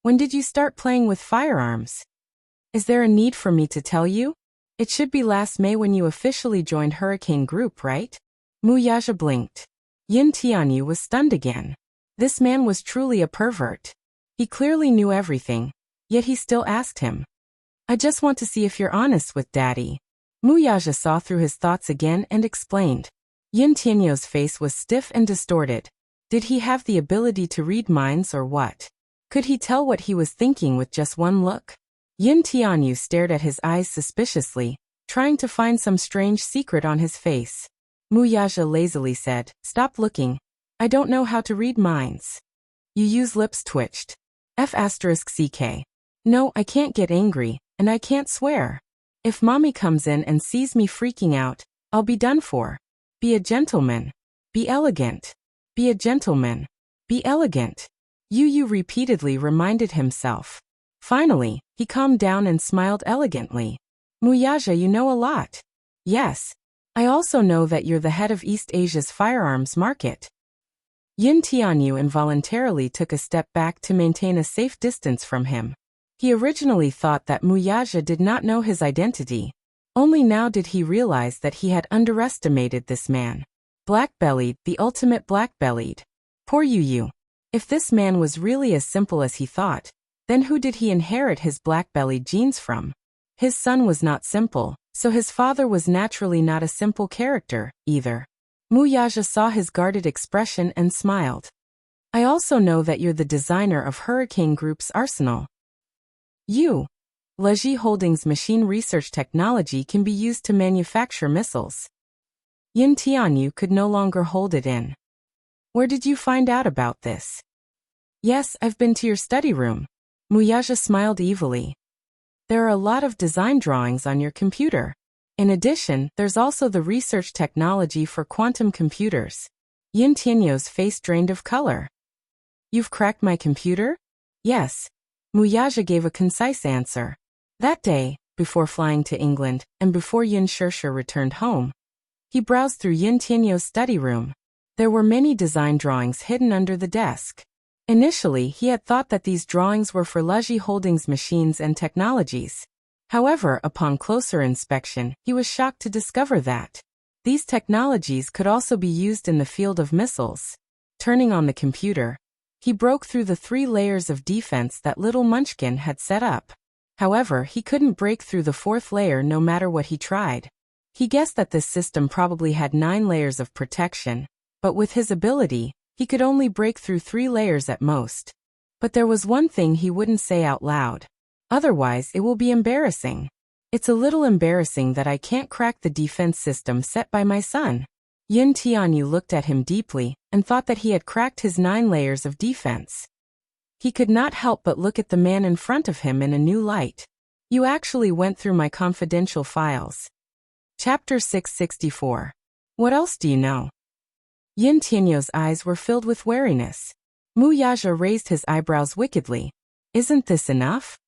when did you start playing with firearms? Is there a need for me to tell you? It should be last May when you officially joined Hurricane Group, right? Muyaja blinked. Yin Tianyu was stunned again. This man was truly a pervert. He clearly knew everything, yet he still asked him. I just want to see if you're honest with Daddy. Muyaja saw through his thoughts again and explained. Yin Tianyu's face was stiff and distorted. Did he have the ability to read minds or what? Could he tell what he was thinking with just one look? Yin Tianyu stared at his eyes suspiciously, trying to find some strange secret on his face. Muyaja lazily said, Stop looking. I don't know how to read minds. Yu's lips twitched. F***ck. No, I can't get angry, and I can't swear. If Mommy comes in and sees me freaking out, I'll be done for. Be a gentleman. Be elegant. Be a gentleman. Be elegant. Yu repeatedly reminded himself. Finally, he calmed down and smiled elegantly. Muyaja, you know a lot. Yes. I also know that you're the head of East Asia's firearms market. Yin Tianyu involuntarily took a step back to maintain a safe distance from him. He originally thought that Muyaja did not know his identity. Only now did he realize that he had underestimated this man. Black-bellied, the ultimate black-bellied. Poor Yu. If this man was really as simple as he thought, then who did he inherit his black-bellied genes from? His son was not simple, so his father was naturally not a simple character, either. Muyaja saw his guarded expression and smiled. I also know that you're the designer of Hurricane Group's arsenal. Leji Holdings' machine research technology can be used to manufacture missiles. Yin Tianyu could no longer hold it in. Where did you find out about this? Yes, I've been to your study room. Muyaja smiled evilly. There are a lot of design drawings on your computer. In addition, there's also the research technology for quantum computers. Yin Tianyu's face drained of color. You've cracked my computer? Yes. Muyaja gave a concise answer. That day, before flying to England, and before Yin Shirsha returned home, he browsed through Yin Tianyu's study room. There were many design drawings hidden under the desk. Initially, he had thought that these drawings were for Leji Holdings machines and technologies. However, upon closer inspection, he was shocked to discover that these technologies could also be used in the field of missiles. Turning on the computer, he broke through the 3 layers of defense that little Munchkin had set up. However, he couldn't break through the 4th layer no matter what he tried. He guessed that this system probably had 9 layers of protection, but with his ability, he could only break through 3 layers at most. But there was one thing he wouldn't say out loud. Otherwise, it will be embarrassing. It's a little embarrassing that I can't crack the defense system set by my son. Yin Tianyu looked at him deeply and thought that he had cracked his 9 layers of defense. He could not help but look at the man in front of him in a new light. You actually went through my confidential files. Chapter 664. What else do you know? Yin Tianyu's eyes were filled with wariness. Muyaja raised his eyebrows wickedly. Isn't this enough?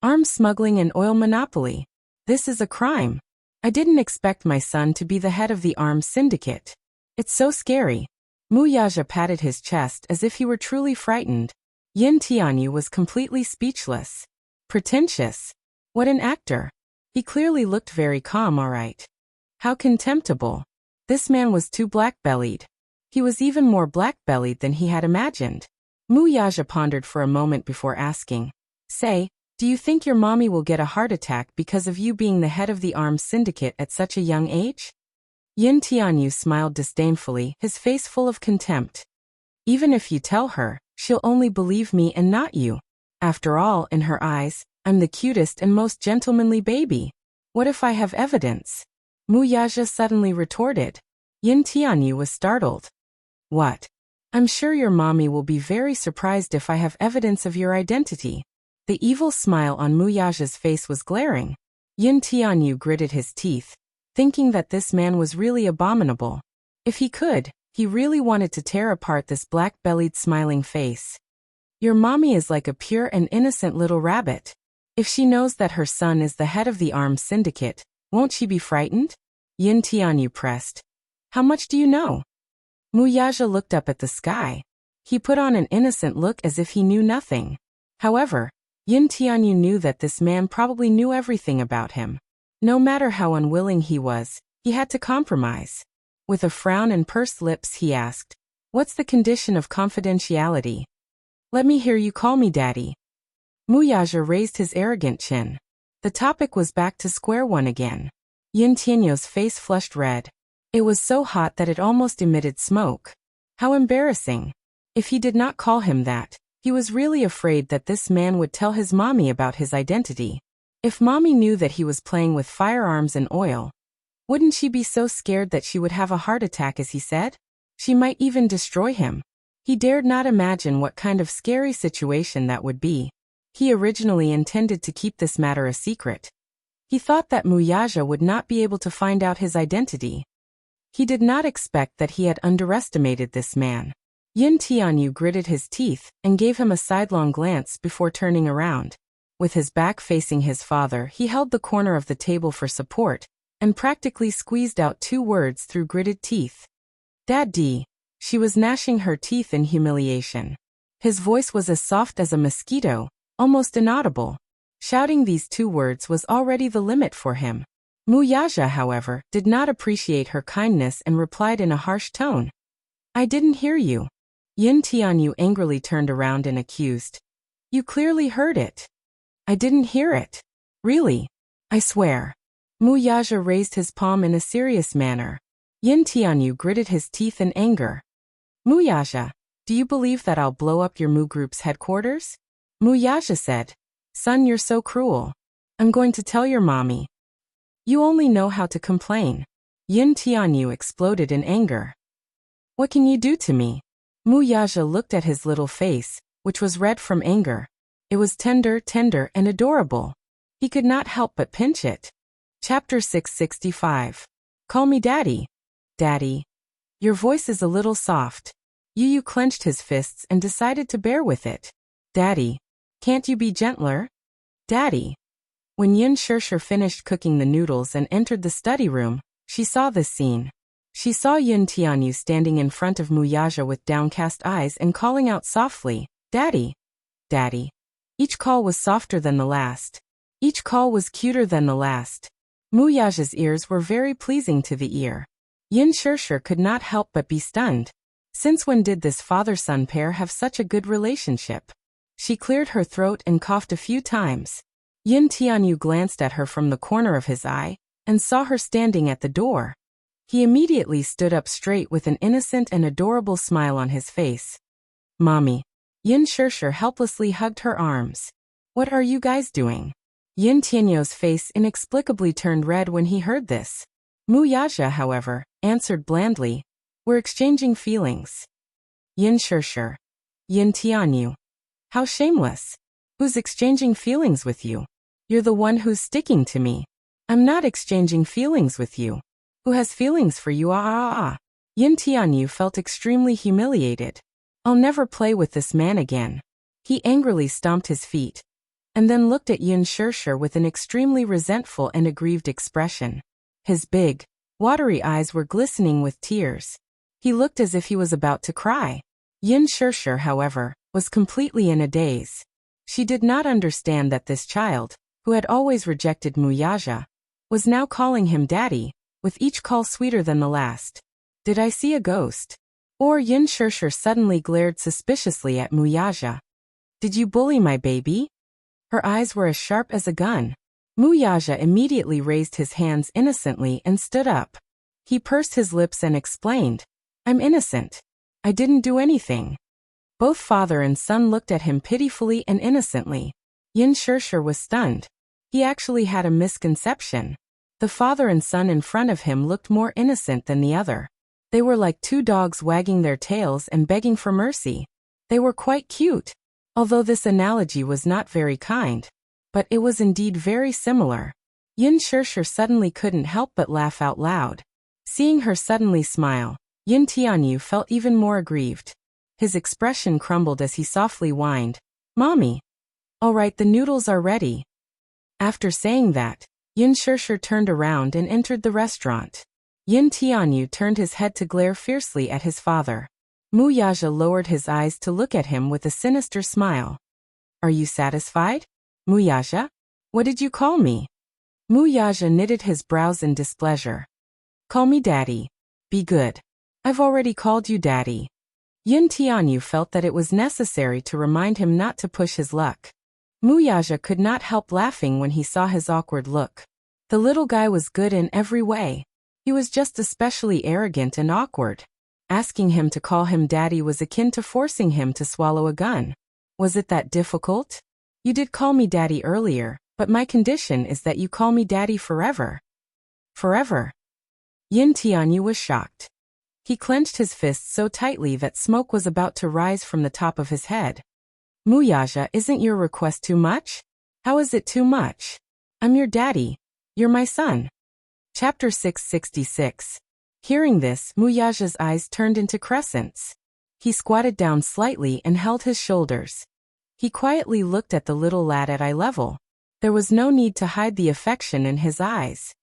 Arms smuggling and oil monopoly. This is a crime. I didn't expect my son to be the head of the arms syndicate. It's so scary. Muyaja patted his chest as if he were truly frightened. Yin Tianyu was completely speechless. Pretentious. What an actor. He clearly looked very calm, all right. How contemptible. This man was too black-bellied. He was even more black-bellied than he had imagined. Muyaja pondered for a moment before asking, Say, do you think your mommy will get a heart attack because of you being the head of the arms syndicate at such a young age? Yin Tianyu smiled disdainfully, his face full of contempt. Even if you tell her, she'll only believe me and not you. After all, in her eyes, I'm the cutest and most gentlemanly baby. What if I have evidence? Muyaja suddenly retorted. Yin Tianyu was startled. What? I'm sure your mommy will be very surprised if I have evidence of your identity. The evil smile on Muyaja's face was glaring. Yin Tianyu gritted his teeth, thinking that this man was really abominable. If he could, he really wanted to tear apart this black-bellied smiling face. Your mommy is like a pure and innocent little rabbit. If she knows that her son is the head of the armed syndicate, won't she be frightened? Yin Tianyu pressed. How much do you know? Muyaja looked up at the sky. He put on an innocent look as if he knew nothing. However, Yin Tianyu knew that this man probably knew everything about him. No matter how unwilling he was, he had to compromise. With a frown and pursed lips he asked, "What's the condition of confidentiality?" "Let me hear you call me daddy." Muyaja raised his arrogant chin. The topic was back to square one again. Yin Tianyu's face flushed red. It was so hot that it almost emitted smoke. How embarrassing. If he did not call him that, he was really afraid that this man would tell his mommy about his identity. If mommy knew that he was playing with firearms and oil, wouldn't she be so scared that she would have a heart attack, as he said? She might even destroy him. He dared not imagine what kind of scary situation that would be. He originally intended to keep this matter a secret. He thought that Muyaja would not be able to find out his identity. He did not expect that he had underestimated this man. Yin Tianyu gritted his teeth and gave him a sidelong glance before turning around. With his back facing his father, he held the corner of the table for support and practically squeezed out 2 words through gritted teeth. "Daddy." She was gnashing her teeth in humiliation. His voice was as soft as a mosquito, almost inaudible. Shouting these 2 words was already the limit for him. Muyaja, however, did not appreciate her kindness and replied in a harsh tone. "I didn't hear you." Yin Tianyu angrily turned around and accused. "You clearly heard it." "I didn't hear it." "Really? I swear." Muyaja raised his palm in a serious manner. Yin Tianyu gritted his teeth in anger. "Muyaja, do you believe that I'll blow up your Mu Group's headquarters?" Muyaja said, "Son, you're so cruel. I'm going to tell your mommy." "You only know how to complain." Yin Tianyu exploded in anger. "What can you do to me?" Muyaja looked at his little face, which was red from anger. It was tender, and adorable. He could not help but pinch it. Chapter 665. Call me daddy. Daddy. Your voice is a little soft. Yu clenched his fists and decided to bear with it. Daddy. Can't you be gentler? Daddy. When Yin Shirshir finished cooking the noodles and entered the study room, she saw this scene. She saw Yin Tianyu standing in front of Muyaja with downcast eyes and calling out softly, "Daddy! Daddy!" Each call was softer than the last. Each call was cuter than the last. Muyaja's ears were very pleasing to the ear. Yin Shirshir could not help but be stunned. Since when did this father-son pair have such a good relationship? She cleared her throat and coughed a few times. Yin Tianyu glanced at her from the corner of his eye and saw her standing at the door. He immediately stood up straight with an innocent and adorable smile on his face. "Mommy." Yin Shirshir helplessly hugged her arms. "What are you guys doing?" Yin Tianyu's face inexplicably turned red when he heard this. Muyaja, however, answered blandly, "We're exchanging feelings." Yin Shirshir. Yin Tianyu. How shameless. Who's exchanging feelings with you? You're the one who's sticking to me. I'm not exchanging feelings with you. Who has feelings for you? Yin Tianyu felt extremely humiliated. I'll never play with this man again. He angrily stomped his feet, and then looked at Yin Shirshir with an extremely resentful and aggrieved expression. His big, watery eyes were glistening with tears. He looked as if he was about to cry. Yin Shirshir, however, was completely in a daze. She did not understand that this child, who had always rejected Muyaja, was now calling him daddy, with each call sweeter than the last. Did I see a ghost? Or Yin Shirshir suddenly glared suspiciously at Muyaja. Did you bully my baby? Her eyes were as sharp as a gun. Muyaja immediately raised his hands innocently and stood up. He pursed his lips and explained, I'm innocent. I didn't do anything. Both father and son looked at him pitifully and innocently. Yin Shirshir was stunned. He actually had a misconception. The father and son in front of him looked more innocent than the other. They were like two dogs wagging their tails and begging for mercy. They were quite cute, although this analogy was not very kind. But it was indeed very similar. Yin Shirshir suddenly couldn't help but laugh out loud. Seeing her suddenly smile, Yin Tianyu felt even more aggrieved. His expression crumbled as he softly whined, "Mommy. All right, the noodles are ready." After saying that, Yin Shirshir turned around and entered the restaurant. Yin Tianyu turned his head to glare fiercely at his father. Mu Yaja lowered his eyes to look at him with a sinister smile. "Are you satisfied? Mu Yaja? What did you call me?" Mu Yaja knitted his brows in displeasure. "Call me Daddy. Be good. I've already called you Daddy." Yin Tianyu felt that it was necessary to remind him not to push his luck. Mu Yaja could not help laughing when he saw his awkward look. The little guy was good in every way. He was just especially arrogant and awkward. Asking him to call him Daddy was akin to forcing him to swallow a gun. Was it that difficult? "You did call me Daddy earlier, but my condition is that you call me Daddy forever." "Forever?" Yin Tianyu was shocked. He clenched his fists so tightly that smoke was about to rise from the top of his head. "Mu Yaja, isn't your request too much?" "How is it too much? I'm your daddy. You're my son." Chapter 666. Hearing this, Mu Yaja's eyes turned into crescents. He squatted down slightly and held his shoulders. He quietly looked at the little lad at eye level. There was no need to hide the affection in his eyes.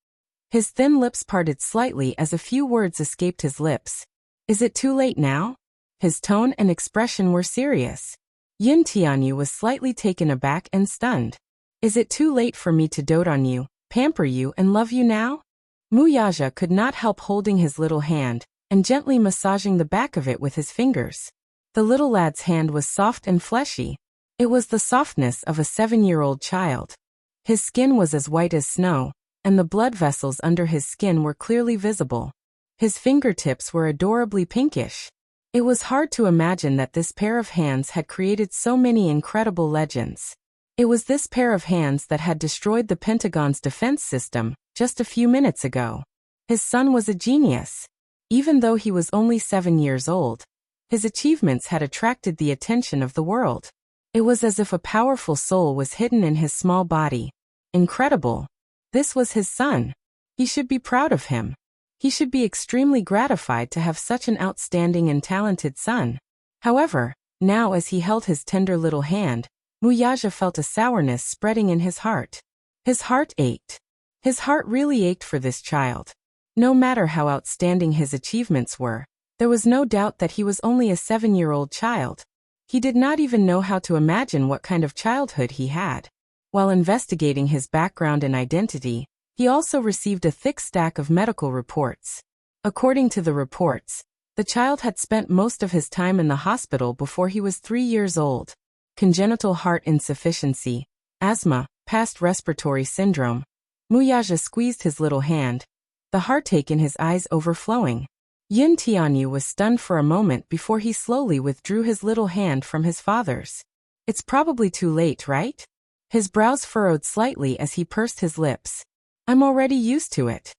His thin lips parted slightly as a few words escaped his lips. "Is it too late now?" His tone and expression were serious. Yin Tianyu was slightly taken aback and stunned. "Is it too late for me to dote on you, pamper you and love you now?" Mu Yaja could not help holding his little hand and gently massaging the back of it with his fingers. The little lad's hand was soft and fleshy. It was the softness of a 7-year-old child. His skin was as white as snow, and the blood vessels under his skin were clearly visible. His fingertips were adorably pinkish. It was hard to imagine that this pair of hands had created so many incredible legends. It was this pair of hands that had destroyed the Pentagon's defense system just a few minutes ago. His son was a genius. Even though he was only 7 years old, his achievements had attracted the attention of the world. It was as if a powerful soul was hidden in his small body. Incredible. This was his son. He should be proud of him. He should be extremely gratified to have such an outstanding and talented son. However, now as he held his tender little hand, Mu Yaja felt a sourness spreading in his heart. His heart ached. His heart really ached for this child. No matter how outstanding his achievements were, there was no doubt that he was only a 7-year-old child. He did not even know how to imagine what kind of childhood he had. While investigating his background and identity, he also received a thick stack of medical reports. According to the reports, the child had spent most of his time in the hospital before he was 3 years old. Congenital heart insufficiency, asthma, past respiratory syndrome. Mu Yaja squeezed his little hand, the heartache in his eyes overflowing. Yin Tianyu was stunned for a moment before he slowly withdrew his little hand from his father's. "It's probably too late, right?" His brows furrowed slightly as he pursed his lips. "I'm already used to it."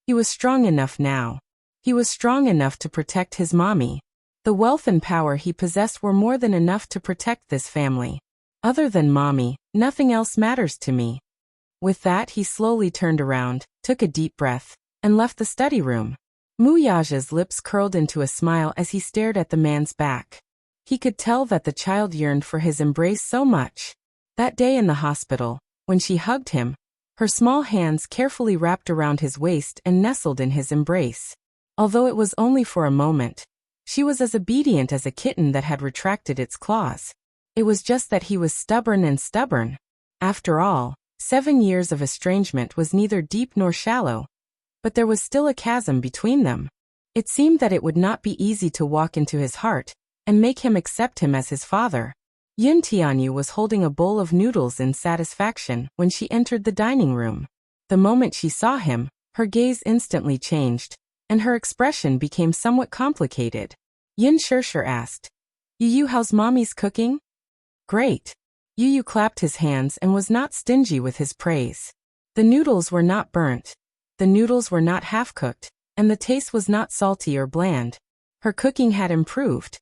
He was strong enough now. He was strong enough to protect his mommy. The wealth and power he possessed were more than enough to protect this family. "Other than mommy, nothing else matters to me." With that, he slowly turned around, took a deep breath, and left the study room. Mu Yaja's lips curled into a smile as he stared at the man's back. He could tell that the child yearned for his embrace so much. That day in the hospital, when she hugged him, her small hands carefully wrapped around his waist and nestled in his embrace. Although it was only for a moment, she was as obedient as a kitten that had retracted its claws. It was just that he was stubborn and stubborn. After all, 7 years of estrangement was neither deep nor shallow, but there was still a chasm between them. It seemed that it would not be easy to walk into his heart and make him accept him as his father. Yin Tianyu was holding a bowl of noodles in satisfaction when she entered the dining room. The moment she saw him, her gaze instantly changed, and her expression became somewhat complicated. Yin Shirshir asked, Yu, how's mommy's cooking? Great. Yu clapped his hands and was not stingy with his praise. The noodles were not burnt. The noodles were not half-cooked, and the taste was not salty or bland. Her cooking had improved.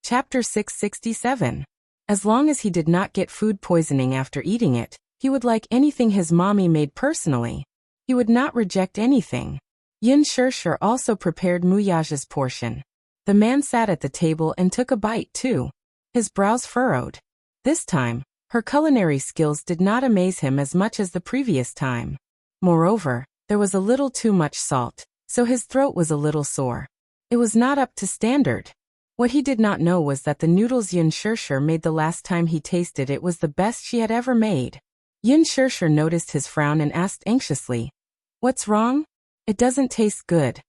Chapter 667. As long as he did not get food poisoning after eating it, he would like anything his mommy made personally. He would not reject anything. Yin Shirshir also prepared Muyaja's portion. The man sat at the table and took a bite too. His brows furrowed. This time, her culinary skills did not amaze him as much as the previous time. Moreover, there was a little too much salt, so his throat was a little sore. It was not up to standard. What he did not know was that the noodles Yin Shirshir made the last time he tasted it was the best she had ever made. Yin Shirshir noticed his frown and asked anxiously, "What's wrong? It doesn't taste good."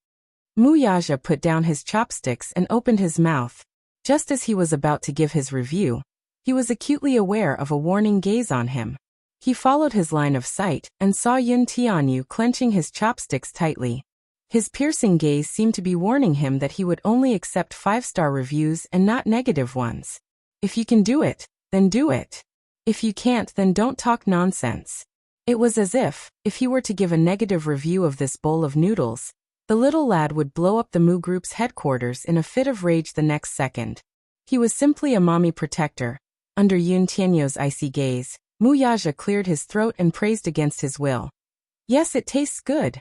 Muyaja put down his chopsticks and opened his mouth. Just as he was about to give his review, he was acutely aware of a warning gaze on him. He followed his line of sight and saw Yin Tianyu clenching his chopsticks tightly. His piercing gaze seemed to be warning him that he would only accept 5-star reviews and not negative ones. If you can do it, then do it. If you can't, then don't talk nonsense. It was as if he were to give a negative review of this bowl of noodles, the little lad would blow up the Mu Group's headquarters in a fit of rage the next second. He was simply a mommy protector. Under Yun Tianyu's icy gaze, Muyaja cleared his throat and praised against his will. "Yes, it tastes good."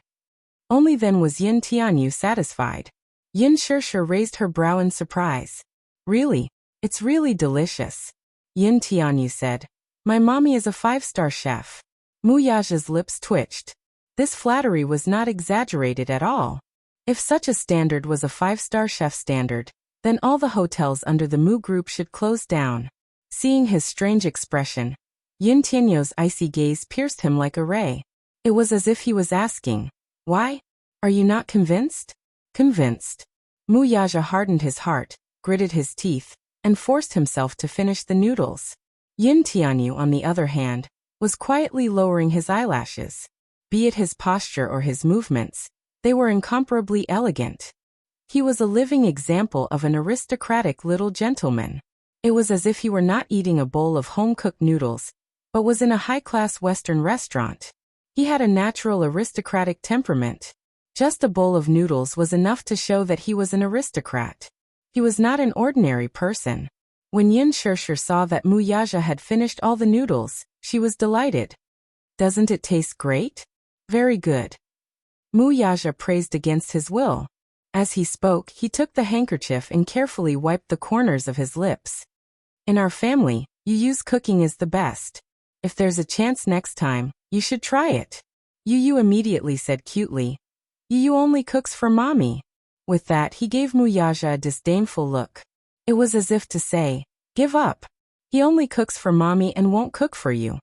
Only then was Yin Tianyu satisfied. Yin Shirshir raised her brow in surprise. "Really? It's really delicious." Yin Tianyu said, "My mommy is a 5-star chef." Muyaja's lips twitched. This flattery was not exaggerated at all. If such a standard was a 5-star chef standard, then all the hotels under the Mu Group should close down. Seeing his strange expression, Yin Tianyu's icy gaze pierced him like a ray. It was as if he was asking, "Why? Are you not convinced?" Convinced. Muyaja hardened his heart, gritted his teeth, and forced himself to finish the noodles. Yin Tianyu, on the other hand, was quietly lowering his eyelashes. Be it his posture or his movements, they were incomparably elegant. He was a living example of an aristocratic little gentleman. It was as if he were not eating a bowl of home-cooked noodles, but was in a high-class Western restaurant. He had a natural aristocratic temperament. Just a bowl of noodles was enough to show that he was an aristocrat. He was not an ordinary person. When Yin Shirshir saw that Muyaja had finished all the noodles, she was delighted. "Doesn't it taste great?" "Very good." Muyaja praised against his will. As he spoke, he took the handkerchief and carefully wiped the corners of his lips. "In our family, Yu's cooking is the best. If there's a chance next time, you should try it." Yu immediately said cutely, "Yu only cooks for mommy." With that, he gave Muyaja a disdainful look. It was as if to say, "Give up. He only cooks for mommy and won't cook for you."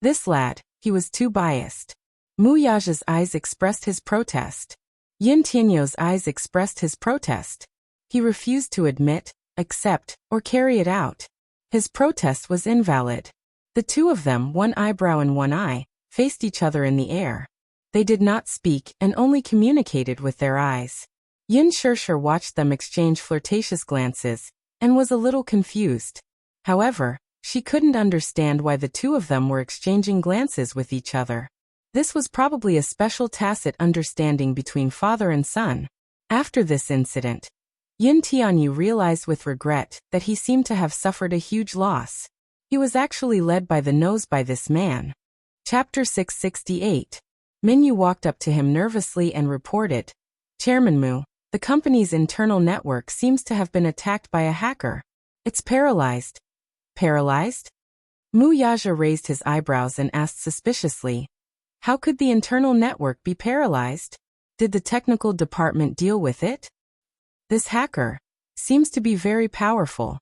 This lad, he was too biased. Muyaja's eyes expressed his protest. Yin Tianyu's eyes expressed his protest. He refused to admit, accept, or carry it out. His protest was invalid. The two of them, one eyebrow and one eye, faced each other in the air. They did not speak and only communicated with their eyes. Yin Shirshir watched them exchange flirtatious glances, and was a little confused. However, she couldn't understand why the two of them were exchanging glances with each other. This was probably a special tacit understanding between father and son. After this incident, Yin Tianyu realized with regret that he seemed to have suffered a huge loss. He was actually led by the nose by this man. Chapter 668. Minyu walked up to him nervously and reported, "Chairman Mu, the company's internal network seems to have been attacked by a hacker. It's paralyzed." "Paralyzed?" Muyaja raised his eyebrows and asked suspiciously, "How could the internal network be paralyzed? Did the technical department deal with it?" "This hacker seems to be very powerful.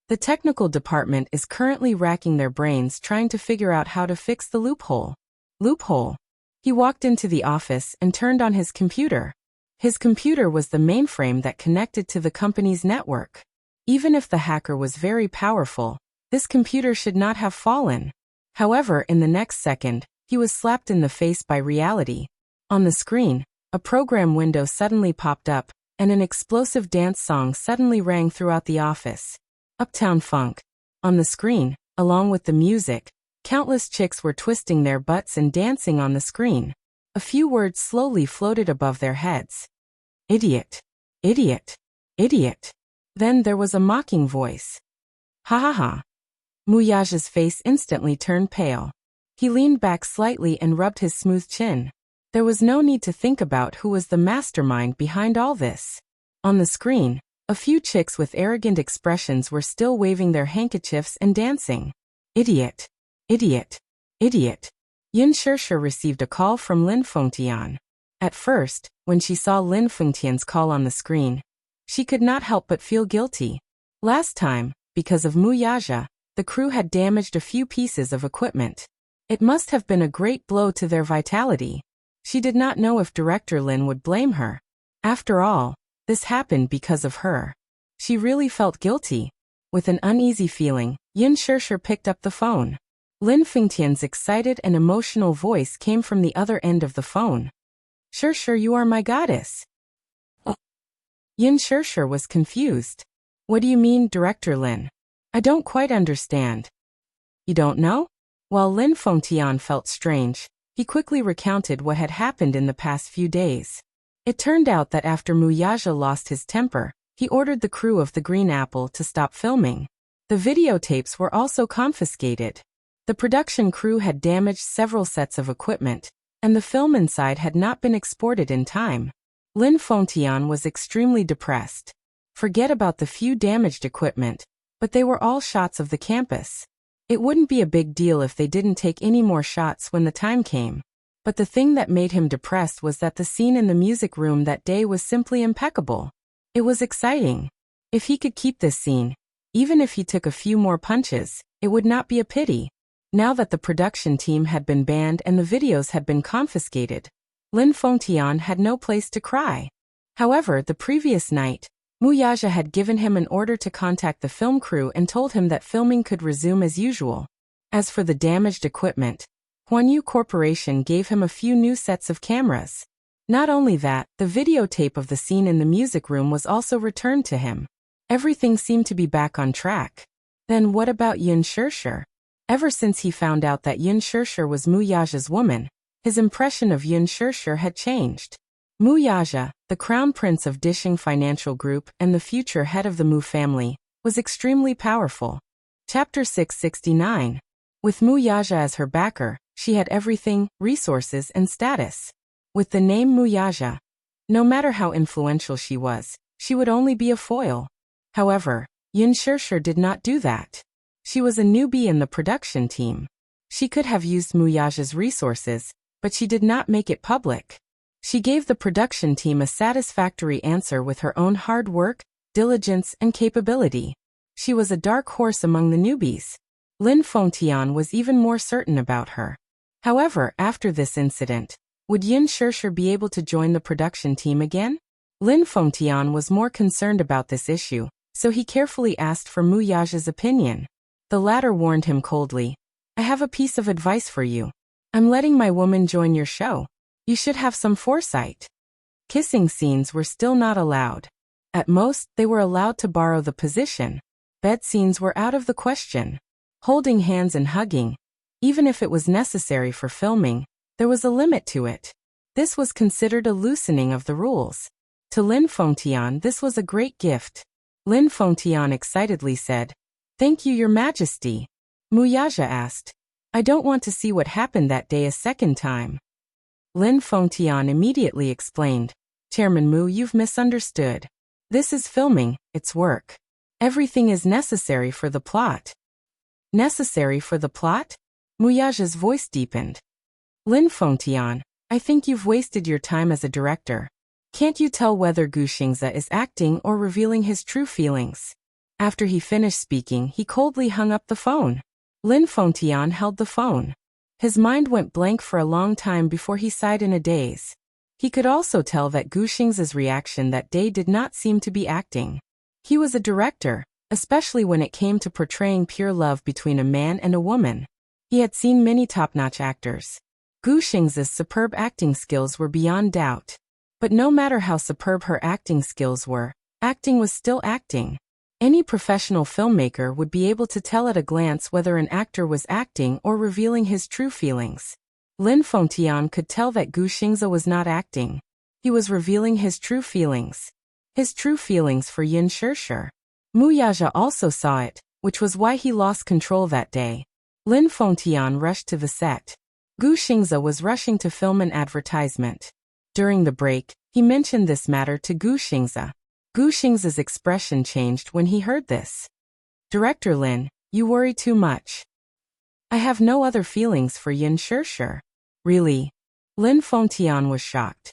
The technical department is currently racking their brains trying to figure out how to fix the loophole." Loophole? He walked into the office and turned on his computer. His computer was the mainframe that connected to the company's network. Even if the hacker was very powerful, this computer should not have fallen. However, in the next second, he was slapped in the face by reality. On the screen, a program window suddenly popped up, and an explosive dance song suddenly rang throughout the office. Uptown Funk. On the screen, along with the music, countless chicks were twisting their butts and dancing on the screen. A few words slowly floated above their heads. Idiot. Idiot. Idiot. Then there was a mocking voice. Ha ha ha. Muyaja's face instantly turned pale. He leaned back slightly and rubbed his smooth chin. There was no need to think about who was the mastermind behind all this. On the screen, a few chicks with arrogant expressions were still waving their handkerchiefs and dancing. Idiot. Idiot. Idiot. Yin Shirshir received a call from Lin Fengtian. At first, when she saw Lin Fengtian's call on the screen, she could not help but feel guilty. Last time, because of Muyaja, the crew had damaged a few pieces of equipment. It must have been a great blow to their vitality. She did not know if Director Lin would blame her. After all, this happened because of her. She really felt guilty. With an uneasy feeling, Yin Shirshir picked up the phone. Lin Fengtian's excited and emotional voice came from the other end of the phone. Shirshir, you are my goddess. Yin Shirshir was confused. What do you mean, Director Lin? I don't quite understand. You don't know? While Lin Fengtian felt strange, he quickly recounted what had happened in the past few days. It turned out that after Muyaja lost his temper, he ordered the crew of the Green Apple to stop filming. The videotapes were also confiscated. The production crew had damaged several sets of equipment, and the film inside had not been exported in time. Lin Fengtian was extremely depressed. Forget about the few damaged equipment, but they were all shots of the campus. It wouldn't be a big deal if they didn't take any more shots when the time came. But the thing that made him depressed was that the scene in the music room that day was simply impeccable. It was exciting. If he could keep this scene, even if he took a few more punches, it would not be a pity. Now that the production team had been banned and the videos had been confiscated, Lin Fengtian had no place to cry. However, the previous night, Muyaja had given him an order to contact the film crew and told him that filming could resume as usual. As for the damaged equipment, Huanyu Corporation gave him a few new sets of cameras. Not only that, the videotape of the scene in the music room was also returned to him. Everything seemed to be back on track. Then what about Yin Shirshir? Ever since he found out that Yin Shirshir was Muyaja's woman, his impression of Yin Shirshir had changed. Muyaja, the crown prince of Dishing Financial Group and the future head of the Mu family, was extremely powerful. Chapter 669. With Muyaja as her backer, she had everything, resources and status. With the name Muyaja, no matter how influential she would only be a foil. However, Yin Shirshir did not do that. She was a newbie in the production team. She could have used Muyaja's resources, but she did not make it public. She gave the production team a satisfactory answer with her own hard work, diligence, and capability. She was a dark horse among the newbies. Lin Fengtian was even more certain about her. However, after this incident, would Yin Shirshir be able to join the production team again? Lin Fengtian was more concerned about this issue, so he carefully asked for Muyaja's opinion. The latter warned him coldly. I have a piece of advice for you. I'm letting my woman join your show. You should have some foresight. Kissing scenes were still not allowed. At most, they were allowed to borrow the position. Bed scenes were out of the question. Holding hands and hugging, even if it was necessary for filming, there was a limit to it. This was considered a loosening of the rules. To Lin Fengtian, this was a great gift. Lin Fengtian excitedly said, "Thank you, Your Majesty." Muyaja asked, "I don't want to see what happened that day a second time." Lin Fengtian immediately explained, "Chairman Mu, you've misunderstood. This is filming, it's work. Everything is necessary for the plot." Necessary for the plot? Muyaja's voice deepened. Lin Fengtian, I think you've wasted your time as a director. Can't you tell whether Gu Xingze is acting or revealing his true feelings? After he finished speaking, he coldly hung up the phone. Lin Fengtian held the phone. His mind went blank for a long time before he sighed in a daze. He could also tell that Gu Xingze's reaction that day did not seem to be acting. He was a director, especially when it came to portraying pure love between a man and a woman. He had seen many top-notch actors. Gu Xingze's superb acting skills were beyond doubt. But no matter how superb her acting skills were, acting was still acting. Any professional filmmaker would be able to tell at a glance whether an actor was acting or revealing his true feelings. Lin Fengtian could tell that Gu Xingze was not acting. He was revealing his true feelings. His true feelings for Yin Shirshir. Mu Yaja also saw it, which was why he lost control that day. Lin Fengtian rushed to the set. Gu Xingze was rushing to film an advertisement. During the break, he mentioned this matter to Gu Xingze. Gu Xingze's expression changed when he heard this. Director Lin, you worry too much. I have no other feelings for Yin Shirshir. Really? Lin Fengtian was shocked.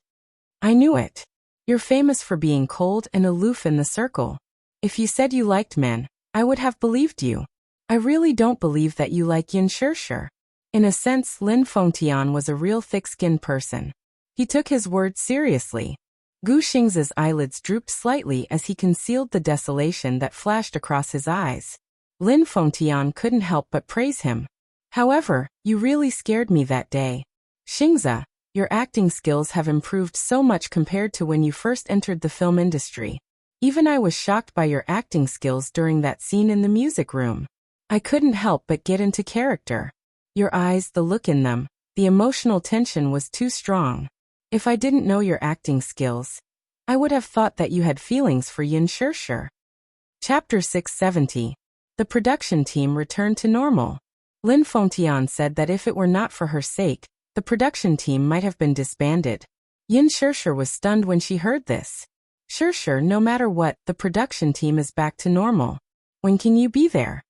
I knew it. You're famous for being cold and aloof in the circle. If you said you liked men, I would have believed you. I really don't believe that you like Yin Shirshir. In a sense, Lin Fengtian was a real thick-skinned person. He took his words seriously. Gu Xingze's eyelids drooped slightly as he concealed the desolation that flashed across his eyes. Lin Fengtian couldn't help but praise him. However, you really scared me that day. Xingze, your acting skills have improved so much compared to when you first entered the film industry. Even I was shocked by your acting skills during that scene in the music room. I couldn't help but get into character. Your eyes, the look in them, the emotional tension was too strong. If I didn't know your acting skills, I would have thought that you had feelings for Yin Shirshir. Chapter 670. The production team returned to normal. Lin Fengtian said that if it were not for her sake, the production team might have been disbanded. Yin Shirshir was stunned when she heard this. Shirshir, no matter what, the production team is back to normal. When can you be there?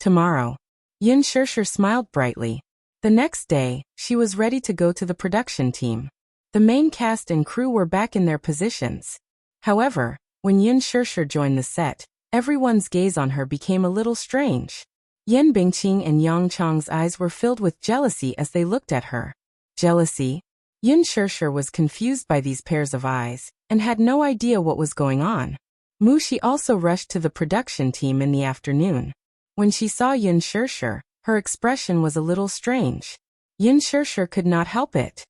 Tomorrow. Yin Shirshir smiled brightly. The next day, she was ready to go to the production team. The main cast and crew were back in their positions. However, when Yin Shirshir joined the set, everyone's gaze on her became a little strange. Yan Bingqing and Yang Chang's eyes were filled with jealousy as they looked at her. Jealousy? Yin Shirshir was confused by these pairs of eyes, and had no idea what was going on. Mu Shi also rushed to the production team in the afternoon. When she saw Yin Shirshir, her expression was a little strange. Yin Shirshir could not help it.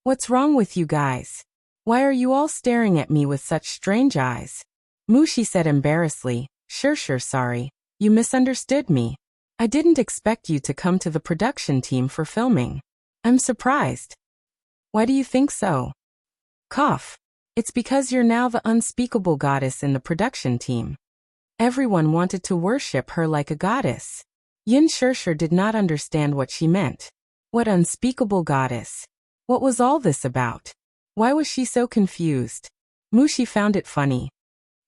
What's wrong with you guys? Why are you all staring at me with such strange eyes? Mu Shi said embarrassedly, Shirshir, sorry. You misunderstood me. I didn't expect you to come to the production team for filming. I'm surprised. Why do you think so? Cough. It's because you're now the unspeakable goddess in the production team. Everyone wanted to worship her like a goddess. Yin Shirshir did not understand what she meant. What unspeakable goddess? What was all this about? Why was she so confused? Mu Shi found it funny.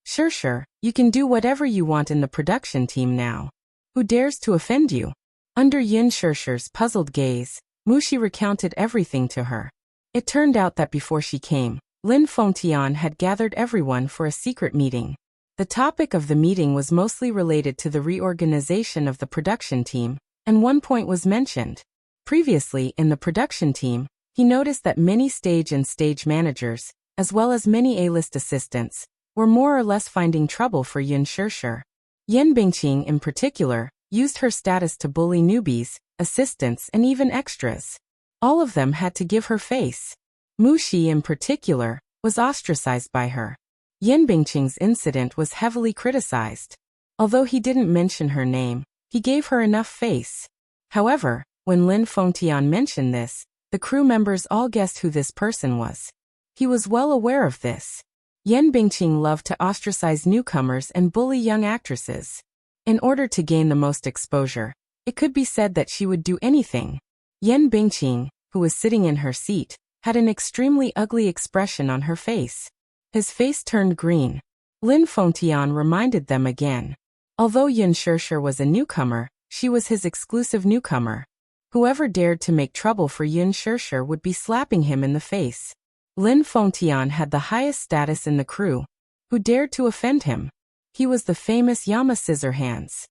Shirshir, you can do whatever you want in the production team now. Who dares to offend you? Under Yin Shirshir's puzzled gaze, Mu Shi recounted everything to her. It turned out that before she came, Lin Fengtian had gathered everyone for a secret meeting. The topic of the meeting was mostly related to the reorganization of the production team, and one point was mentioned. Previously in the production team, he noticed that many stage and stage managers, as well as many A-list assistants, were more or less finding trouble for Yin Shirshir. Yan Bingqing in particular, used her status to bully newbies, assistants and even extras. All of them had to give her face. Mu Shi in particular, was ostracized by her. Yan Bingqing's incident was heavily criticized. Although he didn't mention her name, he gave her enough face. However, when Lin Fengtian mentioned this, the crew members all guessed who this person was. He was well aware of this. Yan Bingqing loved to ostracize newcomers and bully young actresses. In order to gain the most exposure, it could be said that she would do anything. Yan Bingqing, who was sitting in her seat, had an extremely ugly expression on her face. His face turned green. Lin Fengtian reminded them again. Although Yin Shirshir was a newcomer, she was his exclusive newcomer. Whoever dared to make trouble for Yin Shirshir would be slapping him in the face. Lin Fengtian had the highest status in the crew. Who dared to offend him? He was the famous Yama Scissorhands.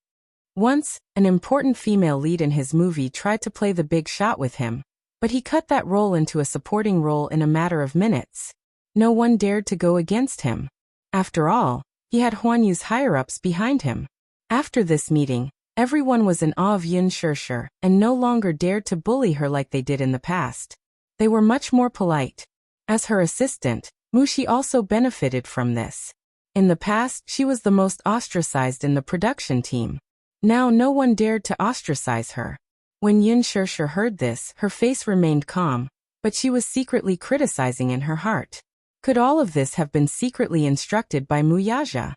Once, an important female lead in his movie tried to play the big shot with him, but he cut that role into a supporting role in a matter of minutes. No one dared to go against him. After all, he had Huan Yu's higher-ups behind him. After this meeting, everyone was in awe of Yin Shirshir and no longer dared to bully her like they did in the past. They were much more polite. As her assistant, Mu Shi also benefited from this. In the past, she was the most ostracized in the production team. Now no one dared to ostracize her. When Yin Shirshir heard this, her face remained calm, but she was secretly criticizing in her heart. Could all of this have been secretly instructed by Muyaja?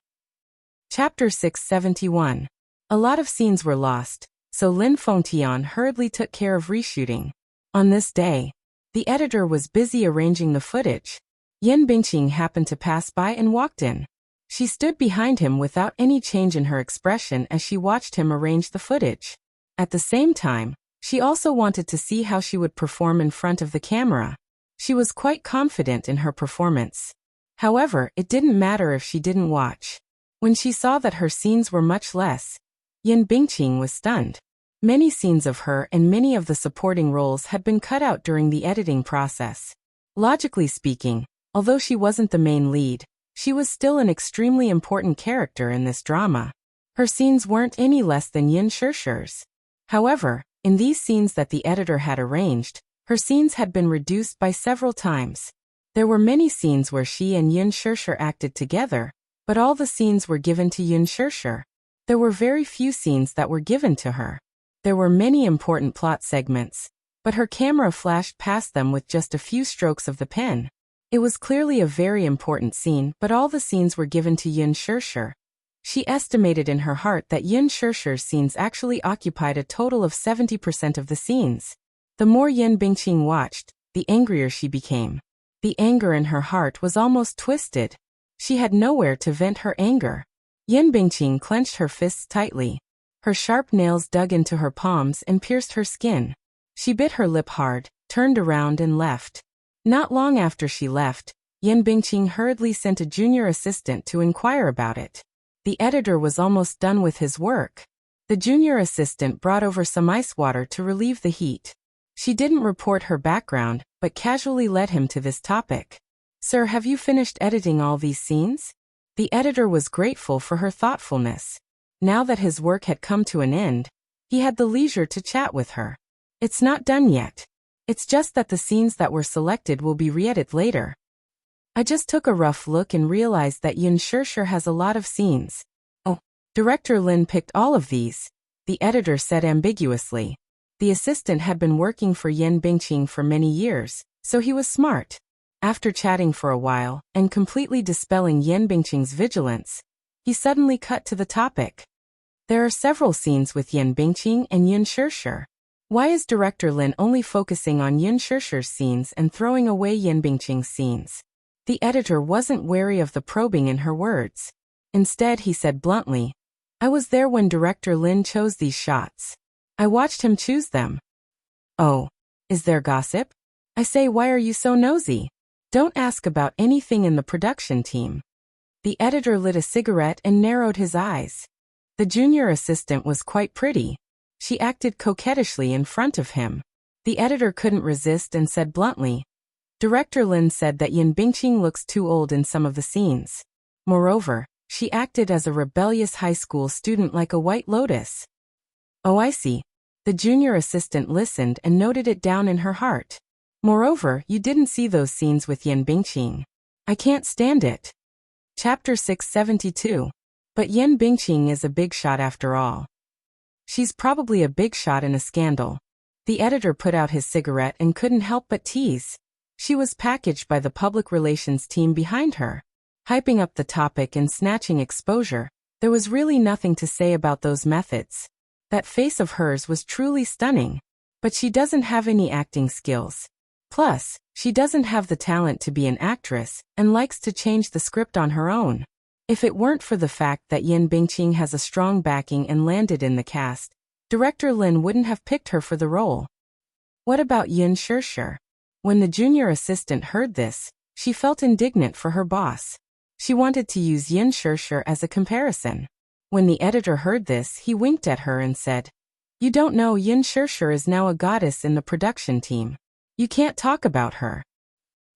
Chapter 671. A lot of scenes were lost, so Lin Fengtian hurriedly took care of reshooting. On this day, the editor was busy arranging the footage. Yin Bingqing happened to pass by and walked in. She stood behind him without any change in her expression as she watched him arrange the footage. At the same time, she also wanted to see how she would perform in front of the camera. She was quite confident in her performance. However, it didn't matter if she didn't watch. When she saw that her scenes were much less, Yin Bingqing was stunned. Many scenes of her and many of the supporting roles had been cut out during the editing process. Logically speaking, although she wasn't the main lead, she was still an extremely important character in this drama. Her scenes weren't any less than Yin Shirshir's. However, in these scenes that the editor had arranged, her scenes had been reduced by several times. There were many scenes where she and Yin Shirshir acted together, but all the scenes were given to Yin Shirshir. There were very few scenes that were given to her. There were many important plot segments, but her camera flashed past them with just a few strokes of the pen. It was clearly a very important scene, but all the scenes were given to Yin Shirshir. She estimated in her heart that Yin Shirshir's scenes actually occupied a total of 70% of the scenes. The more Yin Bingqing watched, the angrier she became. The anger in her heart was almost twisted. She had nowhere to vent her anger. Yin Bingqing clenched her fists tightly. Her sharp nails dug into her palms and pierced her skin. She bit her lip hard, turned around and left. Not long after she left, Yin Bingqing hurriedly sent a junior assistant to inquire about it. The editor was almost done with his work. The junior assistant brought over some ice water to relieve the heat. She didn't report her background, but casually led him to this topic. "Sir, have you finished editing all these scenes?" The editor was grateful for her thoughtfulness. Now that his work had come to an end, he had the leisure to chat with her. "It's not done yet. It's just that the scenes that were selected will be re-edited later. I just took a rough look and realized that Yin Shirshir has a lot of scenes." "Oh, Director Lin picked all of these," the editor said ambiguously. The assistant had been working for Yin Bingqing for many years, so he was smart. After chatting for a while, and completely dispelling Yin Bingqing's vigilance, he suddenly cut to the topic. "There are several scenes with Yin Bingqing and Yin Shirshir. Why is Director Lin only focusing on Yin Shirshir's scenes and throwing away Yin Bingqing's scenes?" The editor wasn't wary of the probing in her words. Instead, he said bluntly, "I was there when Director Lin chose these shots. I watched him choose them." "Oh, is there gossip? I say, why are you so nosy? Don't ask about anything in the production team." The editor lit a cigarette and narrowed his eyes. The junior assistant was quite pretty. She acted coquettishly in front of him. The editor couldn't resist and said bluntly, "Director Lin said that Yin Bingqing looks too old in some of the scenes. Moreover, she acted as a rebellious high school student like a white lotus." "Oh, I see." The junior assistant listened and noted it down in her heart. "Moreover, you didn't see those scenes with Yin Bingqing. I can't stand it." Chapter 672. But Yin Bingqing is a big shot after all. She's probably a big shot in a scandal. The editor put out his cigarette and couldn't help but tease. She was packaged by the public relations team behind her. Hyping up the topic and snatching exposure, there was really nothing to say about those methods. That face of hers was truly stunning. But she doesn't have any acting skills. Plus, she doesn't have the talent to be an actress and likes to change the script on her own. If it weren't for the fact that Yin Bingqing has a strong backing and landed in the cast, Director Lin wouldn't have picked her for the role. What about Yin Shirshir? When the junior assistant heard this, she felt indignant for her boss. She wanted to use Yin Shirshir as a comparison. When the editor heard this, he winked at her and said, "You don't know Yin Shirshir is now a goddess in the production team. You can't talk about her."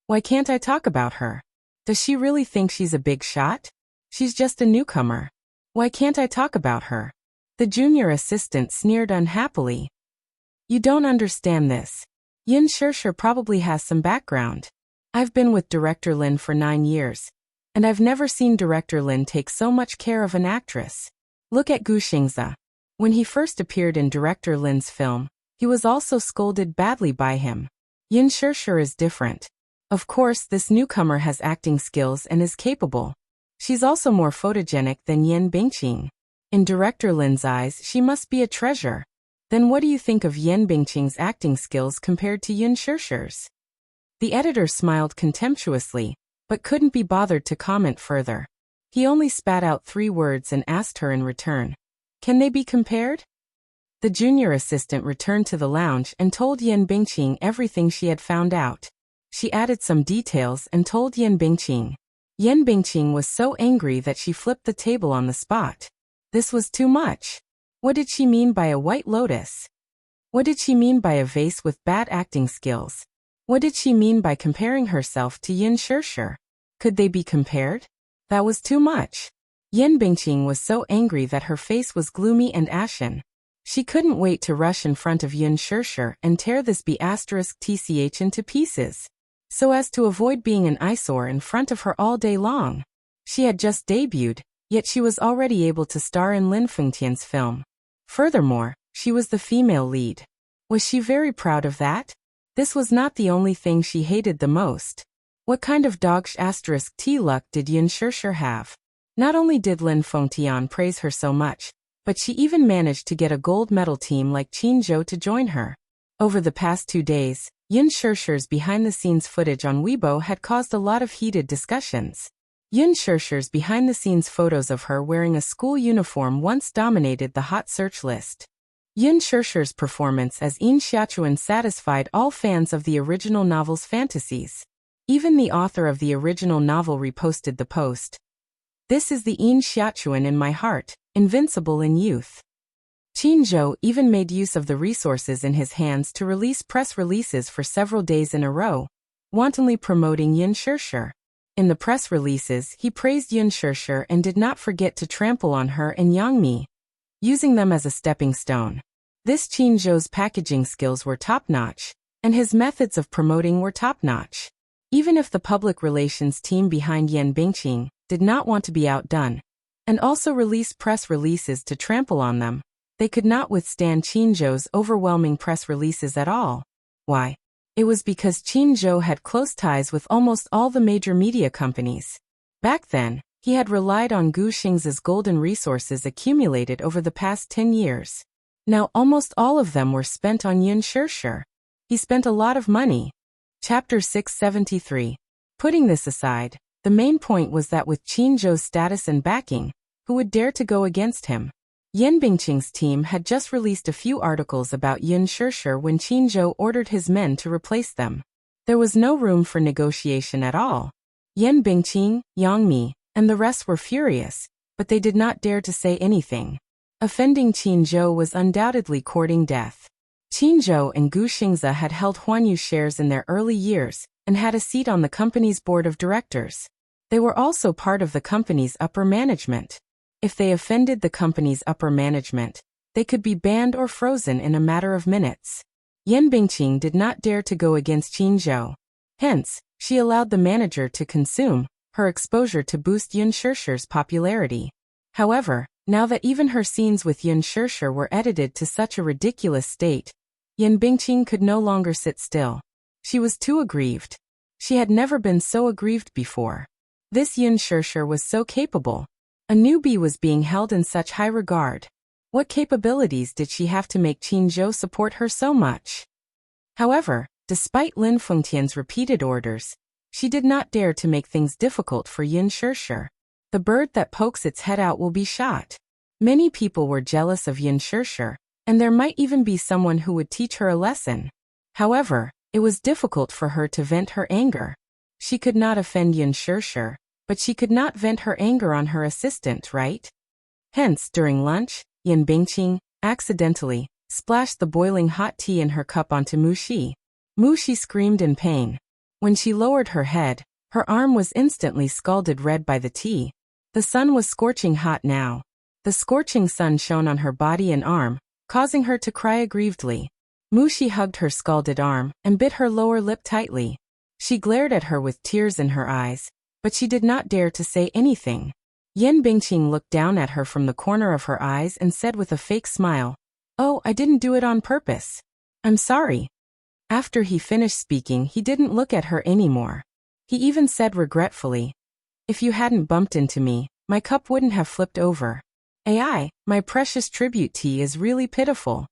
"Why can't I talk about her? Does she really think she's a big shot? She's just a newcomer. Why can't I talk about her?" The junior assistant sneered unhappily. "You don't understand this. Yin Shirshir probably has some background. I've been with Director Lin for 9 years. And I've never seen director Lin take so much care of an actress. Look at Gu Xingze. When he first appeared in director Lin's film, he was also scolded badly by him. Yin Shishir is different. Of course, this newcomer has acting skills and is capable. She's also more photogenic than Yin Bingqing. In director Lin's eyes, she must be a treasure. Then what do you think of Yin Bingqing's acting skills compared to Yin Shishir's? The editor smiled contemptuously, but couldn't be bothered to comment further. He only spat out 3 words and asked her in return, "Can they be compared?" The junior assistant returned to the lounge and told Yin Bingqing everything she had found out. She added some details and told Yin Bingqing. Yin Bingqing was so angry that she flipped the table on the spot. This was too much. What did she mean by a white lotus? What did she mean by a vase with bad acting skills? What did she mean by comparing herself to Yin Shishir? Could they be compared? That was too much. Yin Bingqing was so angry that her face was gloomy and ashen. She couldn't wait to rush in front of Yin Shishir and tear this B***tch into pieces, so as to avoid being an eyesore in front of her all day long. She had just debuted, yet she was already able to star in Lin Fengtian's film. Furthermore, she was the female lead. Was she very proud of that? This was not the only thing she hated the most. What kind of dog**t luck did Yin Shishir have? Not only did Lin Fengtian praise her so much, but she even managed to get a gold medal team like Qin Zhou to join her. Over the past 2 days, Yin Shishir's behind-the-scenes footage on Weibo had caused a lot of heated discussions. Yin Shishir's behind-the-scenes photos of her wearing a school uniform once dominated the hot search list. Yin Shishir's performance as Yin Xiaochuan satisfied all fans of the original novel's fantasies. Even the author of the original novel reposted the post. "This is the Yin Xiaochuan in my heart, invincible in youth." Qin Zhou even made use of the resources in his hands to release press releases for several days in a row, wantonly promoting Yin Shishir. In the press releases, he praised Yin Shishir and did not forget to trample on her and Yang Mi, using them as a stepping stone. This Qin Zhou's packaging skills were top-notch, and his methods of promoting were top-notch. Even if the public relations team behind Yin Bingqing did not want to be outdone, and also release press releases to trample on them, they could not withstand Qin Zhou's overwhelming press releases at all. Why? It was because Qin Zhou had close ties with almost all the major media companies. Back then, he had relied on Gu Xingze's golden resources accumulated over the past 10 years. Now almost all of them were spent on Yin Shishir. He spent a lot of money. Chapter 673. Putting this aside, the main point was that with Qin Zhou's status and backing, who would dare to go against him? Yin Bingqing's team had just released a few articles about Yin Shishir when Qin Zhou ordered his men to replace them. There was no room for negotiation at all. Yin Bingqing, Yang Mi, and the rest were furious, but they did not dare to say anything. Offending Qin Zhou was undoubtedly courting death. Qin Zhou and Gu Xingze had held Huanyu shares in their early years and had a seat on the company's board of directors. They were also part of the company's upper management. If they offended the company's upper management, they could be banned or frozen in a matter of minutes. Yin Bingqing did not dare to go against Qin Zhou. Hence, she allowed the manager to consume her exposure to boost Yin Shishir's popularity. However, now that even her scenes with Yin Shishir were edited to such a ridiculous state, Yin Bingqing could no longer sit still. She was too aggrieved. She had never been so aggrieved before. This Yin Shishir was so capable. A newbie was being held in such high regard. What capabilities did she have to make Qin Zhou support her so much? However, despite Lin Fengtian's repeated orders, she did not dare to make things difficult for Yin Shishir. The bird that pokes its head out will be shot. Many people were jealous of Yin Shishir, and there might even be someone who would teach her a lesson. However, it was difficult for her to vent her anger. She could not offend Yin Shishir, but she could not vent her anger on her assistant, right? Hence, during lunch, Yin Bingqing accidentally splashed the boiling hot tea in her cup onto Mu Xi. Mu Xi screamed in pain. When she lowered her head, her arm was instantly scalded red by the tea. The sun was scorching hot now. The scorching sun shone on her body and arm, causing her to cry aggrievedly. Mu Xi hugged her scalded arm and bit her lower lip tightly. She glared at her with tears in her eyes, but she did not dare to say anything. Yan Bingqing looked down at her from the corner of her eyes and said with a fake smile, "Oh, I didn't do it on purpose. I'm sorry." After he finished speaking, he didn't look at her anymore. He even said regretfully, "If you hadn't bumped into me, my cup wouldn't have flipped over. AI, my precious tribute tea is really pitiful."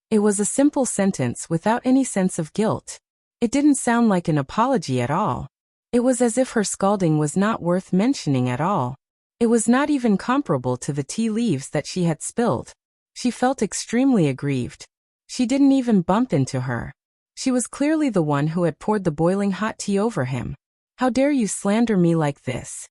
It was a simple sentence without any sense of guilt. It didn't sound like an apology at all. It was as if her scolding was not worth mentioning at all. It was not even comparable to the tea leaves that she had spilled. She felt extremely aggrieved. She didn't even bump into her. She was clearly the one who had poured the boiling hot tea over him. "How dare you slander me like this?"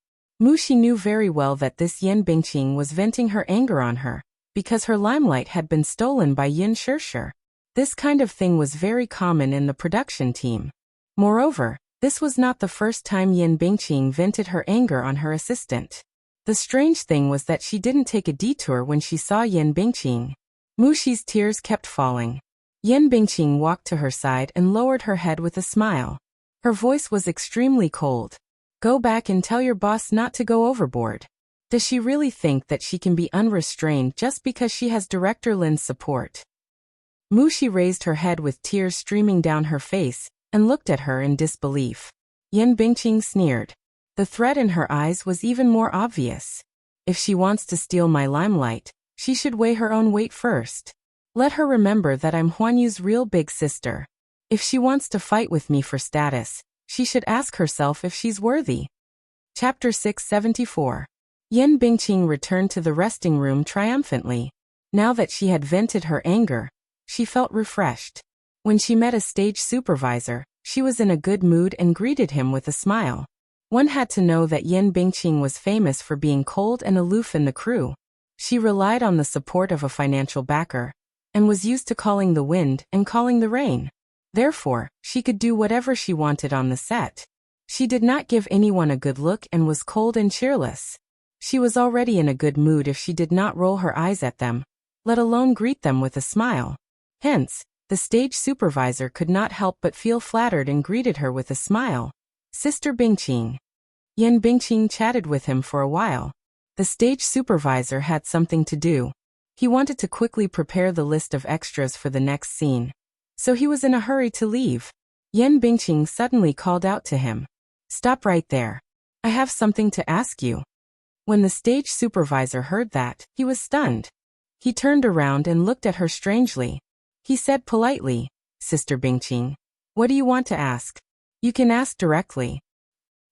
She knew very well that this Yan Bingqing was venting her anger on her, because her limelight had been stolen by Yin Shirshir. This kind of thing was very common in the production team. Moreover, this was not the first time Yan Bingqing vented her anger on her assistant. The strange thing was that she didn't take a detour when she saw Yan Bingqing. Mushi's tears kept falling. Yan Bingqing walked to her side and lowered her head with a smile. Her voice was extremely cold. "Go back and tell your boss not to go overboard." Does she really think that she can be unrestrained just because she has Director Lin's support? Mushi raised her head with tears streaming down her face and looked at her in disbelief. Yan Bingqing sneered. The threat in her eyes was even more obvious. If she wants to steal my limelight, she should weigh her own weight first. Let her remember that I'm Huanyu's real big sister. If she wants to fight with me for status, she should ask herself if she's worthy. Chapter 674. Yan Bingqing returned to the resting room triumphantly. Now that she had vented her anger, she felt refreshed. When she met a stage supervisor, she was in a good mood and greeted him with a smile. One had to know that Yan Bingqing was famous for being cold and aloof in the crew. She relied on the support of a financial backer, and was used to calling the wind and calling the rain. Therefore, she could do whatever she wanted on the set. She did not give anyone a good look and was cold and cheerless. She was already in a good mood if she did not roll her eyes at them, let alone greet them with a smile. Hence, the stage supervisor could not help but feel flattered and greeted her with a smile. "Sister Bingqing." Yan Bingqing chatted with him for a while. The stage supervisor had something to do. He wanted to quickly prepare the list of extras for the next scene. So he was in a hurry to leave. Yan Bingqing suddenly called out to him. "Stop right there. I have something to ask you." When the stage supervisor heard that, he was stunned. He turned around and looked at her strangely. He said politely, "Sister Bingqing, what do you want to ask? You can ask directly."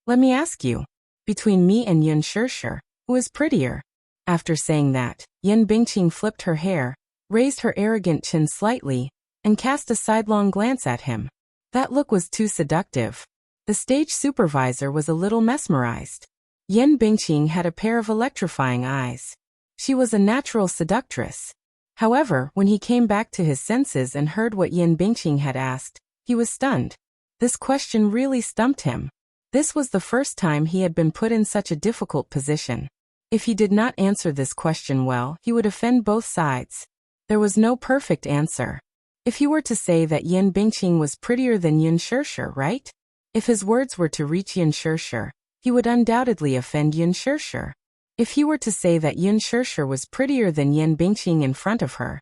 "Let me ask you, between me and Yin Shirshir, who is prettier?" After saying that, Yan Bingqing flipped her hair, raised her arrogant chin slightly, and cast a sidelong glance at him. That look was too seductive. The stage supervisor was a little mesmerized. Yan Bingqing had a pair of electrifying eyes. She was a natural seductress. However, when he came back to his senses and heard what Yan Bingqing had asked, he was stunned. This question really stumped him. This was the first time he had been put in such a difficult position. If he did not answer this question well, he would offend both sides. There was no perfect answer. If he were to say that Yan Bingqing was prettier than Yin Shirshir, right? If his words were to reach Yin Shirshir, he would undoubtedly offend Yin Shirshir. If he were to say that Yin Shirshir was prettier than Yan Bingqing in front of her,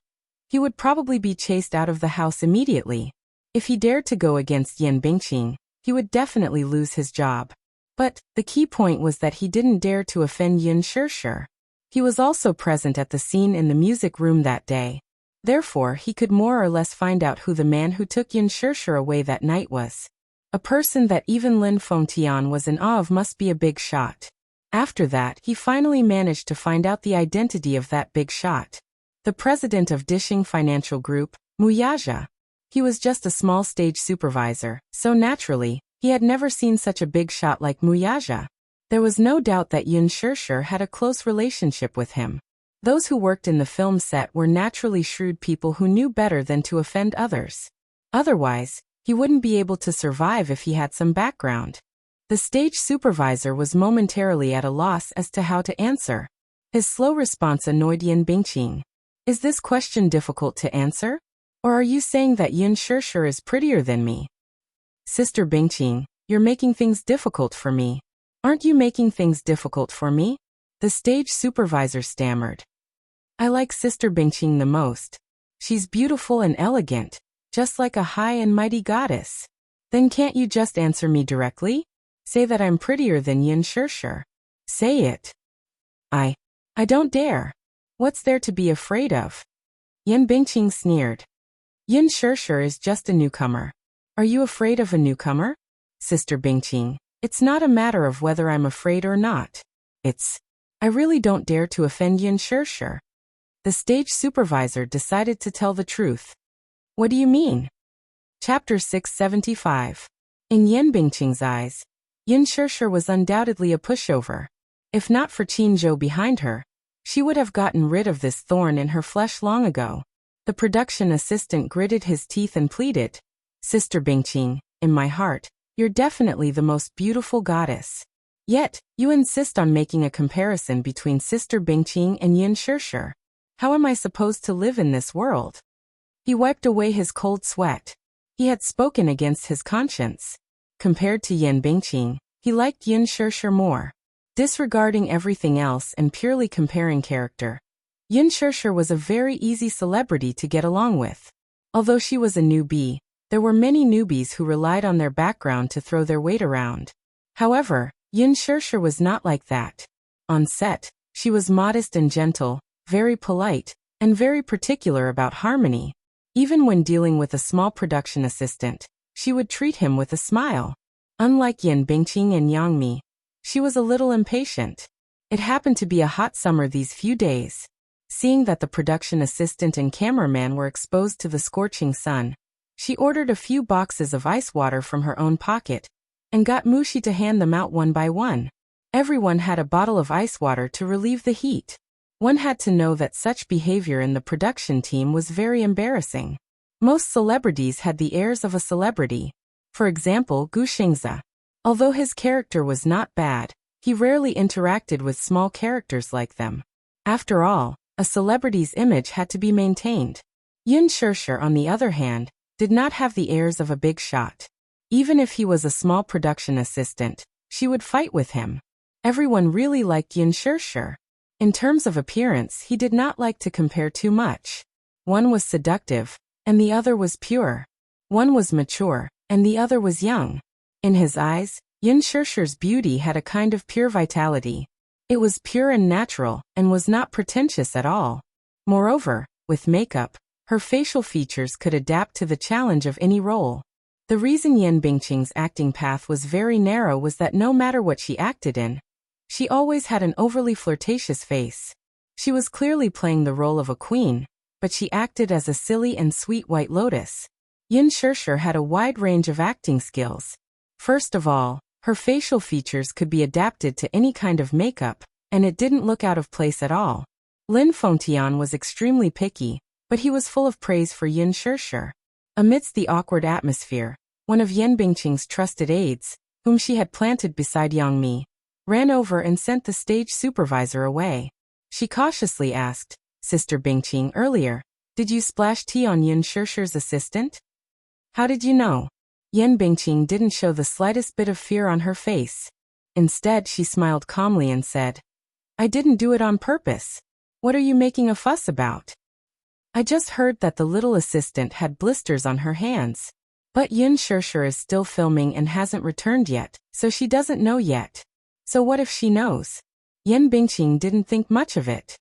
he would probably be chased out of the house immediately. If he dared to go against Yan Bingqing, he would definitely lose his job. But the key point was that he didn't dare to offend Yin Shirshir. He was also present at the scene in the music room that day. Therefore, he could more or less find out who the man who took Yin Shirshir away that night was. A person that even Lin Fengtian was in awe of must be a big shot. After that, he finally managed to find out the identity of that big shot. The president of Dishing Financial Group, Muyaja. He was just a small stage supervisor, so naturally, he had never seen such a big shot like Muyaja. There was no doubt that Yin Shirshir had a close relationship with him. Those who worked in the film set were naturally shrewd people who knew better than to offend others. Otherwise, he wouldn't be able to survive if he had some background. The stage supervisor was momentarily at a loss as to how to answer. His slow response annoyed Yan Bingqing. "Is this question difficult to answer? Or are you saying that Yin Shirshir is prettier than me?" "Sister Bingqing, you're making things difficult for me. Aren't you making things difficult for me? The stage supervisor stammered. I like Sister Bingqing the most. She's beautiful and elegant, just like a high and mighty goddess. Then can't you just answer me directly? Say that I'm prettier than Yin Shirshir. Say it. I don't dare. What's there to be afraid of? Yin Bingqing sneered. Yin Shirshir is just a newcomer. Are you afraid of a newcomer? Sister Bingqing, it's not a matter of whether I'm afraid or not. I really don't dare to offend Yin Shirshir. The stage supervisor decided to tell the truth. What do you mean? Chapter 675. In Yin Bingqing's eyes, Yin Shirshir was undoubtedly a pushover. If not for Qin Zhou behind her, she would have gotten rid of this thorn in her flesh long ago. The production assistant gritted his teeth and pleaded, Sister Bingqing, in my heart, you're definitely the most beautiful goddess. Yet, you insist on making a comparison between Sister Bingqing and Yin Shirshir. How am I supposed to live in this world? He wiped away his cold sweat. He had spoken against his conscience. Compared to Yin Bingqing, he liked Yin Shirshir more. Disregarding everything else and purely comparing character, Yin Shirshir was a very easy celebrity to get along with. Although she was a newbie, there were many newbies who relied on their background to throw their weight around. However, Yin Shirshir was not like that. On set, she was modest and gentle, very polite, and very particular about harmony. Even when dealing with a small production assistant, she would treat him with a smile. Unlike Yin Bingqing and Yang Mi, she was a little impatient. It happened to be a hot summer these few days. Seeing that the production assistant and cameraman were exposed to the scorching sun, she ordered a few boxes of ice water from her own pocket and got Mushi to hand them out one by one. Everyone had a bottle of ice water to relieve the heat. One had to know that such behavior in the production team was very embarrassing. Most celebrities had the airs of a celebrity. For example, Gu Xingzi. Although his character was not bad, he rarely interacted with small characters like them. After all, a celebrity's image had to be maintained. Yin Shirshir, on the other hand, did not have the airs of a big shot. Even if he was a small production assistant, she would fight with him. Everyone really liked Yin Shirshir. In terms of appearance, he did not like to compare too much. One was seductive, and the other was pure. One was mature, and the other was young. In his eyes, Yin Shirshir's beauty had a kind of pure vitality. It was pure and natural, and was not pretentious at all. Moreover, with makeup, her facial features could adapt to the challenge of any role. The reason Yin Bingqing's acting path was very narrow was that no matter what she acted in, she always had an overly flirtatious face. She was clearly playing the role of a queen, but she acted as a silly and sweet white lotus. Yin Shirshir had a wide range of acting skills. First of all, her facial features could be adapted to any kind of makeup, and it didn't look out of place at all. Lin Fengtian was extremely picky, but he was full of praise for Yin Shirshir. Amidst the awkward atmosphere, one of Yin Bingqing's trusted aides, whom she had planted beside Yang Mi, ran over and sent the stage supervisor away. She cautiously asked, Sister Bingqing, earlier, did you splash tea on Yin Shirshir's assistant? How did you know? Yin Bingqing didn't show the slightest bit of fear on her face. Instead, she smiled calmly and said, I didn't do it on purpose. What are you making a fuss about? I just heard that the little assistant had blisters on her hands. But Yin Shirshir is still filming and hasn't returned yet, so she doesn't know yet. So what if she knows? Yin Bingqing didn't think much of it.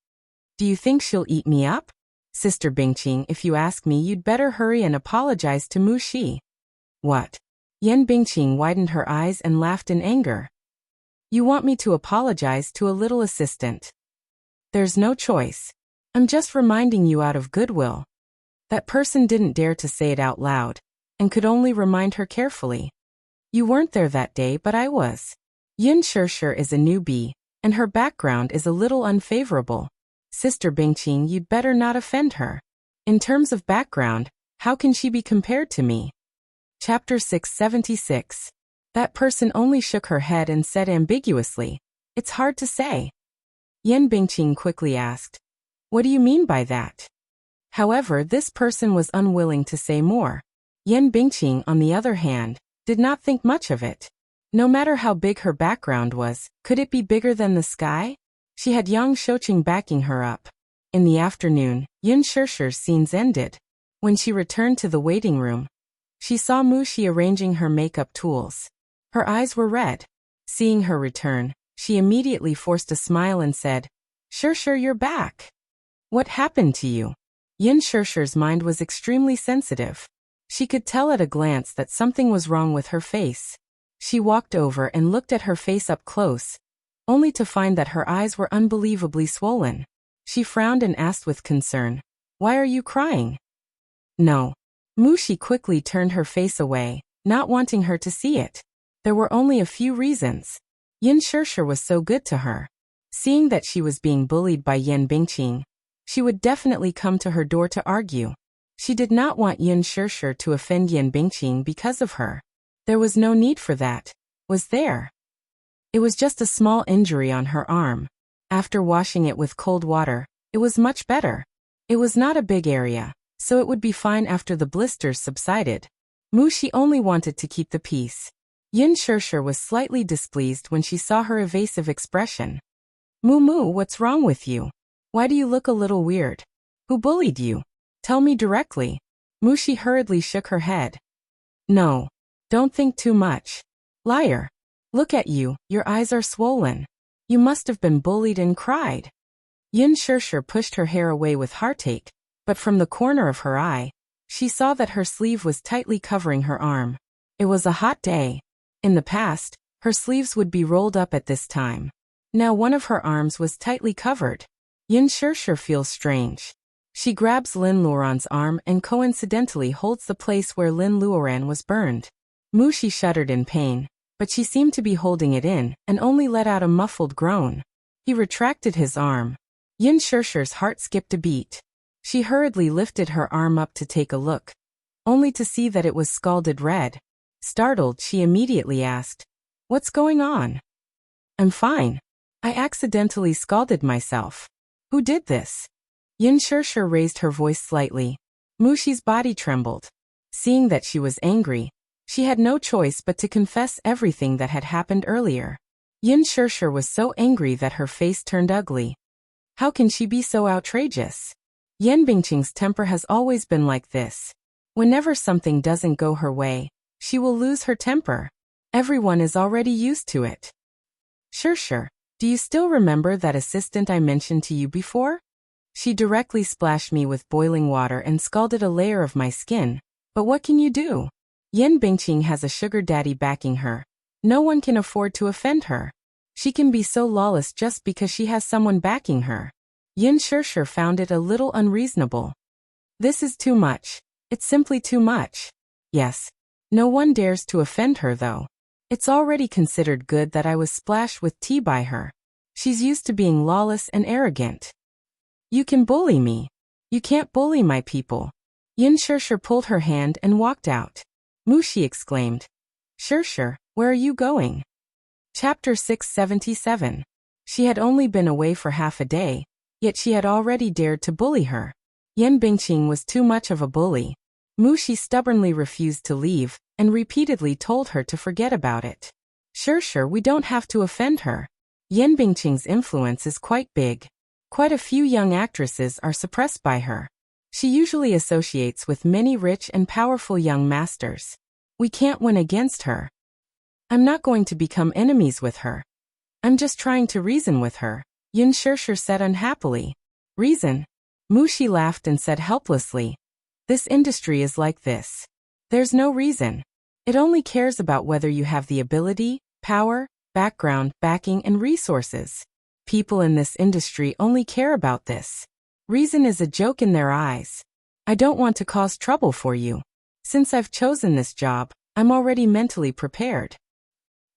Do you think she'll eat me up? Sister Bingqing, if you ask me, you'd better hurry and apologize to Mu Shi. What? Yin Bingqing widened her eyes and laughed in anger. You want me to apologize to a little assistant? There's no choice. I'm just reminding you out of goodwill. That person didn't dare to say it out loud, and could only remind her carefully. You weren't there that day, but I was. Yin Shirshir is a newbie, and her background is a little unfavorable. Sister Bingqing, you'd better not offend her. In terms of background, how can she be compared to me? Chapter 676. That person only shook her head and said ambiguously, It's hard to say. Yin Bingqing quickly asked, What do you mean by that? However, this person was unwilling to say more. Yin Bingqing, on the other hand, did not think much of it. No matter how big her background was, could it be bigger than the sky? She had Yang Shouqing backing her up. In the afternoon, Yin Shirshir's scenes ended. When she returned to the waiting room, she saw Mushi arranging her makeup tools. Her eyes were red. Seeing her return, she immediately forced a smile and said, "Shirshir, you're back. What happened to you?" Yin Shirshir's mind was extremely sensitive. She could tell at a glance that something was wrong with her face. She walked over and looked at her face up close, only to find that her eyes were unbelievably swollen. She frowned and asked with concern, "Why are you crying?" "No." Mushi quickly turned her face away, not wanting her to see it. There were only a few reasons. Yin Shirshir was so good to her. Seeing that she was being bullied by Yen Bingqing, she would definitely come to her door to argue. She did not want Yin Shirshir to offend Yen Bingqing because of her. There was no need for that, was there? It was just a small injury on her arm. After washing it with cold water, it was much better. It was not a big area, so it would be fine after the blisters subsided. Mushi only wanted to keep the peace. Yin Shirshir was slightly displeased when she saw her evasive expression. "Moo, what's wrong with you? Why do you look a little weird? Who bullied you? Tell me directly." Mushi hurriedly shook her head. "No. Don't think too much. Liar. Look at you, your eyes are swollen. You must have been bullied and cried." Yin Shirshir pushed her hair away with heartache, but from the corner of her eye, she saw that her sleeve was tightly covering her arm. It was a hot day. In the past, her sleeves would be rolled up at this time. Now one of her arms was tightly covered. Yin Shirshir feels strange. She grabs Lin Luoran's arm and coincidentally holds the place where Lin Luoran was burned. Mushi shuddered in pain, but she seemed to be holding it in and only let out a muffled groan. He retracted his arm. Yin Shirshir's heart skipped a beat. She hurriedly lifted her arm up to take a look, only to see that it was scalded red. Startled, she immediately asked, "What's going on?" "I'm fine. I accidentally scalded myself." "Who did this?" Yin Shirshir raised her voice slightly. Mushi's body trembled. Seeing that she was angry, she had no choice but to confess everything that had happened earlier. Yin Shirshir was so angry that her face turned ugly. How can she be so outrageous? Yen Bingqing's temper has always been like this. Whenever something doesn't go her way, she will lose her temper. Everyone is already used to it. "Shirshir, do you still remember that assistant I mentioned to you before? She directly splashed me with boiling water and scalded a layer of my skin. But what can you do? Yen Bingqing has a sugar daddy backing her. No one can afford to offend her. She can be so lawless just because she has someone backing her." Yin Shirshir found it a little unreasonable. "This is too much. It's simply too much." "Yes. No one dares to offend her though. It's already considered good that I was splashed with tea by her. She's used to being lawless and arrogant." "You can bully me. You can't bully my people." Yin Shirshir pulled her hand and walked out. Mushi exclaimed, "Shirshir, where are you going?" Chapter 677. She had only been away for half a day, yet she had already dared to bully her. Yen Bingqing was too much of a bully. Mushi stubbornly refused to leave, and repeatedly told her to forget about it. "Shirshir, we don't have to offend her. Yen Bingqing's influence is quite big. Quite a few young actresses are suppressed by her. She usually associates with many rich and powerful young masters. We can't win against her. I'm not going to become enemies with her. I'm just trying to reason with her," Yin Shirshir said unhappily. "Reason?" Mushi laughed and said helplessly. "This industry is like this. There's no reason. It only cares about whether you have the ability, power, background, backing, and resources. People in this industry only care about this. Reason is a joke in their eyes. I don't want to cause trouble for you. Since I've chosen this job, I'm already mentally prepared.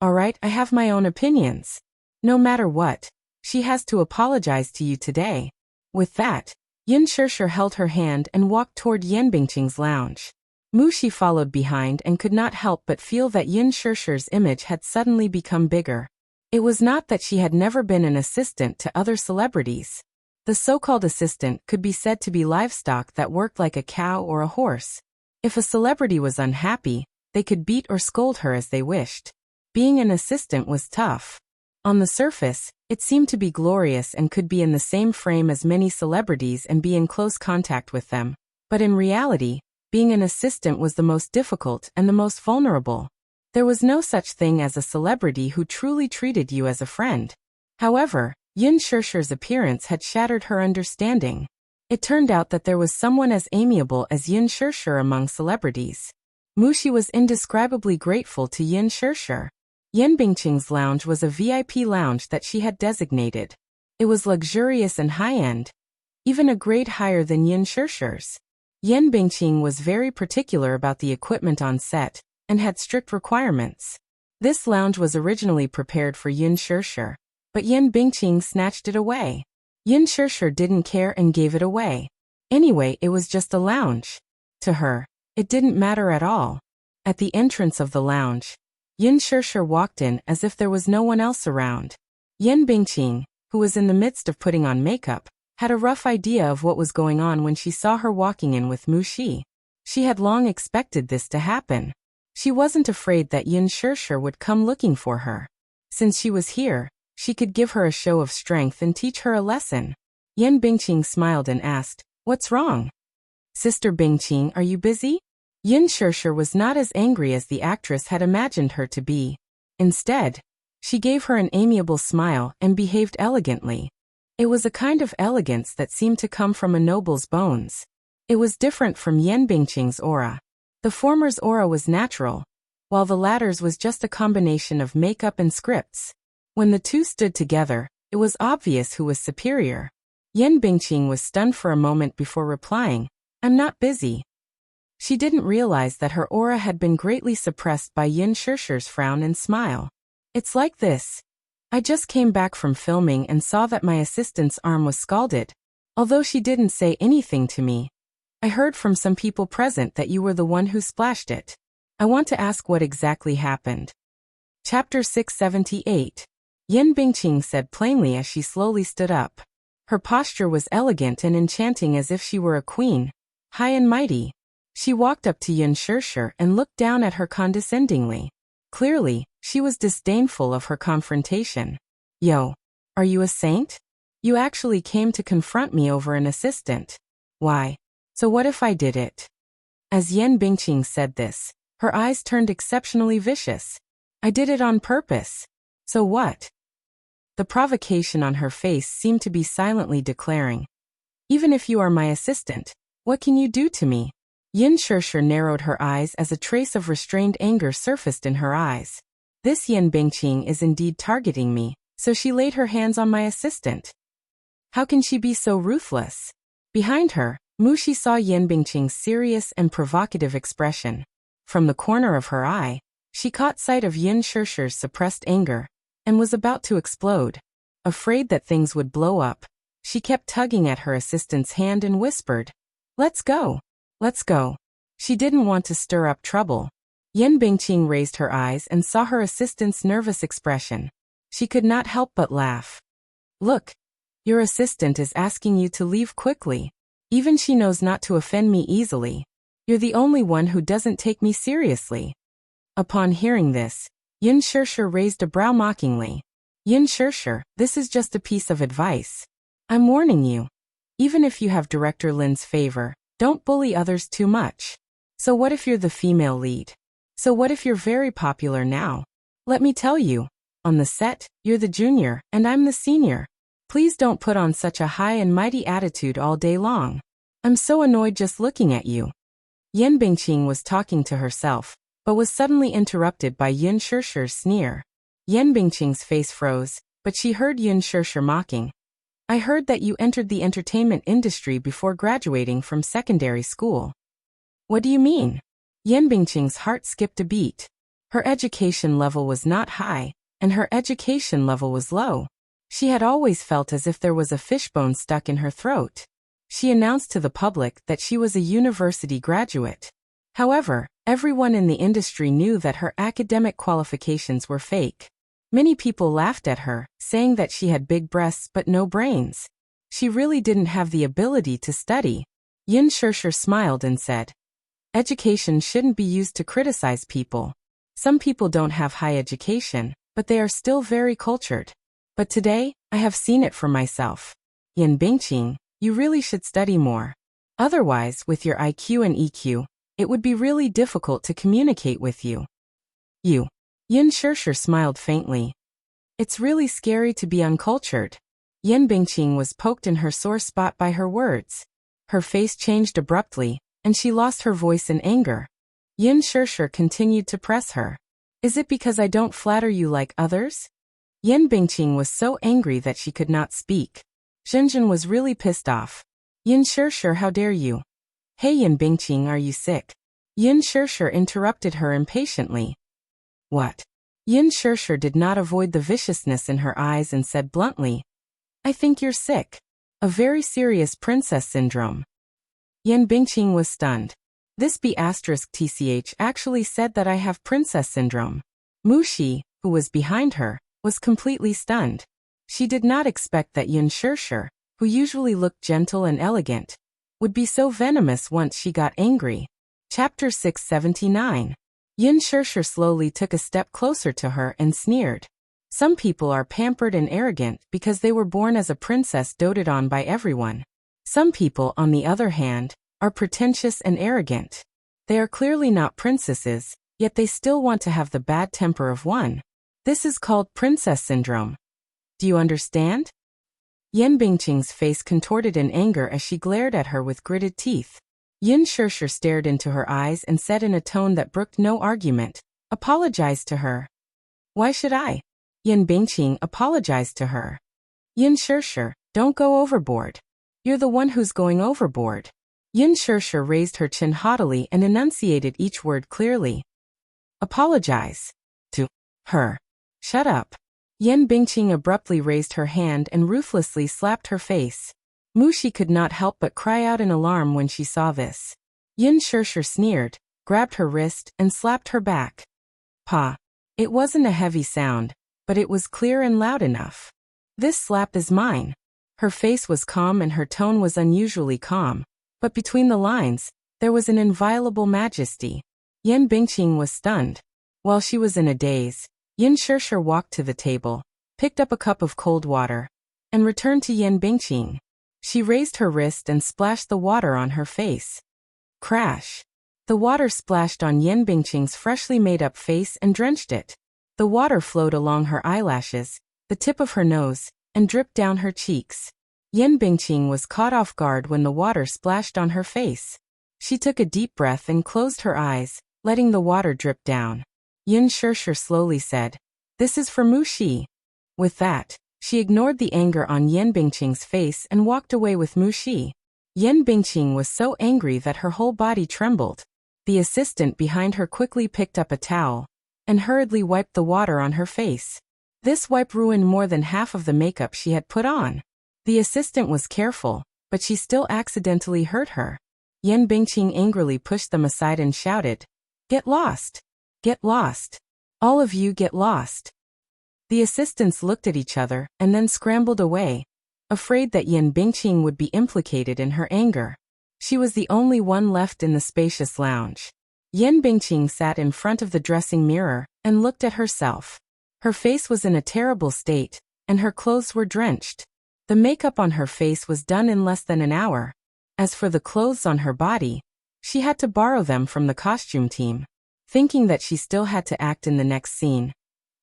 All right, I have my own opinions. No matter what, she has to apologize to you today." With that, Yin Shirshir held her hand and walked toward Yen Bingqing's lounge. Mushi followed behind and could not help but feel that Yin Shirshir's image had suddenly become bigger. It was not that she had never been an assistant to other celebrities. The so-called assistant could be said to be livestock that worked like a cow or a horse. If a celebrity was unhappy, they could beat or scold her as they wished. Being an assistant was tough. On the surface, it seemed to be glorious and could be in the same frame as many celebrities and be in close contact with them. But in reality, being an assistant was the most difficult and the most vulnerable. There was no such thing as a celebrity who truly treated you as a friend. However, Yin Shirshir's appearance had shattered her understanding. It turned out that there was someone as amiable as Yin Shirshir among celebrities. Mushi was indescribably grateful to Yin Shirshir. Yan Bingqing's lounge was a VIP lounge that she had designated. It was luxurious and high-end, even a grade higher than Yin Shirshir's. Yan Bingqing was very particular about the equipment on set, and had strict requirements. This lounge was originally prepared for Yin Shirshir, but Yan Bingqing snatched it away. Yin Shirshir didn't care and gave it away. Anyway, it was just a lounge. To her, it didn't matter at all. At the entrance of the lounge, Yin Shirshir walked in as if there was no one else around. Yan Bingqing, who was in the midst of putting on makeup, had a rough idea of what was going on when she saw her walking in with Mushi. She had long expected this to happen. She wasn't afraid that Yin Shirshir would come looking for her. Since she was here, she could give her a show of strength and teach her a lesson. Yan Bingqing smiled and asked, "What's wrong? Sister Bingqing, are you busy?" Yin Shirshir was not as angry as the actress had imagined her to be. Instead, she gave her an amiable smile and behaved elegantly. It was a kind of elegance that seemed to come from a noble's bones. It was different from Yan Bingqing's aura. The former's aura was natural, while the latter's was just a combination of makeup and scripts. When the two stood together, it was obvious who was superior. Yan Bingqing was stunned for a moment before replying, "I'm not busy." She didn't realize that her aura had been greatly suppressed by Yin Shirshir's frown and smile. "It's like this. I just came back from filming and saw that my assistant's arm was scalded. Although she didn't say anything to me, I heard from some people present that you were the one who splashed it. I want to ask what exactly happened." Chapter 678. Yan Bingqing said plainly as she slowly stood up. Her posture was elegant and enchanting as if she were a queen, high and mighty. She walked up to Yin Shirshir and looked down at her condescendingly. Clearly, she was disdainful of her confrontation. "Yo, are you a saint? You actually came to confront me over an assistant. Why? So what if I did it?" As Yan Bingqing said this, her eyes turned exceptionally vicious. "I did it on purpose. So what?" The provocation on her face seemed to be silently declaring, "Even if you are my assistant, what can you do to me?" Yin Shirshir narrowed her eyes as a trace of restrained anger surfaced in her eyes. This Yan Bingqing is indeed targeting me, so she laid her hands on my assistant. How can she be so ruthless? Behind her, Mushi saw Yan Bingqing's serious and provocative expression. From the corner of her eye, she caught sight of Yin Shirshir's suppressed anger, and was about to explode. Afraid that things would blow up, she kept tugging at her assistant's hand and whispered, "Let's go. Let's go." She didn't want to stir up trouble. Yan Bingqing raised her eyes and saw her assistant's nervous expression. She could not help but laugh. "Look, your assistant is asking you to leave quickly. Even she knows not to offend me easily. You're the only one who doesn't take me seriously." Upon hearing this, Yin Shirshir raised a brow mockingly. "Yin Shirshir, this is just a piece of advice. I'm warning you. Even if you have Director Lin's favor, don't bully others too much. So what if you're the female lead? So what if you're very popular now? Let me tell you, on the set, you're the junior, and I'm the senior. Please don't put on such a high and mighty attitude all day long. I'm so annoyed just looking at you." Yan Bingqing was talking to herself, but was suddenly interrupted by Yin Shirshir's sneer. Yan Bingqing's face froze, but she heard Yin Shirshir mocking. "I heard that you entered the entertainment industry before graduating from secondary school. What do you mean?" Yan Bingqing's heart skipped a beat. Her education level was not high, and her education level was low. She had always felt as if there was a fishbone stuck in her throat. She announced to the public that she was a university graduate. However, everyone in the industry knew that her academic qualifications were fake. Many people laughed at her, saying that she had big breasts but no brains. She really didn't have the ability to study. Yin Shirshir smiled and said, "Education shouldn't be used to criticize people. Some people don't have high education, but they are still very cultured. But today, I have seen it for myself. Yan Bingqing, you really should study more. Otherwise, with your IQ and EQ, it would be really difficult to communicate with you. You. Yin Shishir smiled faintly. It's really scary to be uncultured. Yan Bingqing was poked in her sore spot by her words. Her face changed abruptly, and she lost her voice in anger. Yin Shishir continued to press her. Is it because I don't flatter you like others? Yan Bingqing was so angry that she could not speak. Zhenjin was really pissed off. Yin Shishir, how dare you? Hey Yan Bingqing, are you sick? Yin Shishir interrupted her impatiently. What? Yin Shishir did not avoid the viciousness in her eyes and said bluntly, I think you're sick. A very serious princess syndrome. Yan Bingqing was stunned. This B***TCH actually said that I have princess syndrome. Mu Shi, who was behind her, was completely stunned. She did not expect that Yin Shishir, who usually looked gentle and elegant, would be so venomous once she got angry. Chapter 679. Yin Shishir slowly took a step closer to her and sneered. Some people are pampered and arrogant because they were born as a princess doted on by everyone. Some people, on the other hand, are pretentious and arrogant. They are clearly not princesses, yet they still want to have the bad temper of one. This is called princess syndrome. Do you understand? Yan Bingqing's face contorted in anger as she glared at her with gritted teeth. Yin Shishir stared into her eyes and said in a tone that brooked no argument, apologize to her. Why should I? Yan Bingqing apologized to her. Yin Shishir, don't go overboard. You're the one who's going overboard. Yin Shishir raised her chin haughtily and enunciated each word clearly. Apologize. To her. Shut up. Yan Bingqing abruptly raised her hand and ruthlessly slapped her face. Mu Shi could not help but cry out in alarm when she saw this. Yin Shishir sneered, grabbed her wrist, and slapped her back. Pa. It wasn't a heavy sound, but it was clear and loud enough. This slap is mine. Her face was calm and her tone was unusually calm, but between the lines, there was an inviolable majesty. Yan Bingqing was stunned. While she was in a daze, Yin Shishir walked to the table, picked up a cup of cold water, and returned to Yan Bingqing. She raised her wrist and splashed the water on her face. Crash! The water splashed on Yan Bingqing's freshly made-up face and drenched it. The water flowed along her eyelashes, the tip of her nose, and dripped down her cheeks. Yan Bingqing was caught off guard when the water splashed on her face. She took a deep breath and closed her eyes, letting the water drip down. Yin Shishir slowly said, This is for Mu Shi. With that, she ignored the anger on Yan Bingqing's face and walked away with Mu Shi. Yan Bingqing was so angry that her whole body trembled. The assistant behind her quickly picked up a towel and hurriedly wiped the water on her face. This wipe ruined more than half of the makeup she had put on. The assistant was careful, but she still accidentally hurt her. Yan Bingqing angrily pushed them aside and shouted, Get lost! Get lost! All of you get lost! The assistants looked at each other and then scrambled away, afraid that Yan Bingqing would be implicated in her anger. She was the only one left in the spacious lounge. Yan Bingqing sat in front of the dressing mirror and looked at herself. Her face was in a terrible state, and her clothes were drenched. The makeup on her face was done in less than an hour. As for the clothes on her body, she had to borrow them from the costume team, thinking that she still had to act in the next scene.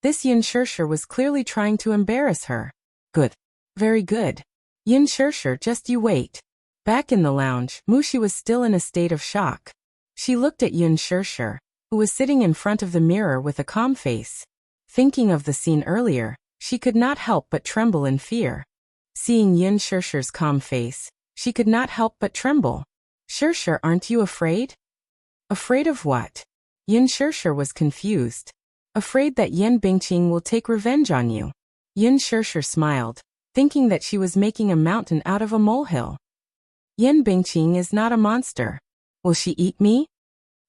This Yin Shishir was clearly trying to embarrass her. Good. Very good. Yin Shishir, just you wait. Back in the lounge, Mu Shi was still in a state of shock. She looked at Yin Shishir, who was sitting in front of the mirror with a calm face. Thinking of the scene earlier, she could not help but tremble in fear. Seeing Yin Shishir's calm face, she could not help but tremble. Shishir, aren't you afraid? Afraid of what? Yin Shishir was confused. Afraid that Yan Bingqing will take revenge on you. Yin Shishir smiled, thinking that she was making a mountain out of a molehill. Yan Bingqing is not a monster. Will she eat me?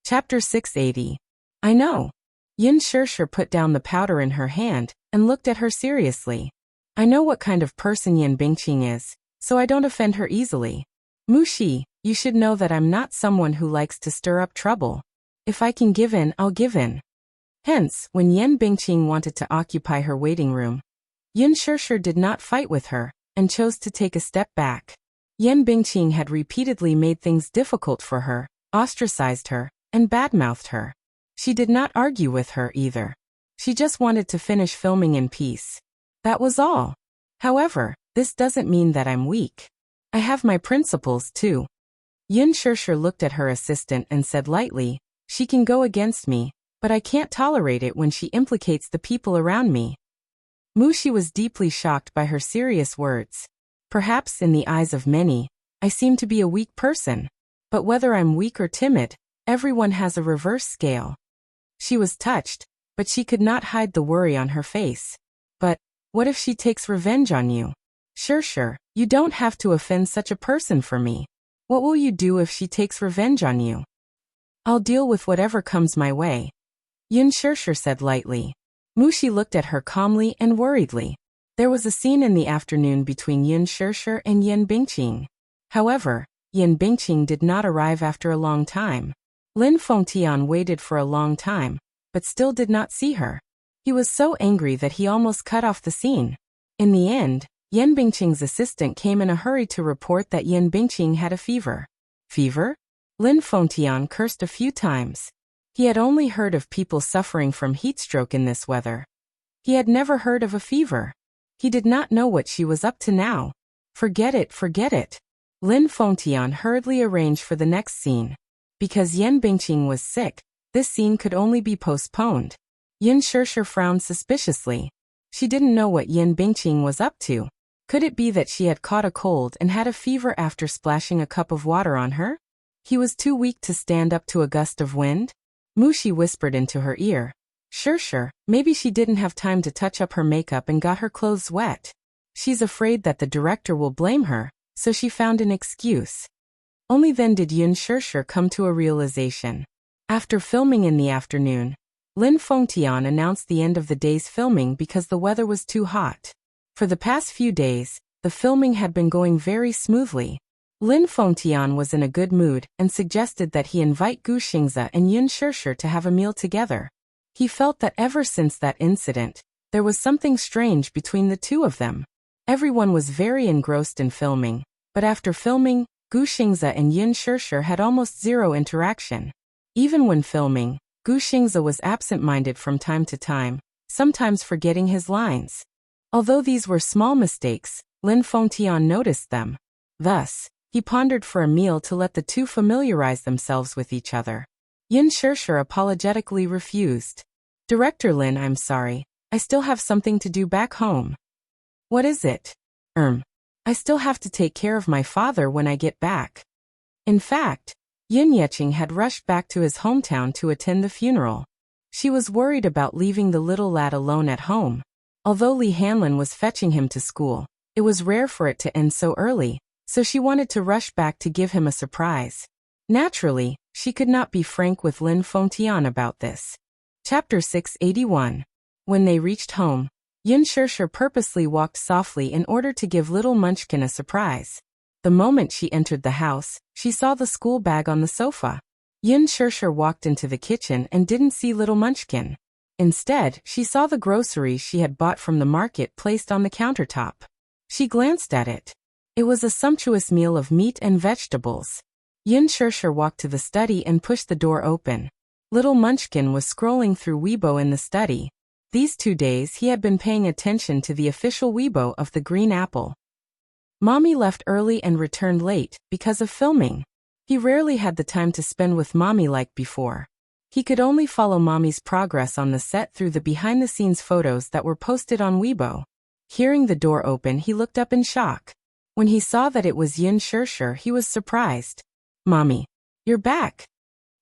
Chapter 680. I know. Yin Shishir put down the powder in her hand and looked at her seriously. I know what kind of person Yan Bingqing is, so I don't offend her easily. Mu Shi, you should know that I'm not someone who likes to stir up trouble. If I can give in, I'll give in. Hence, when Yan Bingqing wanted to occupy her waiting room, Yin Shishir did not fight with her, and chose to take a step back. Yan Bingqing had repeatedly made things difficult for her, ostracized her, and badmouthed her. She did not argue with her either. She just wanted to finish filming in peace. That was all. However, this doesn't mean that I'm weak. I have my principles too. Yin Shishir looked at her assistant and said lightly, "She can go against me, but I can't tolerate it when she implicates the people around me." Mu Shi was deeply shocked by her serious words. Perhaps in the eyes of many, I seem to be a weak person. But whether I'm weak or timid, everyone has a reverse scale. She was touched, but she could not hide the worry on her face. But what if she takes revenge on you? Sure, you don't have to offend such a person for me. What will you do if she takes revenge on you? I'll deal with whatever comes my way. Yin Shishir said lightly. Mu Shi looked at her calmly and worriedly. There was a scene in the afternoon between Yin Shishir and Yan Bingqing. However, Yan Bingqing did not arrive after a long time. Lin Fengtian waited for a long time, but still did not see her. He was so angry that he almost cut off the scene. In the end, Yan Bingqing's assistant came in a hurry to report that Yan Bingqing had a fever. Fever? Lin Fengtian cursed a few times. He had only heard of people suffering from heatstroke in this weather. He had never heard of a fever. He did not know what she was up to now. Forget it. Lin Fengtian hurriedly arranged for the next scene. Because Yan Bingqing was sick, this scene could only be postponed. Yin Shishir frowned suspiciously. She didn't know what Yan Bingqing was up to. Could it be that she had caught a cold and had a fever after splashing a cup of water on her? He was too weak to stand up to a gust of wind? Mu Shi whispered into her ear. Sure, maybe she didn't have time to touch up her makeup and got her clothes wet. She's afraid that the director will blame her, so she found an excuse. Only then did Yin Shishir come to a realization. After filming in the afternoon, Lin Fengtian announced the end of the day's filming because the weather was too hot. For the past few days, the filming had been going very smoothly. Lin Fengtian was in a good mood and suggested that he invite Gu Xingze and Yin Shishir to have a meal together. He felt that ever since that incident, there was something strange between the two of them. Everyone was very engrossed in filming, but after filming, Gu Xingze and Yin Shishir had almost zero interaction. Even when filming, Gu Xingze was absent-minded from time to time, sometimes forgetting his lines. Although these were small mistakes, Lin Fengtian noticed them. Thus, he pondered for a meal to let the two familiarize themselves with each other. Yin Shishir apologetically refused. Director Lin, I'm sorry, I still have something to do back home. What is it? I still have to take care of my father when I get back. In fact, Yin Yeqing had rushed back to his hometown to attend the funeral. She was worried about leaving the little lad alone at home. Although Li Hanlin was fetching him to school, it was rare for it to end so early, so she wanted to rush back to give him a surprise. Naturally, she could not be frank with Lin Fengtian about this. Chapter 681. When they reached home, Yin Shishir purposely walked softly in order to give little Munchkin a surprise. The moment she entered the house, she saw the school bag on the sofa. Yin Shishir walked into the kitchen and didn't see little Munchkin. Instead, she saw the groceries she had bought from the market placed on the countertop. She glanced at it. It was a sumptuous meal of meat and vegetables. Yin Shishir walked to the study and pushed the door open. Little Munchkin was scrolling through Weibo in the study. These 2 days he had been paying attention to the official Weibo of the Green Apple. Mommy left early and returned late because of filming. He rarely had the time to spend with Mommy like before. He could only follow Mommy's progress on the set through the behind-the-scenes photos that were posted on Weibo. Hearing the door open, he looked up in shock. When he saw that it was Yin Shishir, he was surprised. Mommy, you're back.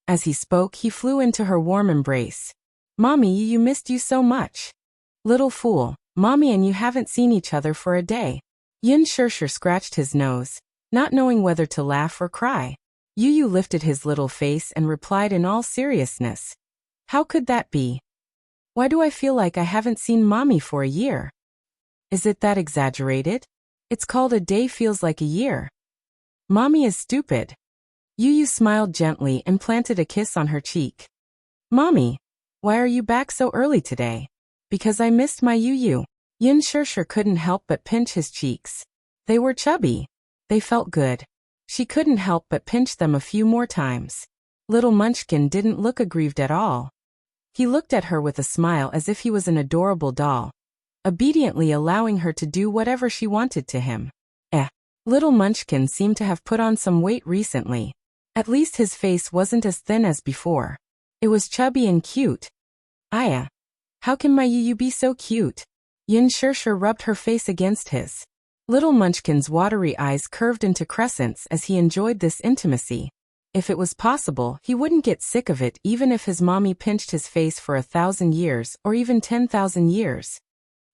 As he spoke, he flew into her warm embrace. Mommy, you missed you so much. Little fool, Mommy and you haven't seen each other for a day. Yin Shishir scratched his nose, not knowing whether to laugh or cry. Yu lifted his little face and replied in all seriousness. How could that be? Why do I feel like I haven't seen Mommy for a year? Is it that exaggerated? It's called a day feels like a year. Mommy is stupid. Yu smiled gently and planted a kiss on her cheek. Mommy, Why are you back so early today? Because I missed my Yu. Yin Shirshir couldn't help but pinch his cheeks. They were chubby. They felt good. She couldn't help but pinch them a few more times. Little Munchkin didn't look aggrieved at all. He looked at her with a smile as if he was an adorable doll, obediently allowing her to do whatever she wanted to him. Little Munchkin seemed to have put on some weight recently. At least his face wasn't as thin as before. It was chubby and cute. Aya. How can my Yu be so cute? Yin Shirshir rubbed her face against his. Little Munchkin's watery eyes curved into crescents as he enjoyed this intimacy. If it was possible, he wouldn't get sick of it even if his mommy pinched his face for 1,000 years or even 10,000 years.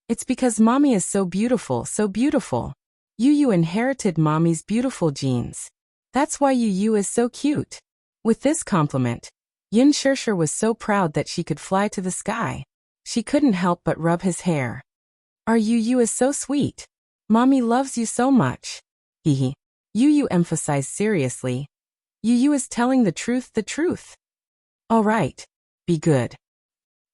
It's because mommy is so beautiful, so beautiful. Yu inherited mommy's beautiful genes. That's why Yu is so cute. With this compliment, Yin Shirshir was so proud that she could fly to the sky. She couldn't help but rub his hair. Our Yu is so sweet. Mommy loves you so much. Hehe. Yu emphasized seriously. Yu is telling the truth. All right. Be good.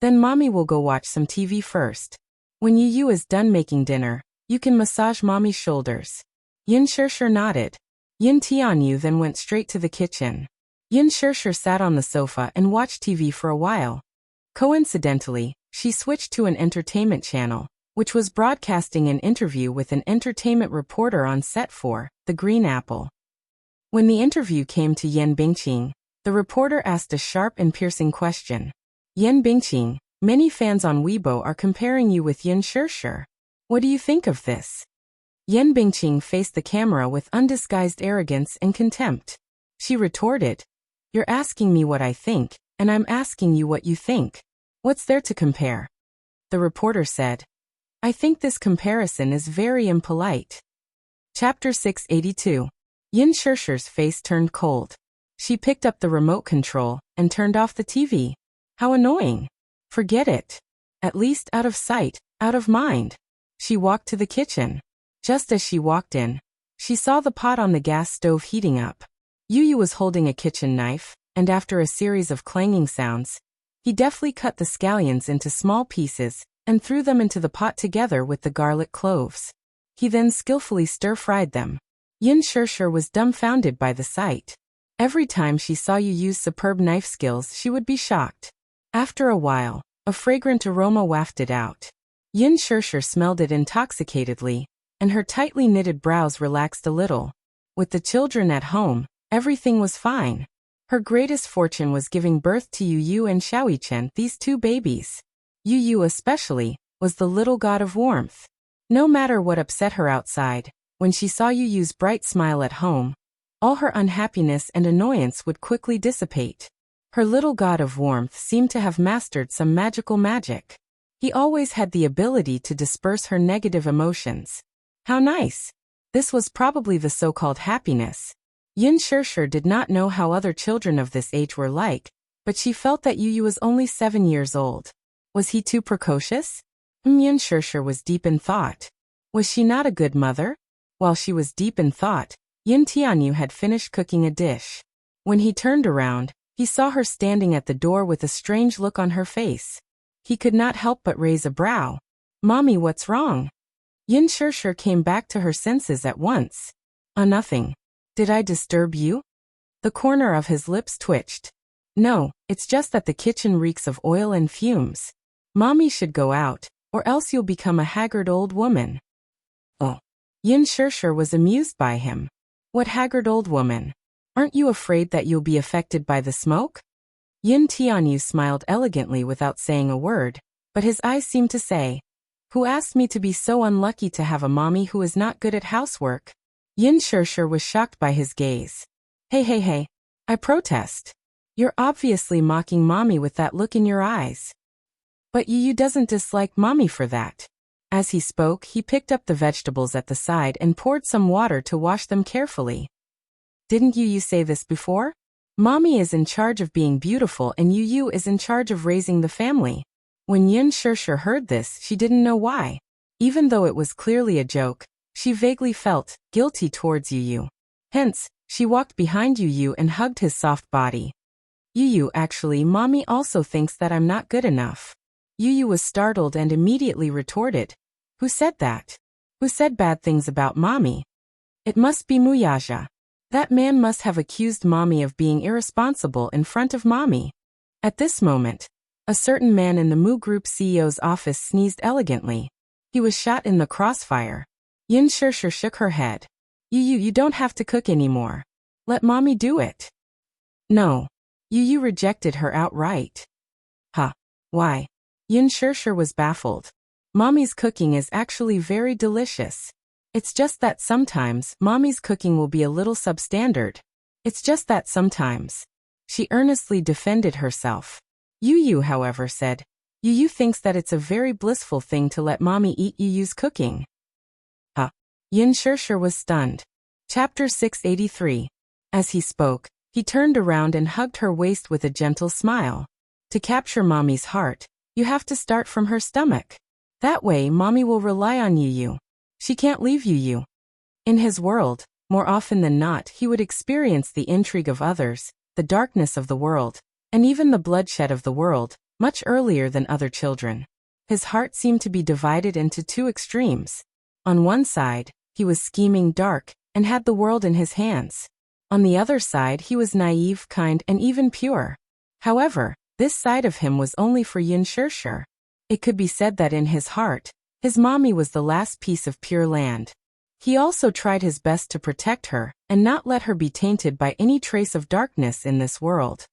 Then mommy will go watch some TV first. When Yu is done making dinner, you can massage mommy's shoulders. Yin Shirshir nodded. Yin Tianyu then went straight to the kitchen. Yin Shirshir sat on the sofa and watched TV for a while. Coincidentally, she switched to an entertainment channel, which was broadcasting an interview with an entertainment reporter on set for The Green Apple. When the interview came to Yan Bingqing, the reporter asked a sharp and piercing question. Yan Bingqing, many fans on Weibo are comparing you with Yin Shirshir. What do you think of this? Yan Bingqing faced the camera with undisguised arrogance and contempt. She retorted, You're asking me what I think, and I'm asking you what you think. What's there to compare? The reporter said, I think this comparison is very impolite. Chapter 682. Yin Shirshir's face turned cold. She picked up the remote control and turned off the TV. How annoying. Forget it. At least out of sight, out of mind. She walked to the kitchen. Just as she walked in, she saw the pot on the gas stove heating up. Yu was holding a kitchen knife, and after a series of clanging sounds, he deftly cut the scallions into small pieces and threw them into the pot together with the garlic cloves. He then skillfully stir-fried them. Yin Shirshir was dumbfounded by the sight. Every time she saw Yu's superb knife skills, she would be shocked. After a while, a fragrant aroma wafted out. Yin Shirshir smelled it intoxicatedly, and her tightly knitted brows relaxed a little. With the children at home, everything was fine. Her greatest fortune was giving birth to Yu and Xiaoyichen, these two babies. Yu especially, was the little god of warmth. No matter what upset her outside, when she saw Yu's bright smile at home, all her unhappiness and annoyance would quickly dissipate. Her little god of warmth seemed to have mastered some magical magic. He always had the ability to disperse her negative emotions. How nice! This was probably the so-called happiness. Yin Shirshir did not know how other children of this age were like, but she felt that Yu was only 7 years old. Was he too precocious? Yin Shirshir was deep in thought. Was she not a good mother? While she was deep in thought, Yin Tianyu had finished cooking a dish. When he turned around, he saw her standing at the door with a strange look on her face. He could not help but raise a brow. Mommy, what's wrong? Yin Shirshir came back to her senses at once. Nothing. Did I disturb you? The corner of his lips twitched. No, it's just that the kitchen reeks of oil and fumes. Mommy should go out, or else you'll become a haggard old woman. Oh. Yin Shirshir was amused by him. What haggard old woman? Aren't you afraid that you'll be affected by the smoke? Yin Tianyu smiled elegantly without saying a word, but his eyes seemed to say, Who asked me to be so unlucky to have a mommy who is not good at housework? Yin Shirshir was shocked by his gaze. Hey, I protest. You're obviously mocking mommy with that look in your eyes. But Yu doesn't dislike mommy for that. As he spoke, he picked up the vegetables at the side and poured some water to wash them carefully. Didn't Yu say this before? Mommy is in charge of being beautiful and Yu is in charge of raising the family. When Yin Shirshir heard this, she didn't know why. Even though it was clearly a joke, she vaguely felt guilty towards Yu. Hence, she walked behind Yu and hugged his soft body. Yu, actually, mommy also thinks that I'm not good enough. Yu was startled and immediately retorted. Who said that? Who said bad things about mommy? It must be Muyaja. That man must have accused mommy of being irresponsible in front of mommy. At this moment, a certain man in the Mu Group CEO's office sneezed elegantly. He was shot in the crossfire. Yin Shirshir shook her head. You don't have to cook anymore. Let mommy do it. No. Yu rejected her outright. Huh. Why? Yin Shirshir was baffled. Mommy's cooking is actually very delicious. It's just that sometimes mommy's cooking will be a little substandard. It's just that sometimes. She earnestly defended herself. Yu, however, said, Yu thinks that it's a very blissful thing to let mommy eat Yu's cooking. Huh. Yin Shirshir was stunned. Chapter 683. As he spoke, he turned around and hugged her waist with a gentle smile. To capture mommy's heart, you have to start from her stomach. That way mommy will rely on Yu. She can't leave Yu. In his world, more often than not, he would experience the intrigue of others, the darkness of the world, and even the bloodshed of the world, much earlier than other children. His heart seemed to be divided into two extremes. On one side, he was scheming, dark, and had the world in his hands. On the other side, he was naive, kind, and even pure. However, this side of him was only for Yin Shirshir. It could be said that in his heart, his mommy was the last piece of pure land. He also tried his best to protect her and not let her be tainted by any trace of darkness in this world.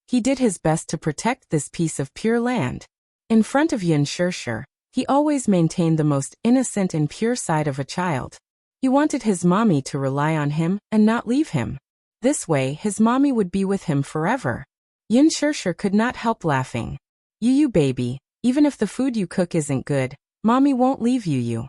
He did his best to protect this piece of pure land. In front of Yin Shirshir, he always maintained the most innocent and pure side of a child. He wanted his mommy to rely on him and not leave him. This way, his mommy would be with him forever. Yin Shirshir could not help laughing. Yu baby, even if the food you cook isn't good, mommy won't leave Yu.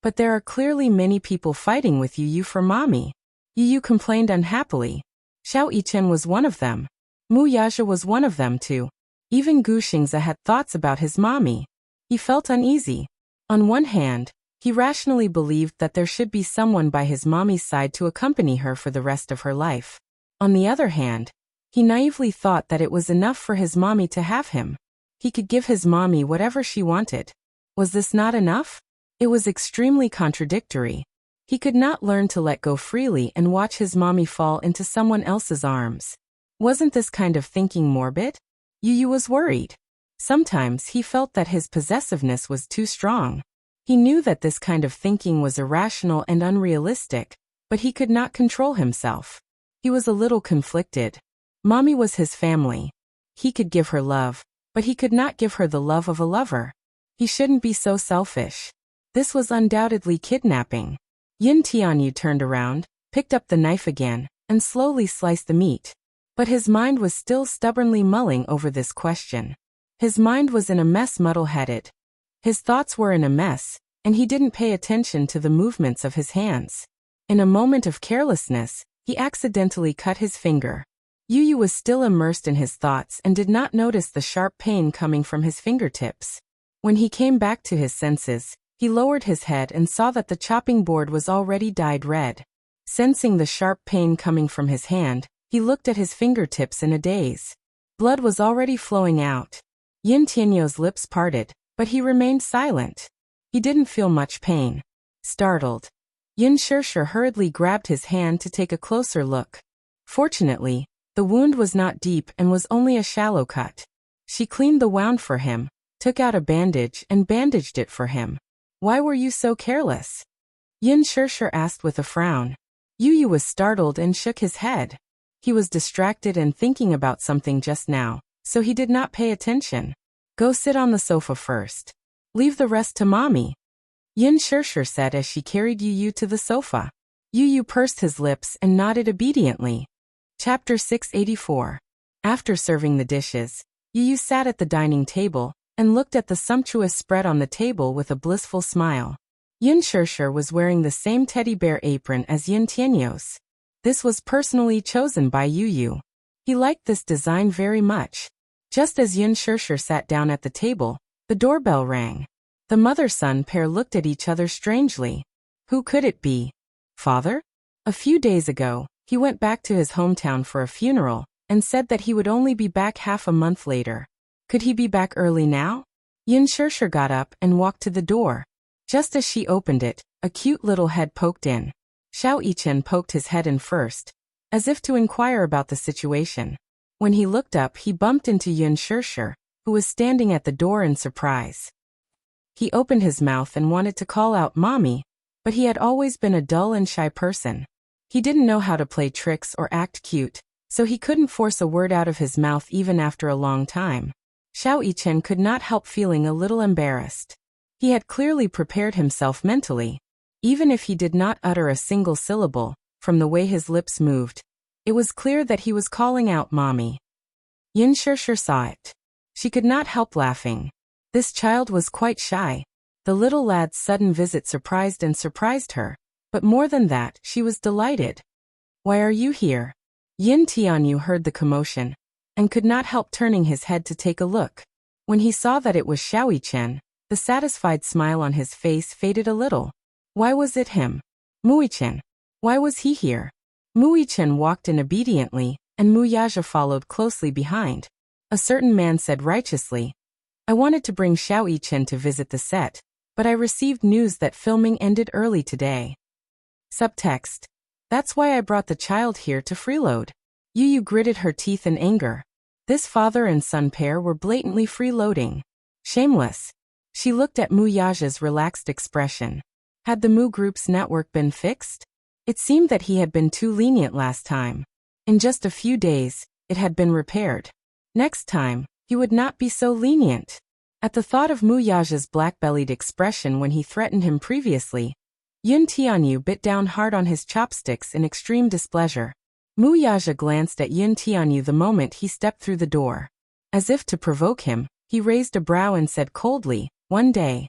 But there are clearly many people fighting with Yu for mommy. Yu complained unhappily. Xiao Yichen was one of them. Mu Yaja was one of them too. Even Gu Xingze had thoughts about his mommy. He felt uneasy. On one hand, he rationally believed that there should be someone by his mommy's side to accompany her for the rest of her life. On the other hand, he naively thought that it was enough for his mommy to have him. He could give his mommy whatever she wanted. Was this not enough? It was extremely contradictory. He could not learn to let go freely and watch his mommy fall into someone else's arms. Wasn't this kind of thinking morbid? Yu was worried. Sometimes he felt that his possessiveness was too strong. He knew that this kind of thinking was irrational and unrealistic, but he could not control himself. He was a little conflicted. Mommy was his family. He could give her love, but he could not give her the love of a lover. He shouldn't be so selfish. This was undoubtedly kidnapping. Yin Tianyu turned around, picked up the knife again, and slowly sliced the meat. But his mind was still stubbornly mulling over this question. His mind was in a mess, muddle-headed. His thoughts were in a mess, and he didn't pay attention to the movements of his hands. In a moment of carelessness, he accidentally cut his finger. Yu was still immersed in his thoughts and did not notice the sharp pain coming from his fingertips. When he came back to his senses, he lowered his head and saw that the chopping board was already dyed red. Sensing the sharp pain coming from his hand, he looked at his fingertips in a daze. Blood was already flowing out. Yin Tianyu's lips parted, but he remained silent. He didn't feel much pain. Startled, Yin Shirshir hurriedly grabbed his hand to take a closer look. Fortunately, the wound was not deep and was only a shallow cut. She cleaned the wound for him, took out a bandage and bandaged it for him. Why were you so careless? Yin Shirshir asked with a frown. Yu was startled and shook his head. He was distracted and thinking about something just now, so he did not pay attention. Go sit on the sofa first. Leave the rest to mommy. Yin Shirshir said as she carried Yu to the sofa. Yu pursed his lips and nodded obediently. Chapter 684. After serving the dishes, Yu sat at the dining table and looked at the sumptuous spread on the table with a blissful smile. Yin Shirshir was wearing the same teddy bear apron as Yin Tianyu's. This was personally chosen by Yu. He liked this design very much. Just as Yin Shirshir sat down at the table, the doorbell rang. The mother-son pair looked at each other strangely. Who could it be? Father? A few days ago, he went back to his hometown for a funeral, and said that he would only be back half a month later. Could he be back early now? Yin Shirshir got up and walked to the door. Just as she opened it, a cute little head poked in. Xiao Yichen poked his head in first, as if to inquire about the situation. When he looked up, he bumped into Yin Shirshir, who was standing at the door in surprise. He opened his mouth and wanted to call out "Mommy," but he had always been a dull and shy person. He didn't know how to play tricks or act cute, so he couldn't force a word out of his mouth even after a long time. Xiao Yichen could not help feeling a little embarrassed. He had clearly prepared himself mentally. Even if he did not utter a single syllable, from the way his lips moved, it was clear that he was calling out "Mommy." Yin Shirshir saw it. She could not help laughing. This child was quite shy. The little lad's sudden visit surprised her, but more than that, she was delighted. "Why are you here?" Yin Tianyu heard the commotion, and could not help turning his head to take a look. When he saw that it was Xiao Yichen, the satisfied smile on his face faded a little. Why was it him? Muichen. Why was he here? Muichen walked in obediently, and Mu Yaja followed closely behind. A certain man said righteously, "I wanted to bring Xiao Yichen to visit the set, but I received news that filming ended early today." Subtext. "That's why I brought the child here to freeload." Yu gritted her teeth in anger. This father and son pair were blatantly freeloading. Shameless. She looked at Mu Yaja's relaxed expression. Had the Mu Group's network been fixed? It seemed that he had been too lenient last time. In just a few days, it had been repaired. Next time, he would not be so lenient. At the thought of Mu Yaja's black-bellied expression when he threatened him previously, Yin Tianyu bit down hard on his chopsticks in extreme displeasure. Mu Yaja glanced at Yin Tianyu the moment he stepped through the door. As if to provoke him, he raised a brow and said coldly, "One day."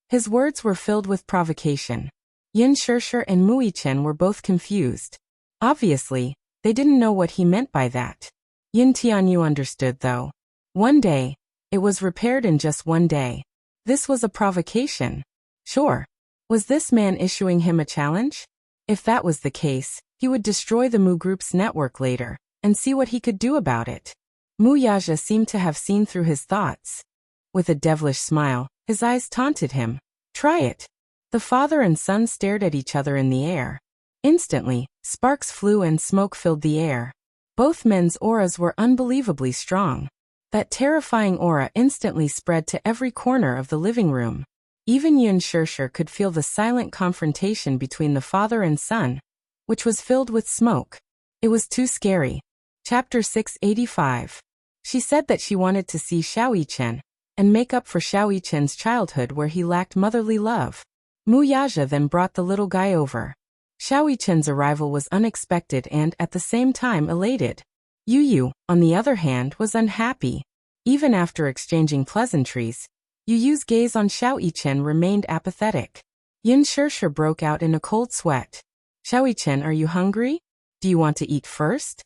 His words were filled with provocation. Yin Shirshir and Muichen were both confused. Obviously, they didn't know what he meant by that. Yin Tianyu understood though. One day. It was repaired in just one day. This was a provocation. Sure. Was this man issuing him a challenge? If that was the case, he would destroy the Mu Group's network later, and see what he could do about it. Mu Yaja seemed to have seen through his thoughts. With a devilish smile, his eyes taunted him. "Try it." The father and son stared at each other in the air. Instantly, sparks flew and smoke filled the air. Both men's auras were unbelievably strong. That terrifying aura instantly spread to every corner of the living room. Even Yin Shirshir could feel the silent confrontation between the father and son, which was filled with smoke. It was too scary. Chapter 685. She said that she wanted to see Xiao Yichen, and make up for Xiao Yichen's childhood where he lacked motherly love. Mu Yaja then brought the little guy over. Xiao Yichen's arrival was unexpected and, at the same time, elated. Yu, on the other hand, was unhappy. Even after exchanging pleasantries, Yu's gaze on Xiao Yichen remained apathetic. Yin Shirshir broke out in a cold sweat. "Xiao Yichen, are you hungry? Do you want to eat first?"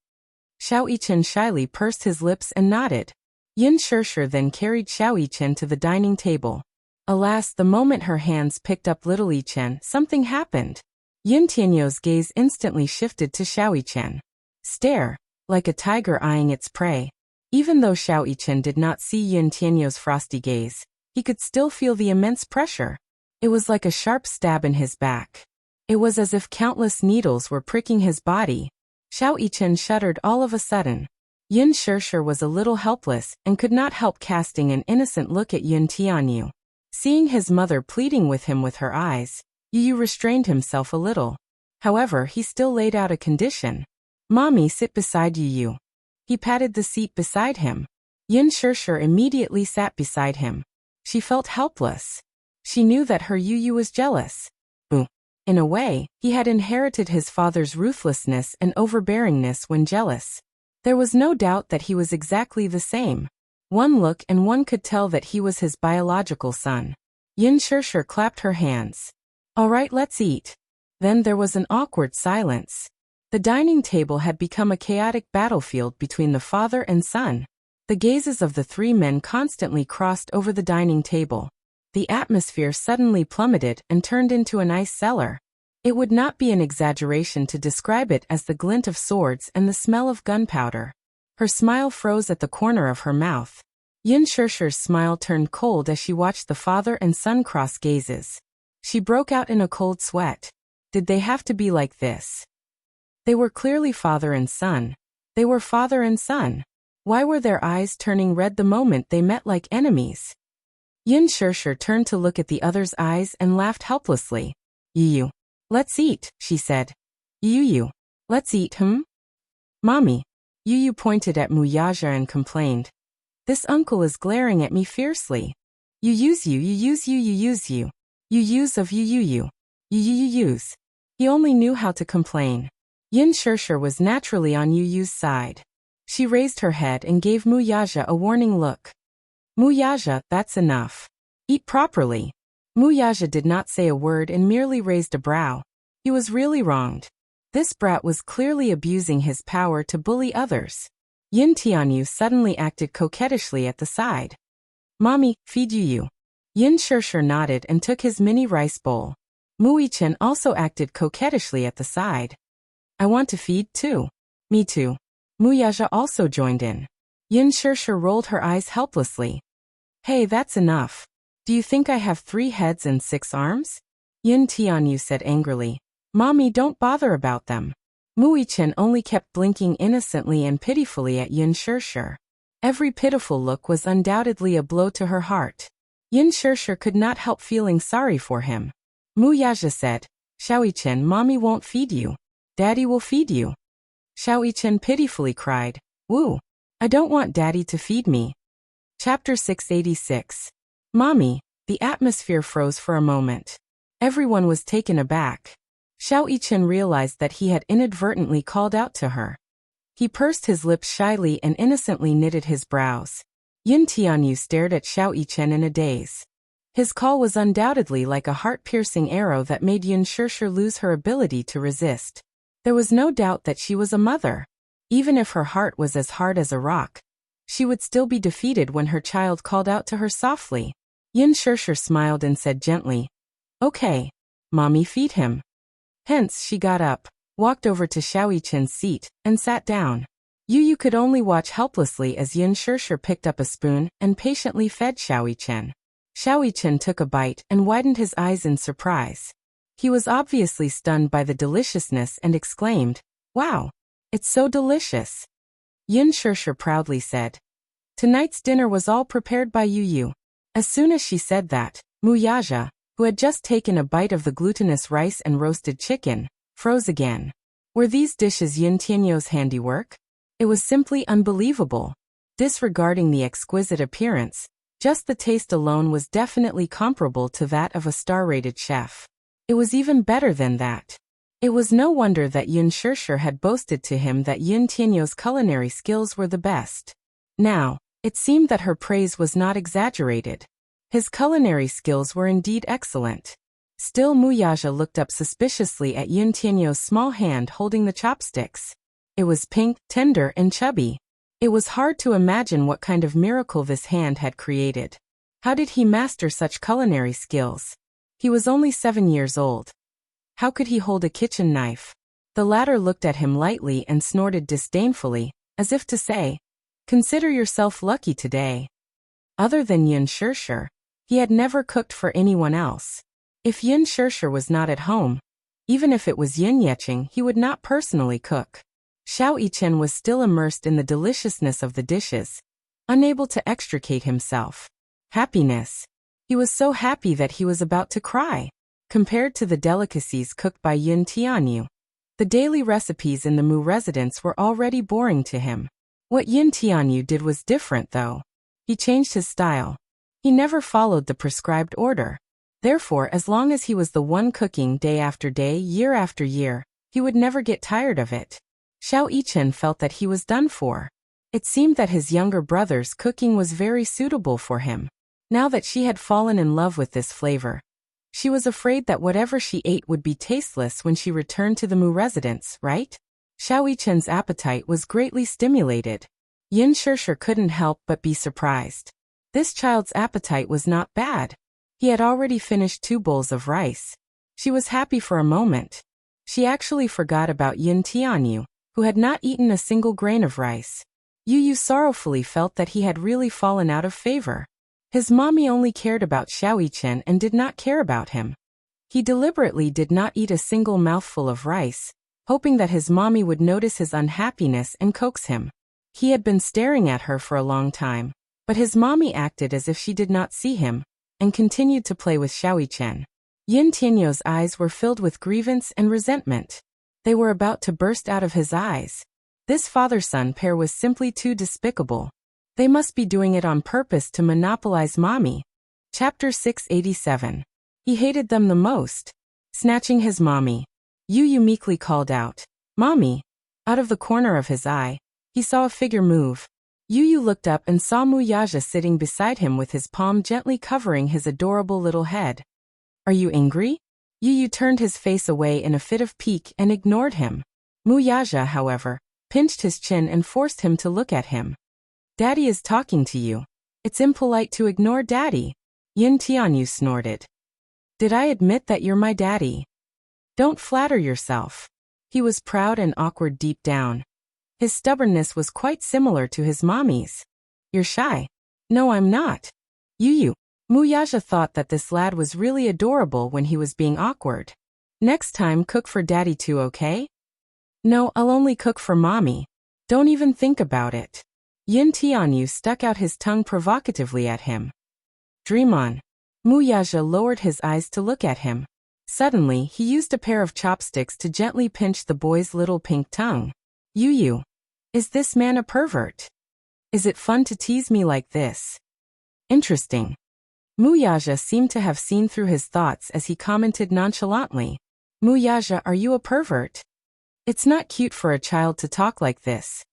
Xiao Yichen shyly pursed his lips and nodded. Yin Shirshir then carried Xiao Yichen to the dining table. Alas, the moment her hands picked up little Yichen, something happened. Yin Tianyu's gaze instantly shifted to Xiao Yichen. Stare, like a tiger eyeing its prey. Even though Xiao Yichen did not see Yin Tianyu's frosty gaze, he could still feel the immense pressure. It was like a sharp stab in his back. It was as if countless needles were pricking his body. Xiao Yichen shuddered all of a sudden. Yin Shirshir was a little helpless and could not help casting an innocent look at Yin Tianyu. Seeing his mother pleading with him with her eyes, Yu restrained himself a little. However, he still laid out a condition. "Mommy, sit beside Yu." He patted the seat beside him. Yin Shirshir immediately sat beside him. She felt helpless. She knew that her Yu was jealous. In a way, he had inherited his father's ruthlessness and overbearingness when jealous. There was no doubt that he was exactly the same. One look and one could tell that he was his biological son. Yin Shirshir clapped her hands. "All right, let's eat." Then there was an awkward silence. The dining table had become a chaotic battlefield between the father and son. The gazes of the three men constantly crossed over the dining table. The atmosphere suddenly plummeted and turned into an ice cellar. It would not be an exaggeration to describe it as the glint of swords and the smell of gunpowder. Her smile froze at the corner of her mouth. Yin Shirshir's smile turned cold as she watched the father and son cross gazes. She broke out in a cold sweat. Did they have to be like this? They were clearly father and son. They were father and son. Why were their eyes turning red the moment they met like enemies? Yin Shirshir turned to look at the other's eyes and laughed helplessly. You. Let's eat, she said. You. Let's eat, Mommy. Yu pointed at Muyaja and complained. This uncle is glaring at me fiercely. You use. You use of you. Use. He only knew how to complain. Yin Shirshir was naturally on Yu's side. She raised her head and gave Muyaja a warning look. Muyaja, that's enough. Eat properly. Muyaja did not say a word and merely raised a brow. He was really wronged. This brat was clearly abusing his power to bully others. Yin Tianyu suddenly acted coquettishly at the side. Mommy, feed you. Yin Shirshir nodded and took his mini rice bowl. Muichen also acted coquettishly at the side. I want to feed too. Me too. Muyaja also joined in. Yin Shirshir rolled her eyes helplessly. Hey, that's enough. Do you think I have 3 heads and 6 arms? Yin Tianyu said angrily. Mommy, don't bother about them. Muichen only kept blinking innocently and pitifully at Yin Shirshir. Every pitiful look was undoubtedly a blow to her heart. Yin Shirshir could not help feeling sorry for him. Muyaja said, Xiaoyichen, Mommy won't feed you. Daddy will feed you. Xiaoyichen pitifully cried, Woo! I don't want Daddy to feed me. Chapter 686. Mommy. The atmosphere froze for a moment. Everyone was taken aback. Xiaoyichen realized that he had inadvertently called out to her. He pursed his lips shyly and innocently knitted his brows. Yin Tianyu stared at Xiaoyichen in a daze. His call was undoubtedly like a heart-piercing arrow that made Yin Shirshir lose her ability to resist. There was no doubt that she was a mother. Even if her heart was as hard as a rock, she would still be defeated when her child called out to her softly. Yin Shirshir smiled and said gently, Okay. Mommy, feed him. Hence she got up, walked over to Xiaoyichen's seat, and sat down. Yu could only watch helplessly as Yin Shirshir picked up a spoon and patiently fed Xiaoyichen. Xiaoyichen took a bite and widened his eyes in surprise. He was obviously stunned by the deliciousness and exclaimed, Wow! It's so delicious! Yin Shirshir proudly said. Tonight's dinner was all prepared by Yu. As soon as she said that, Muyaja, who had just taken a bite of the glutinous rice and roasted chicken, froze again. Were these dishes Yin Tianyu's handiwork? It was simply unbelievable. Disregarding the exquisite appearance, just the taste alone was definitely comparable to that of a star-rated chef. It was even better than that. It was no wonder that Yin Shirshir had boasted to him that Yin Tianyu's culinary skills were the best. Now, it seemed that her praise was not exaggerated. His culinary skills were indeed excellent. Still, Muyaja looked up suspiciously at Yin Tianyu's small hand holding the chopsticks. It was pink, tender, and chubby. It was hard to imagine what kind of miracle this hand had created. How did he master such culinary skills? He was only 7 years old. How could he hold a kitchen knife? The latter looked at him lightly and snorted disdainfully, as if to say, Consider yourself lucky today. Other than Yin Shirshir, he had never cooked for anyone else. If Yin Shirshir was not at home, even if it was Yin Yecheng, he would not personally cook. Xiaoyichen was still immersed in the deliciousness of the dishes, unable to extricate himself. Happiness. He was so happy that he was about to cry. Compared to the delicacies cooked by Yin Tianyu, the daily recipes in the Mu residence were already boring to him. What Yin Tianyu did was different though. He changed his style. He never followed the prescribed order. Therefore, as long as he was the one cooking day after day, year after year, he would never get tired of it. Xiaoyichen felt that he was done for. It seemed that his younger brother's cooking was very suitable for him. Now that she had fallen in love with this flavor, she was afraid that whatever she ate would be tasteless when she returned to the Mu residence, right? Xiaoyichen's appetite was greatly stimulated. Yin Shirshir couldn't help but be surprised. This child's appetite was not bad. He had already finished 2 bowls of rice. She was happy for a moment. She actually forgot about Yin Tianyu, who had not eaten a single grain of rice. Yu Yu sorrowfully felt that he had really fallen out of favor. His mommy only cared about Xiaoyichen and did not care about him. He deliberately did not eat a single mouthful of rice, hoping that his mommy would notice his unhappiness and coax him. He had been staring at her for a long time, but his mommy acted as if she did not see him, and continued to play with Xiaoyichen. Yin Tianyo's eyes were filled with grievance and resentment. They were about to burst out of his eyes. This father-son pair was simply too despicable. They must be doing it on purpose to monopolize mommy. Chapter 687. He hated them the most. Snatching his mommy, Yu Yu meekly called out, "Mommy!" Out of the corner of his eye, he saw a figure move. Yu Yu looked up and saw Muyaja sitting beside him with his palm gently covering his adorable little head. "Are you angry?" Yu Yu turned his face away in a fit of pique and ignored him. Muyaja, however, pinched his chin and forced him to look at him. "Daddy is talking to you. It's impolite to ignore Daddy," Yin Tianyu snorted. "Did I admit that you're my daddy? Don't flatter yourself." He was proud and awkward deep down. His stubbornness was quite similar to his mommy's. "You're shy." "No, I'm not." "You." Muyaja thought that this lad was really adorable when he was being awkward. "Next time cook for daddy too, okay?" "No, I'll only cook for mommy. Don't even think about it." Yin Tianyu stuck out his tongue provocatively at him. "Dream on." Muyaja lowered his eyes to look at him. Suddenly, he used a pair of chopsticks to gently pinch the boy's little pink tongue. "Yu, is this man a pervert? Is it fun to tease me like this?" "Interesting." Muyaja seemed to have seen through his thoughts as he commented nonchalantly. "Muyaja, are you a pervert? It's not cute for a child to talk like this.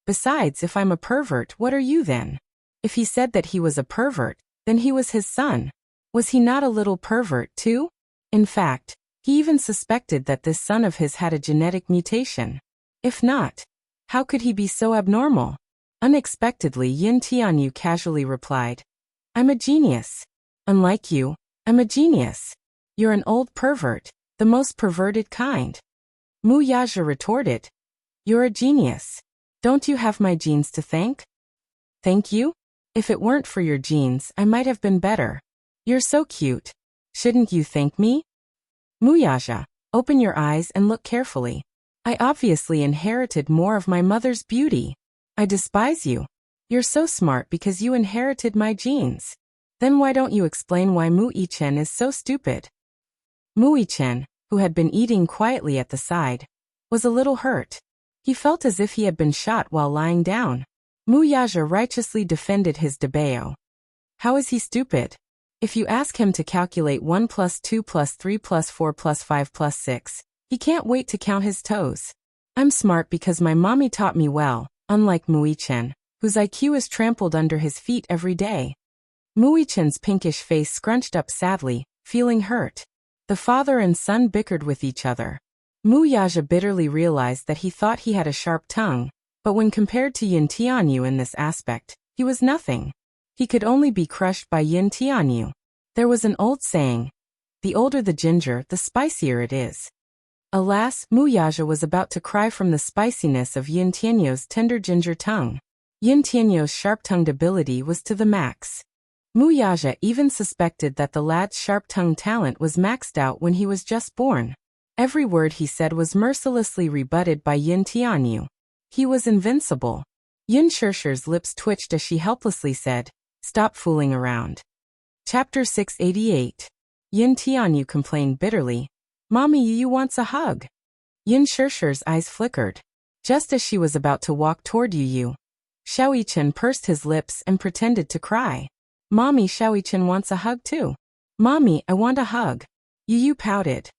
Besides, if I'm a pervert, what are you then?" If he said that he was a pervert, then he was his son. Was he not a little pervert too? In fact, he even suspected that this son of his had a genetic mutation. If not, how could he be so abnormal? Unexpectedly, Yin Tianyu casually replied, "I'm a genius. Unlike you, I'm a genius. You're an old pervert, the most perverted kind." Muyaja retorted, "You're a genius. Don't you have my genes to thank?" "Thank you? If it weren't for your genes, I might have been better. You're so cute. Shouldn't you thank me?" "Muyaja, open your eyes and look carefully. I obviously inherited more of my mother's beauty. I despise you. You're so smart because you inherited my genes. Then why don't you explain why Mu-I-chen is so stupid?" Mu-I-chen, who had been eating quietly at the side, was a little hurt. He felt as if he had been shot while lying down. Muyaja righteously defended his debao. "How is he stupid? If you ask him to calculate 1 plus 2 plus 3 plus 4 plus 5 plus 6, he can't wait to count his toes. I'm smart because my mommy taught me well, unlike Mu-I-chen, whose IQ is trampled under his feet every day." Mu-I-chen's pinkish face scrunched up sadly, feeling hurt. The father and son bickered with each other. Muyaja bitterly realized that he thought he had a sharp tongue, but when compared to Yin Tianyu in this aspect, he was nothing. He could only be crushed by Yin Tianyu. There was an old saying, "The older the ginger, the spicier it is." Alas, Muyaja was about to cry from the spiciness of Yin Tianyu's tender ginger tongue. Yin Tianyu's sharp-tongued ability was to the max. Muyaja even suspected that the lad's sharp-tongued talent was maxed out when he was just born. Every word he said was mercilessly rebutted by Yin Tianyu. He was invincible. Yin Shirshi's lips twitched as she helplessly said, "Stop fooling around." Chapter 688. Yin Tianyu complained bitterly, "Mommy, Yu wants a hug." Yin Shirshi's eyes flickered. Just as she was about to walk toward Yu, Xiaoyichen pursed his lips and pretended to cry. "Mommy, Xiaoyichen wants a hug too." "Mommy, I want a hug." Yu pouted.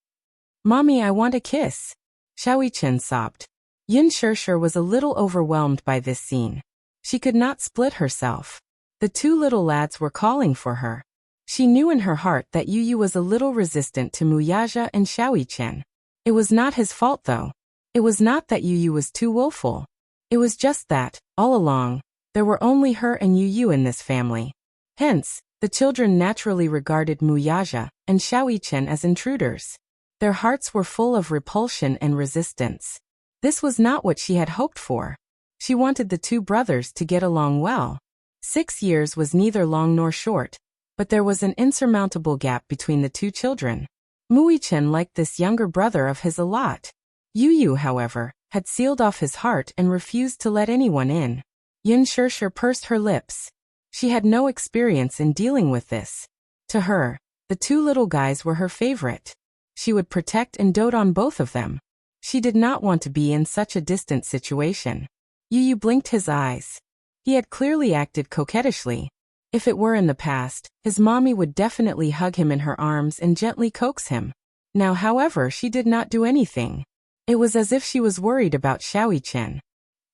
"Mommy, I want a kiss." Xiaoyichen sobbed. Yin Shirshir was a little overwhelmed by this scene. She could not split herself. The two little lads were calling for her. She knew in her heart that Yu was a little resistant to Muyaja and Xiaoyichen. It was not his fault though. It was not that Yu was too willful. It was just that, all along, there were only her and Yu in this family. Hence, the children naturally regarded Muyaja and Xiaoyichen as intruders. Their hearts were full of repulsion and resistance. This was not what she had hoped for. She wanted the two brothers to get along well. 6 years was neither long nor short, but there was an insurmountable gap between the two children. Muichen liked this younger brother of his a lot. Yu, however, had sealed off his heart and refused to let anyone in. Yin Shirshir pursed her lips. She had no experience in dealing with this. To her, the two little guys were her favorite. She would protect and dote on both of them. She did not want to be in such a distant situation. Yu blinked his eyes. He had clearly acted coquettishly. If it were in the past, his mommy would definitely hug him in her arms and gently coax him. Now, however, she did not do anything. It was as if she was worried about Xiaoyichen.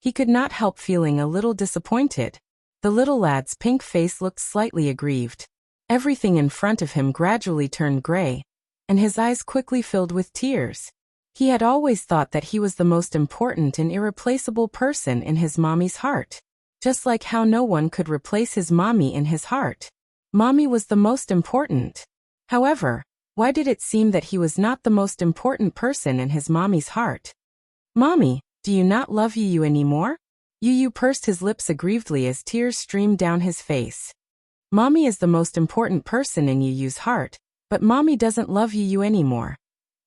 He could not help feeling a little disappointed. The little lad's pink face looked slightly aggrieved. Everything in front of him gradually turned gray, and his eyes quickly filled with tears. He had always thought that he was the most important and irreplaceable person in his mommy's heart. Just like how no one could replace his mommy in his heart. Mommy was the most important. However, why did it seem that he was not the most important person in his mommy's heart? Mommy, do you not love Yu anymore? Yu pursed his lips aggrievedly as tears streamed down his face. Mommy is the most important person in Yu's heart, but Mommy doesn't love Yu anymore.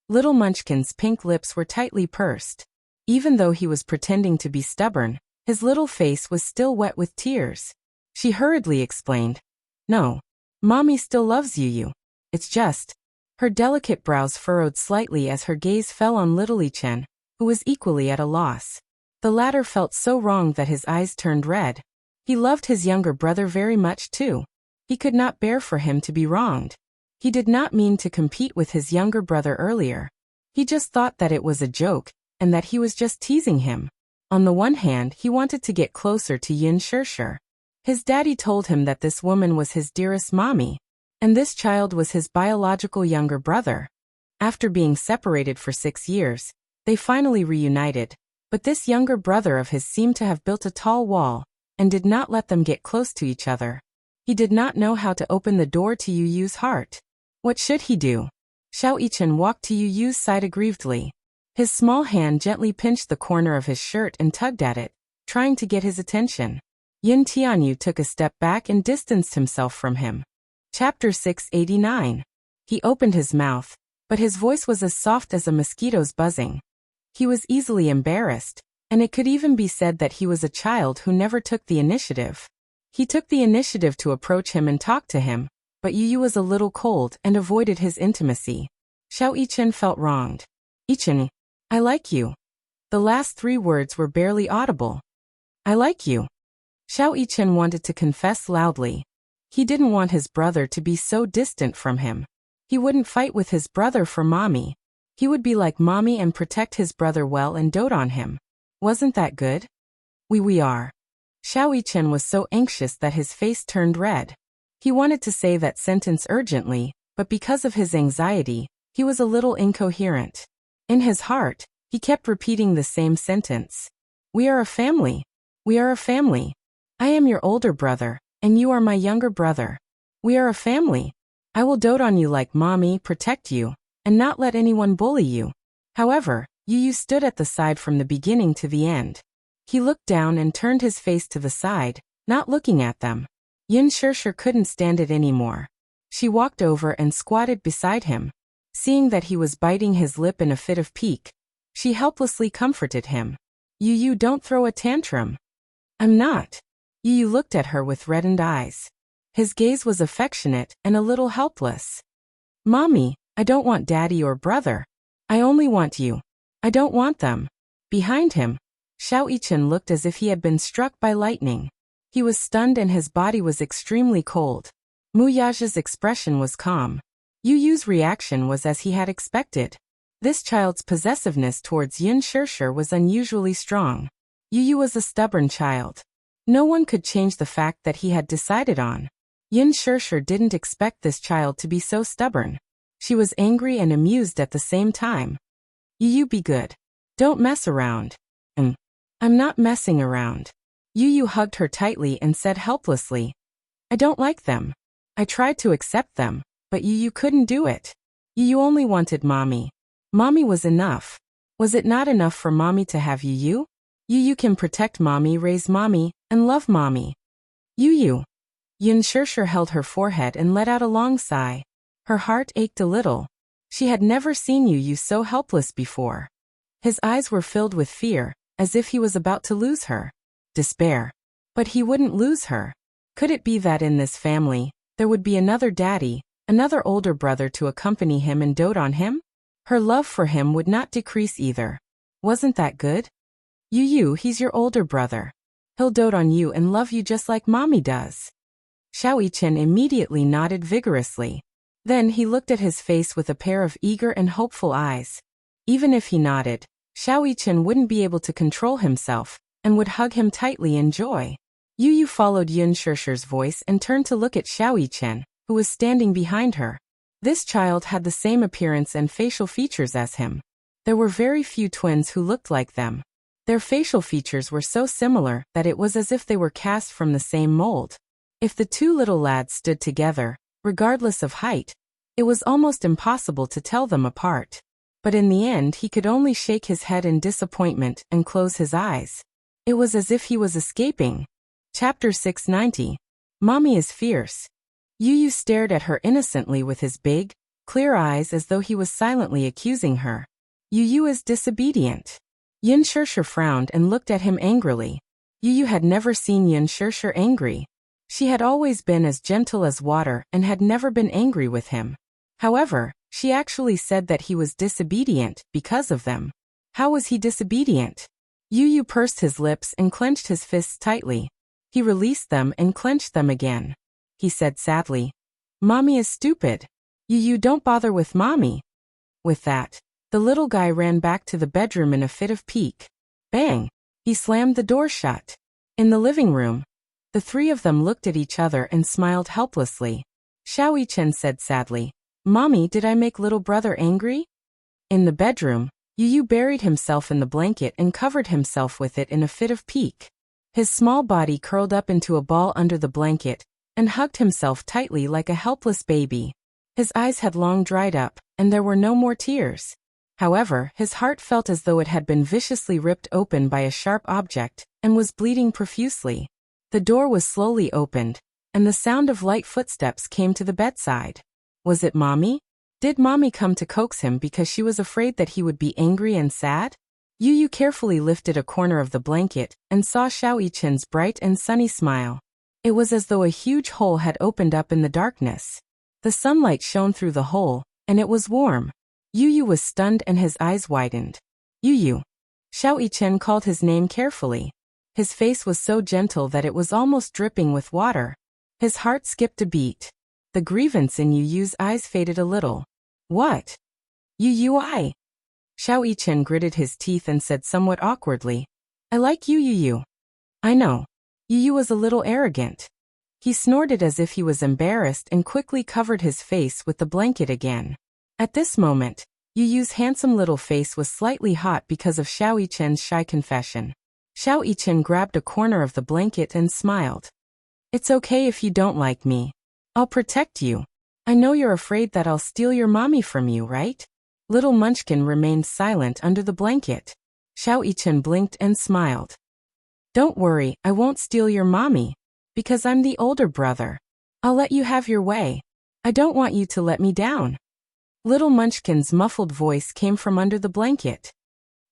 Little Munchkin's pink lips were tightly pursed. Even though he was pretending to be stubborn, his little face was still wet with tears. She hurriedly explained, "No, Mommy still loves Yu. It's just..." Her delicate brows furrowed slightly as her gaze fell on little Chen, who was equally at a loss. The latter felt so wrong that his eyes turned red. He loved his younger brother very much too. He could not bear for him to be wronged. He did not mean to compete with his younger brother earlier. He just thought that it was a joke, and that he was just teasing him. On the one hand, he wanted to get closer to Yin Shirshir. His daddy told him that this woman was his dearest mommy, and this child was his biological younger brother. After being separated for 6 years, they finally reunited, but this younger brother of his seemed to have built a tall wall, and did not let them get close to each other. He did not know how to open the door to Yu's heart. What should he do? Xiaoyichen walked to Yu's side aggrievedly. His small hand gently pinched the corner of his shirt and tugged at it, trying to get his attention. Yin Tianyu took a step back and distanced himself from him. Chapter 689. He opened his mouth, but his voice was as soft as a mosquito's buzzing. He was easily embarrassed, and it could even be said that he was a child who never took the initiative. He took the initiative to approach him and talk to him, but Yu was a little cold and avoided his intimacy. Xiaoyichen felt wronged. "Yichen, I like you." The last 3 words were barely audible. "I like you." Xiaoyichen wanted to confess loudly. He didn't want his brother to be so distant from him. He wouldn't fight with his brother for mommy. He would be like mommy and protect his brother well and dote on him. Wasn't that good? We are. Xiaoyichen was so anxious that his face turned red. He wanted to say that sentence urgently, but because of his anxiety, he was a little incoherent. In his heart, he kept repeating the same sentence. "We are a family. We are a family. I am your older brother, and you are my younger brother. We are a family. I will dote on you like mommy, protect you, and not let anyone bully you." However, Yu stood at the side from the beginning to the end. He looked down and turned his face to the side, not looking at them. Yin Shirshir couldn't stand it anymore. She walked over and squatted beside him. Seeing that he was biting his lip in a fit of pique, she helplessly comforted him. "Yu, don't throw a tantrum." "I'm not." Yu looked at her with reddened eyes. His gaze was affectionate and a little helpless. "Mommy, I don't want daddy or brother. I only want you. I don't want them." Behind him, Xiaoyichen looked as if he had been struck by lightning. He was stunned and his body was extremely cold. Muyaja's expression was calm. Yu's reaction was as he had expected. This child's possessiveness towards Yin Shirshir was unusually strong. Yu was a stubborn child. No one could change the fact that he had decided on. Yin Shirshir didn't expect this child to be so stubborn. She was angry and amused at the same time. "Yu, be good. Don't mess around." I'm not messing around." Yu hugged her tightly and said helplessly, "I don't like them. I tried to accept them, but Yu couldn't do it. Yu only wanted mommy. Mommy was enough. Was it not enough for mommy to have Yu? You can protect mommy, raise mommy, and love mommy. You. Yin Shirshir held her forehead and let out a long sigh. Her heart ached a little. She had never seen Yu so helpless before. His eyes were filled with fear, as if he was about to lose her. Despair. But he wouldn't lose her. Could it be that in this family, there would be another daddy, another older brother to accompany him and dote on him? Her love for him would not decrease either. Wasn't that good? Yu, he's your older brother. He'll dote on you and love you just like mommy does. Xiao-Yichen immediately nodded vigorously. Then he looked at his face with a pair of eager and hopeful eyes. Even if he nodded, Xiao-Yichen wouldn't be able to control himself, and would hug him tightly in joy. Yu followed Yin Shirshir's voice and turned to look at Xiao-Yichen, who was standing behind her. This child had the same appearance and facial features as him. There were very few twins who looked like them. Their facial features were so similar that it was as if they were cast from the same mold. If the two little lads stood together, regardless of height, it was almost impossible to tell them apart. But in the end he could only shake his head in disappointment and close his eyes. It was as if he was escaping. Chapter 690. Mommy is fierce. Yu stared at her innocently with his big, clear eyes as though he was silently accusing her. Yu is disobedient. Yin Shirshir frowned and looked at him angrily. Yu had never seen Yin Shirshir angry. She had always been as gentle as water and had never been angry with him. However, she actually said that he was disobedient because of them. How was he disobedient? Yu pursed his lips and clenched his fists tightly. He released them and clenched them again. He said sadly, "Mommy is stupid. Yu, don't bother with mommy." With that, the little guy ran back to the bedroom in a fit of pique. Bang! He slammed the door shut. In the living room, the three of them looked at each other and smiled helplessly. Xiao-Yichen said sadly, "Mommy, did I make little brother angry?" In the bedroom, Yu buried himself in the blanket and covered himself with it in a fit of pique. His small body curled up into a ball under the blanket and hugged himself tightly like a helpless baby. His eyes had long dried up, and there were no more tears. However, his heart felt as though it had been viciously ripped open by a sharp object and was bleeding profusely. The door was slowly opened, and the sound of light footsteps came to the bedside. Was it mommy? Did mommy come to coax him because she was afraid that he would be angry and sad? Yu carefully lifted a corner of the blanket and saw Xiao-Yichen's bright and sunny smile. It was as though a huge hole had opened up in the darkness. The sunlight shone through the hole, and it was warm. Yu was stunned and his eyes widened. Yu. Xiao-Yichen called his name carefully. His face was so gentle that it was almost dripping with water. His heart skipped a beat. The grievance in Yu's eyes faded a little. What? I. Xiao-Yichen gritted his teeth and said somewhat awkwardly, "I like you. I know." Yu was a little arrogant. He snorted as if he was embarrassed and quickly covered his face with the blanket again. At this moment, Yu's handsome little face was slightly hot because of Xiao-Yichen's shy confession. Xiao-Yichen grabbed a corner of the blanket and smiled. "It's okay if you don't like me. I'll protect you. I know you're afraid that I'll steal your mommy from you, right?" Little Munchkin remained silent under the blanket. Xiao-Yichen blinked and smiled. "Don't worry, I won't steal your mommy. Because I'm the older brother. I'll let you have your way. I don't want you to let me down." Little Munchkin's muffled voice came from under the blanket.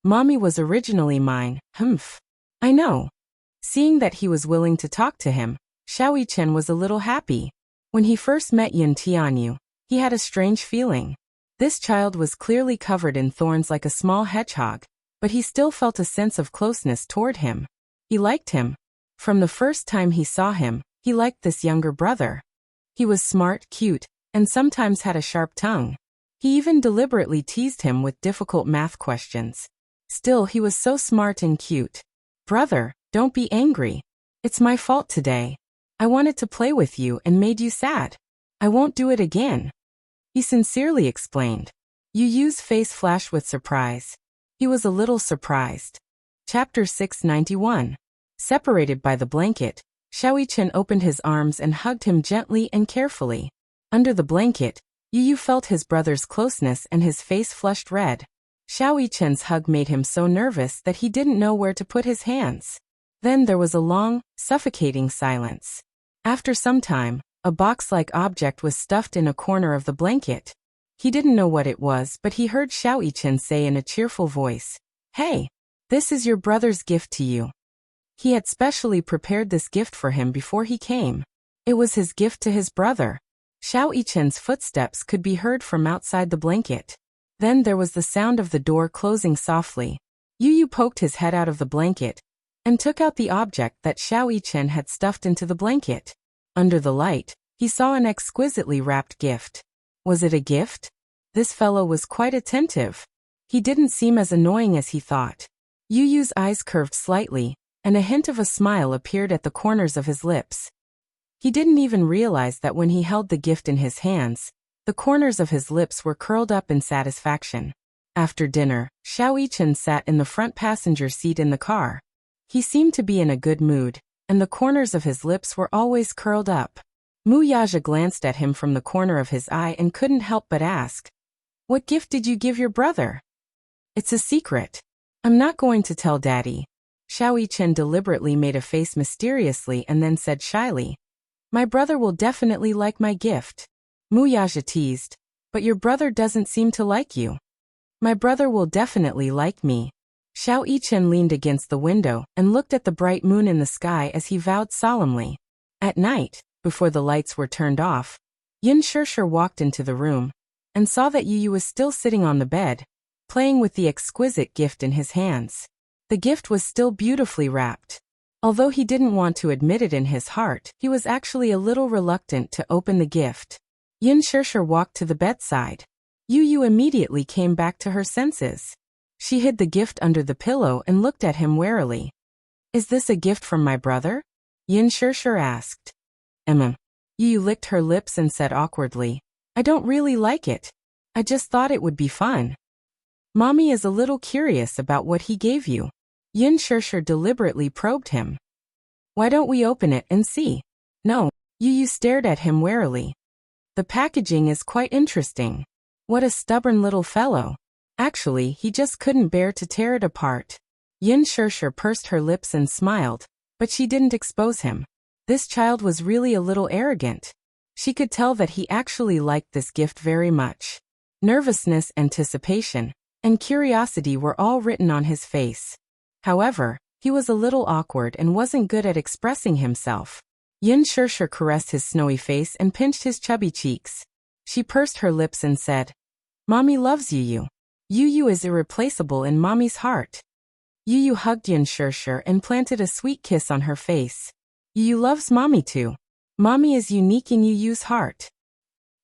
"Mommy was originally mine, humph." "I know." Seeing that he was willing to talk to him, Xiao-Yichen was a little happy. When he first met Yin Tianyu, he had a strange feeling. This child was clearly covered in thorns like a small hedgehog, but he still felt a sense of closeness toward him. He liked him. From the first time he saw him, he liked this younger brother. He was smart, cute, and sometimes had a sharp tongue. He even deliberately teased him with difficult math questions. Still, he was so smart and cute. "Brother, don't be angry. It's my fault today. I wanted to play with you and made you sad. I won't do it again," he sincerely explained. Yu's face flashed with surprise. He was a little surprised. Chapter 691. Separated by the blanket, Xiao-Yichen opened his arms and hugged him gently and carefully. Under the blanket, Yu felt his brother's closeness and his face flushed red. Xiao Yichen's hug made him so nervous that he didn't know where to put his hands. Then there was a long, suffocating silence. After some time, a box-like object was stuffed in a corner of the blanket. He didn't know what it was, but he heard Xiao Yichen say in a cheerful voice, "Hey, this is your brother's gift to you." He had specially prepared this gift for him before he came. It was his gift to his brother. Xiao Yichen's footsteps could be heard from outside the blanket. Then there was the sound of the door closing softly. Yu poked his head out of the blanket and took out the object that Xiao Yichen had stuffed into the blanket. Under the light, he saw an exquisitely wrapped gift. Was it a gift? This fellow was quite attentive. He didn't seem as annoying as he thought. Yu's eyes curved slightly, and a hint of a smile appeared at the corners of his lips. He didn't even realize that when he held the gift in his hands, the corners of his lips were curled up in satisfaction. After dinner, Xiao Yichen sat in the front passenger seat in the car. He seemed to be in a good mood, and the corners of his lips were always curled up. Mu Yaja glanced at him from the corner of his eye and couldn't help but ask, "What gift did you give your brother?" "It's a secret. I'm not going to tell Daddy." Xiao Yichen deliberately made a face mysteriously and then said shyly, "My brother will definitely like my gift." Mu Yaja teased, "But your brother doesn't seem to like you." "My brother will definitely like me." Xiao Yichen leaned against the window and looked at the bright moon in the sky as he vowed solemnly. At night, before the lights were turned off, Yin Shishir walked into the room and saw that Yu was still sitting on the bed, playing with the exquisite gift in his hands. The gift was still beautifully wrapped. Although he didn't want to admit it in his heart, he was actually a little reluctant to open the gift. Yin Shishir walked to the bedside. Yu immediately came back to her senses. She hid the gift under the pillow and looked at him warily. "Is this a gift from my brother?" Yin Shishir asked. Yu licked her lips and said awkwardly, "I don't really like it. I just thought it would be fun." "Mommy is a little curious about what he gave you." Yin Shishir deliberately probed him. "Why don't we open it and see?" "No." Yu stared at him warily. "The packaging is quite interesting." "What a stubborn little fellow." Actually, he just couldn't bear to tear it apart. Yin Shishir pursed her lips and smiled, but she didn't expose him. This child was really a little arrogant. She could tell that he actually liked this gift very much. Nervousness, anticipation, and curiosity were all written on his face. However, he was a little awkward and wasn't good at expressing himself. Yin Shishir caressed his snowy face and pinched his chubby cheeks. She pursed her lips and said, "Mommy loves Yu. Yu is irreplaceable in Mommy's heart." Yu hugged Yin Shishir and planted a sweet kiss on her face. "Yu loves Mommy too. Mommy is unique in Yu's heart."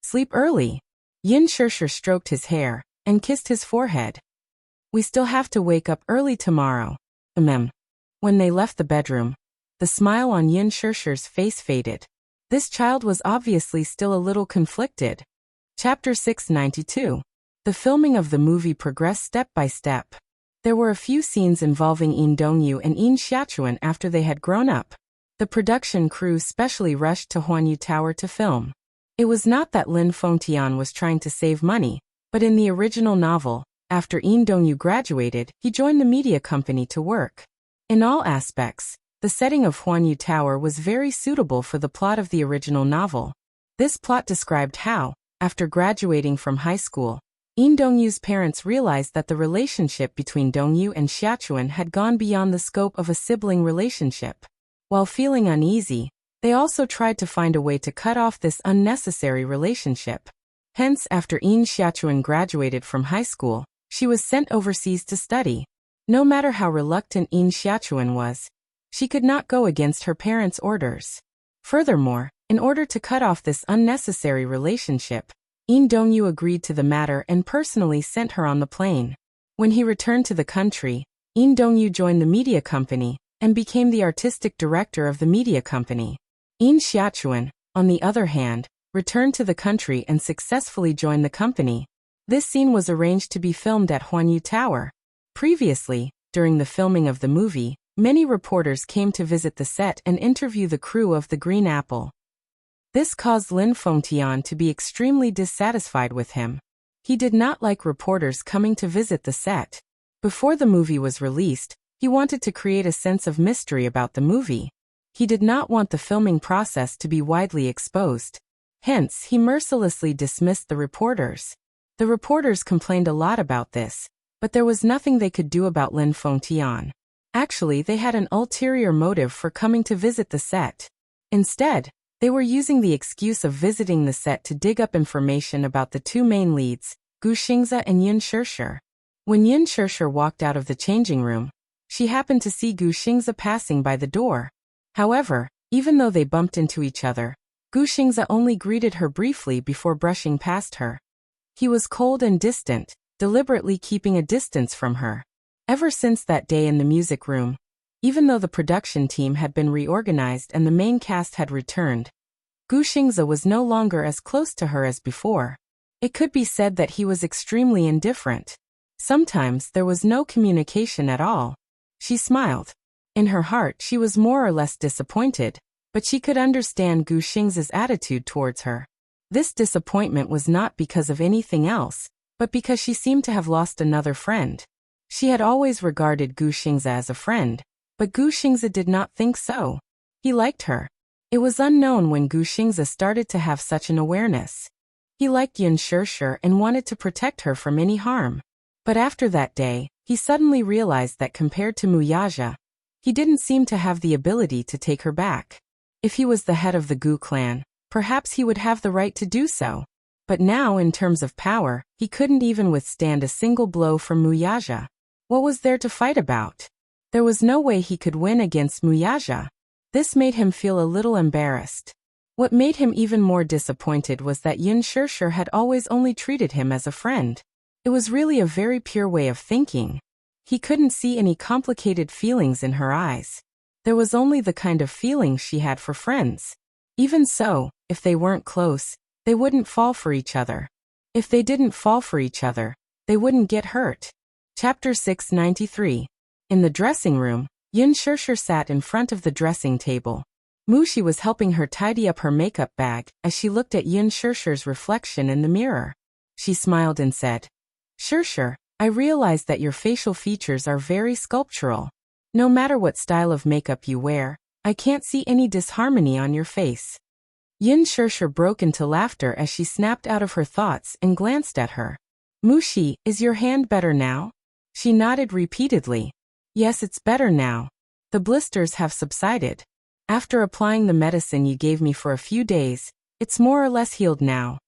"Sleep early." Yin Shishir stroked his hair and kissed his forehead. "We still have to wake up early tomorrow." When they left the bedroom, the smile on Yin Shishir's face faded. This child was obviously still a little conflicted. Chapter 692. The filming of the movie progressed step by step. There were a few scenes involving Yin Dongyu and Yin Xiachuan after they had grown up. The production crew specially rushed to Huanyu Tower to film. It was not that Lin Fengtian was trying to save money, but in the original novel, after Yin Dongyu graduated, he joined the media company to work. In all aspects, the setting of Huanyu Tower was very suitable for the plot of the original novel. This plot described how, after graduating from high school, Yin Dongyu's parents realized that the relationship between Dongyu and Xiachuan had gone beyond the scope of a sibling relationship. While feeling uneasy, they also tried to find a way to cut off this unnecessary relationship. Hence, after Yin Xiachuan graduated from high school, she was sent overseas to study. No matter how reluctant Yin Xiachuan was, she could not go against her parents' orders. Furthermore, in order to cut off this unnecessary relationship, Yin Dongyu agreed to the matter and personally sent her on the plane. When he returned to the country, Yin Dongyu joined the media company and became the artistic director of the media company. Yin Xiachuan, on the other hand, returned to the country and successfully joined the company. This scene was arranged to be filmed at Huanyu Tower. Previously, during the filming of the movie, many reporters came to visit the set and interview the crew of the Green Apple. This caused Lin Fengtian to be extremely dissatisfied with him. He did not like reporters coming to visit the set. Before the movie was released, he wanted to create a sense of mystery about the movie. He did not want the filming process to be widely exposed. Hence, he mercilessly dismissed the reporters. The reporters complained a lot about this, but there was nothing they could do about Lin Fengtian. Actually, they had an ulterior motive for coming to visit the set. Instead, they were using the excuse of visiting the set to dig up information about the two main leads, Gu Xingze and Yin Shishir. When Yin Shishir walked out of the changing room, she happened to see Gu Xingze passing by the door. However, even though they bumped into each other, Gu Xingze only greeted her briefly before brushing past her. He was cold and distant, deliberately keeping a distance from her. Ever since that day in the music room, even though the production team had been reorganized and the main cast had returned, Gu Xingze was no longer as close to her as before. It could be said that he was extremely indifferent. Sometimes there was no communication at all. She smiled. In her heart she was more or less disappointed, but she could understand Gu Xingze's attitude towards her. This disappointment was not because of anything else, but because she seemed to have lost another friend. She had always regarded Gu Xingze as a friend, but Gu Xingze did not think so. He liked her. It was unknown when Gu Xingze started to have such an awareness. He liked Yin Shishir and wanted to protect her from any harm. But after that day, he suddenly realized that compared to Muyaja, he didn't seem to have the ability to take her back. If he was the head of the Gu clan, perhaps he would have the right to do so. But now, in terms of power, he couldn't even withstand a single blow from Muyaja. What was there to fight about? There was no way he could win against Muyaja. This made him feel a little embarrassed. What made him even more disappointed was that Yin Shishir had always only treated him as a friend. It was really a very pure way of thinking. He couldn't see any complicated feelings in her eyes. There was only the kind of feelings she had for friends. Even so, if they weren't close, they wouldn't fall for each other. If they didn't fall for each other, they wouldn't get hurt. Chapter 693. In the dressing room, Yin Shishir sat in front of the dressing table. Mushi was helping her tidy up her makeup bag as she looked at Yin Shishir's reflection in the mirror. She smiled and said, "Shishir, I realize that your facial features are very sculptural. No matter what style of makeup you wear, I can't see any disharmony on your face." Yin Shishir broke into laughter as she snapped out of her thoughts and glanced at her. "Mushi, is your hand better now?" She nodded repeatedly. "Yes, it's better now. The blisters have subsided. After applying the medicine you gave me for a few days, it's more or less healed now.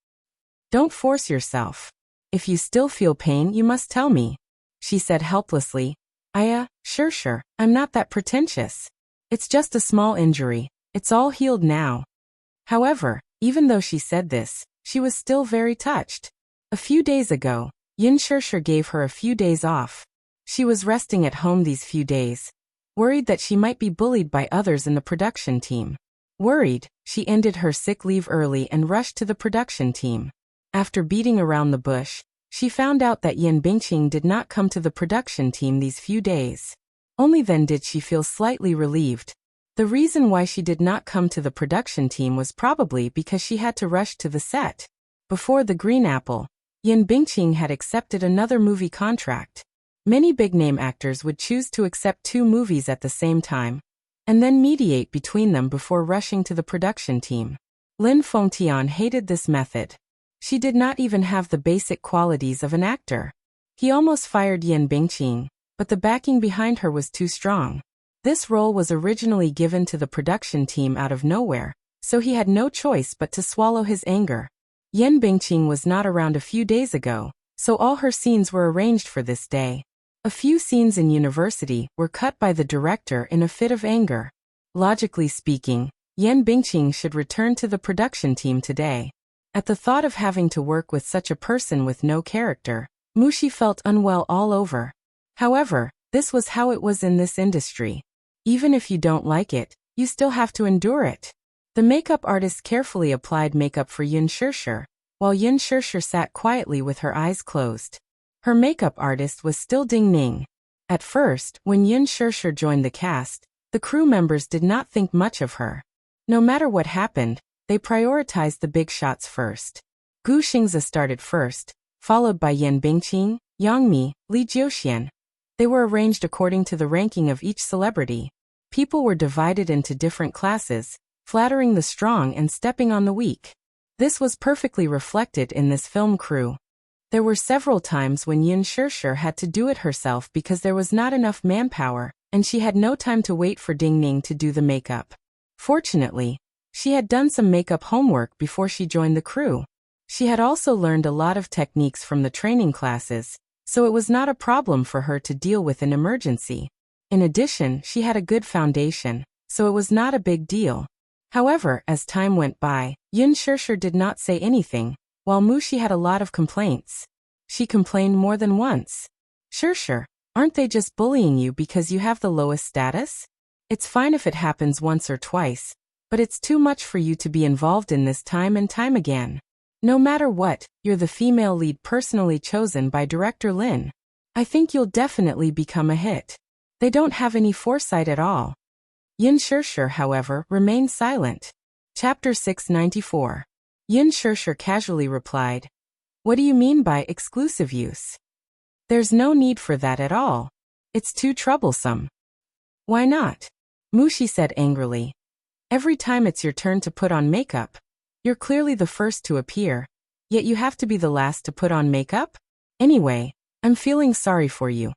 Don't force yourself. If you still feel pain, you must tell me," she said helplessly. Sure, I'm not that pretentious. It's just a small injury. It's all healed now." However, even though she said this, she was still very touched. A few days ago, Yin Shishir gave her a few days off. She was resting at home these few days, worried that she might be bullied by others in the production team. Worried, she ended her sick leave early and rushed to the production team. After beating around the bush, she found out that Yan Bingqing did not come to the production team these few days. Only then did she feel slightly relieved. The reason why she did not come to the production team was probably because she had to rush to the set. Before the Green Apple, Yan Bingqing had accepted another movie contract. Many big-name actors would choose to accept 2 movies at the same time, and then mediate between them before rushing to the production team. Lin Fengtian hated this method. She did not even have the basic qualities of an actor. He almost fired Yan Bingqing, but the backing behind her was too strong. This role was originally given to the production team out of nowhere, so he had no choice but to swallow his anger. Yan Bingqing was not around a few days ago, so all her scenes were arranged for this day. A few scenes in university were cut by the director in a fit of anger. Logically speaking, Yan Bingqing should return to the production team today. At the thought of having to work with such a person with no character, Mushi felt unwell all over. However, this was how it was in this industry. Even if you don't like it, you still have to endure it. The makeup artist carefully applied makeup for Yin Shishir, while Yin Shishir sat quietly with her eyes closed. Her makeup artist was still Ding Ning. At first, when Yin Shishir joined the cast, the crew members did not think much of her. No matter what happened, they prioritized the big shots first. Gu Xingze started first, followed by Yan Bingqing, Yang Mi, Li Jiuxian. They were arranged according to the ranking of each celebrity. People were divided into different classes, flattering the strong and stepping on the weak. This was perfectly reflected in this film crew. There were several times when Yin Shirshir had to do it herself because there was not enough manpower, and she had no time to wait for Ding Ning to do the makeup. Fortunately, she had done some makeup homework before she joined the crew. She had also learned a lot of techniques from the training classes, so it was not a problem for her to deal with an emergency. In addition, she had a good foundation, so it was not a big deal. However, as time went by, Yin Shirshir did not say anything, while Mushi had a lot of complaints. She complained more than once. Shirshir, aren't they just bullying you because you have the lowest status? It's fine if it happens once or twice, but it's too much for you to be involved in this time and time again. No matter what, you're the female lead personally chosen by director Lin. I think you'll definitely become a hit. They don't have any foresight at all. Yin Shirshir, however, remained silent. Chapter 694. Yin Shirshir casually replied, "What do you mean by exclusive use? There's no need for that at all. It's too troublesome." "Why not?" Mushi said angrily. "Every time it's your turn to put on makeup, you're clearly the first to appear, yet you have to be the last to put on makeup? Anyway, I'm feeling sorry for you."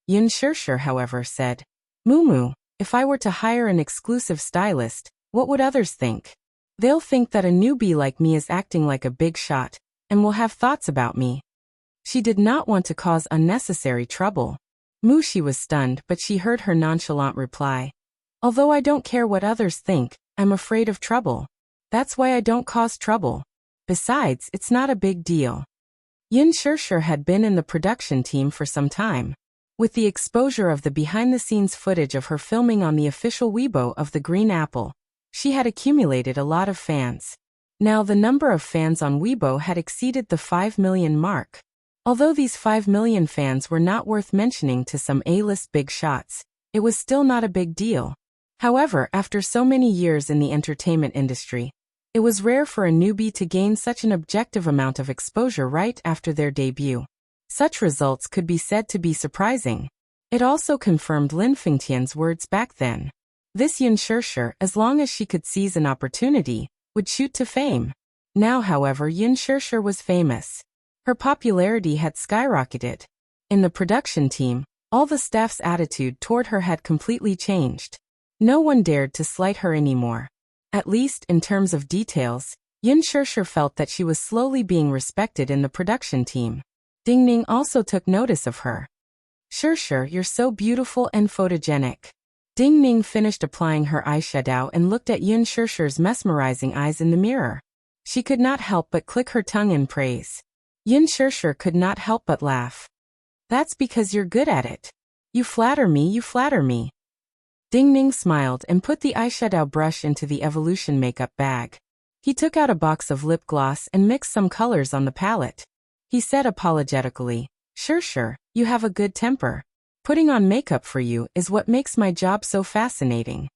Yin Shirshir, however, said, "Mumu, if I were to hire an exclusive stylist, what would others think? They'll think that a newbie like me is acting like a big shot, and will have thoughts about me." She did not want to cause unnecessary trouble. Mushi was stunned, but she heard her nonchalant reply. "Although I don't care what others think, I'm afraid of trouble. That's why I don't cause trouble. Besides, it's not a big deal." Yin Shirshir had been in the production team for some time. With the exposure of the behind-the-scenes footage of her filming on the official Weibo of the Green Apple, she had accumulated a lot of fans. Now the number of fans on Weibo had exceeded the 5 million mark. Although these 5 million fans were not worth mentioning to some A-list big shots, it was still not a big deal. However, after so many years in the entertainment industry, it was rare for a newbie to gain such an objective amount of exposure right after their debut. Such results could be said to be surprising. It also confirmed Lin Fengtian's words back then. This Yin Shirshir, as long as she could seize an opportunity, would shoot to fame. Now, however, Yin Shirshir was famous. Her popularity had skyrocketed. In the production team, all the staff's attitude toward her had completely changed. No one dared to slight her anymore. At least, in terms of details, Yin Shirshir felt that she was slowly being respected in the production team. Ding Ning also took notice of her. "Shirshir, you're so beautiful and photogenic." Ding Ning finished applying her eyeshadow and looked at Yin Shirshir's mesmerizing eyes in the mirror. She could not help but click her tongue in praise. Yin Shirshir could not help but laugh. "That's because you're good at it. You flatter me, you flatter me." Ding Ning smiled and put the eyeshadow brush into the Evolution makeup bag. He took out a box of lip gloss and mixed some colors on the palette. He said apologetically, "Shirshir, you have a good temper. Putting on makeup for you is what makes my job so fascinating."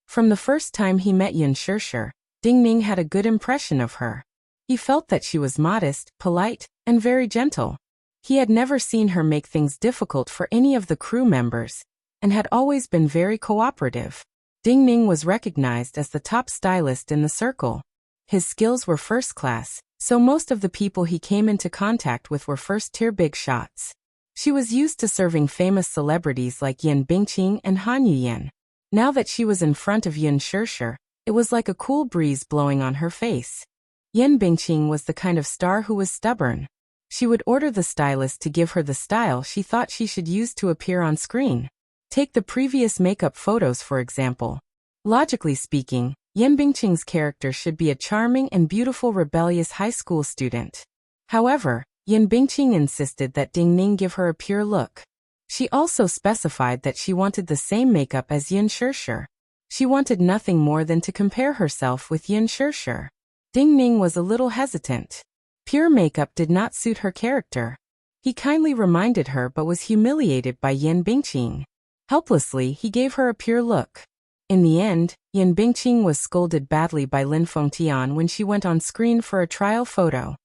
From the first time he met Yin Shirshir, Ding Ning had a good impression of her. He felt that she was modest, polite, and very gentle. He had never seen her make things difficult for any of the crew members, and had always been very cooperative. Ding Ning was recognized as the top stylist in the circle. His skills were first class, so most of the people he came into contact with were first-tier big shots. She was used to serving famous celebrities like Yan Bingqing and Han Yuyan. Now that she was in front of Yin Shirshir, it was like a cool breeze blowing on her face. Yan Bingqing was the kind of star who was stubborn. She would order the stylist to give her the style she thought she should use to appear on screen. Take the previous makeup photos for example. Logically speaking, Yan Bingqing's character should be a charming and beautiful rebellious high school student. However, Yan Bingqing insisted that Ding Ning give her a pure look. She also specified that she wanted the same makeup as Yin Shirshir. She wanted nothing more than to compare herself with Yin Shirshir. Ding Ning was a little hesitant. Pure makeup did not suit her character. He kindly reminded her but was humiliated by Yan Bingqing. Helplessly, he gave her a pure look. In the end, Yan Bingqing was scolded badly by Lin Fengtian when she went on screen for a trial photo.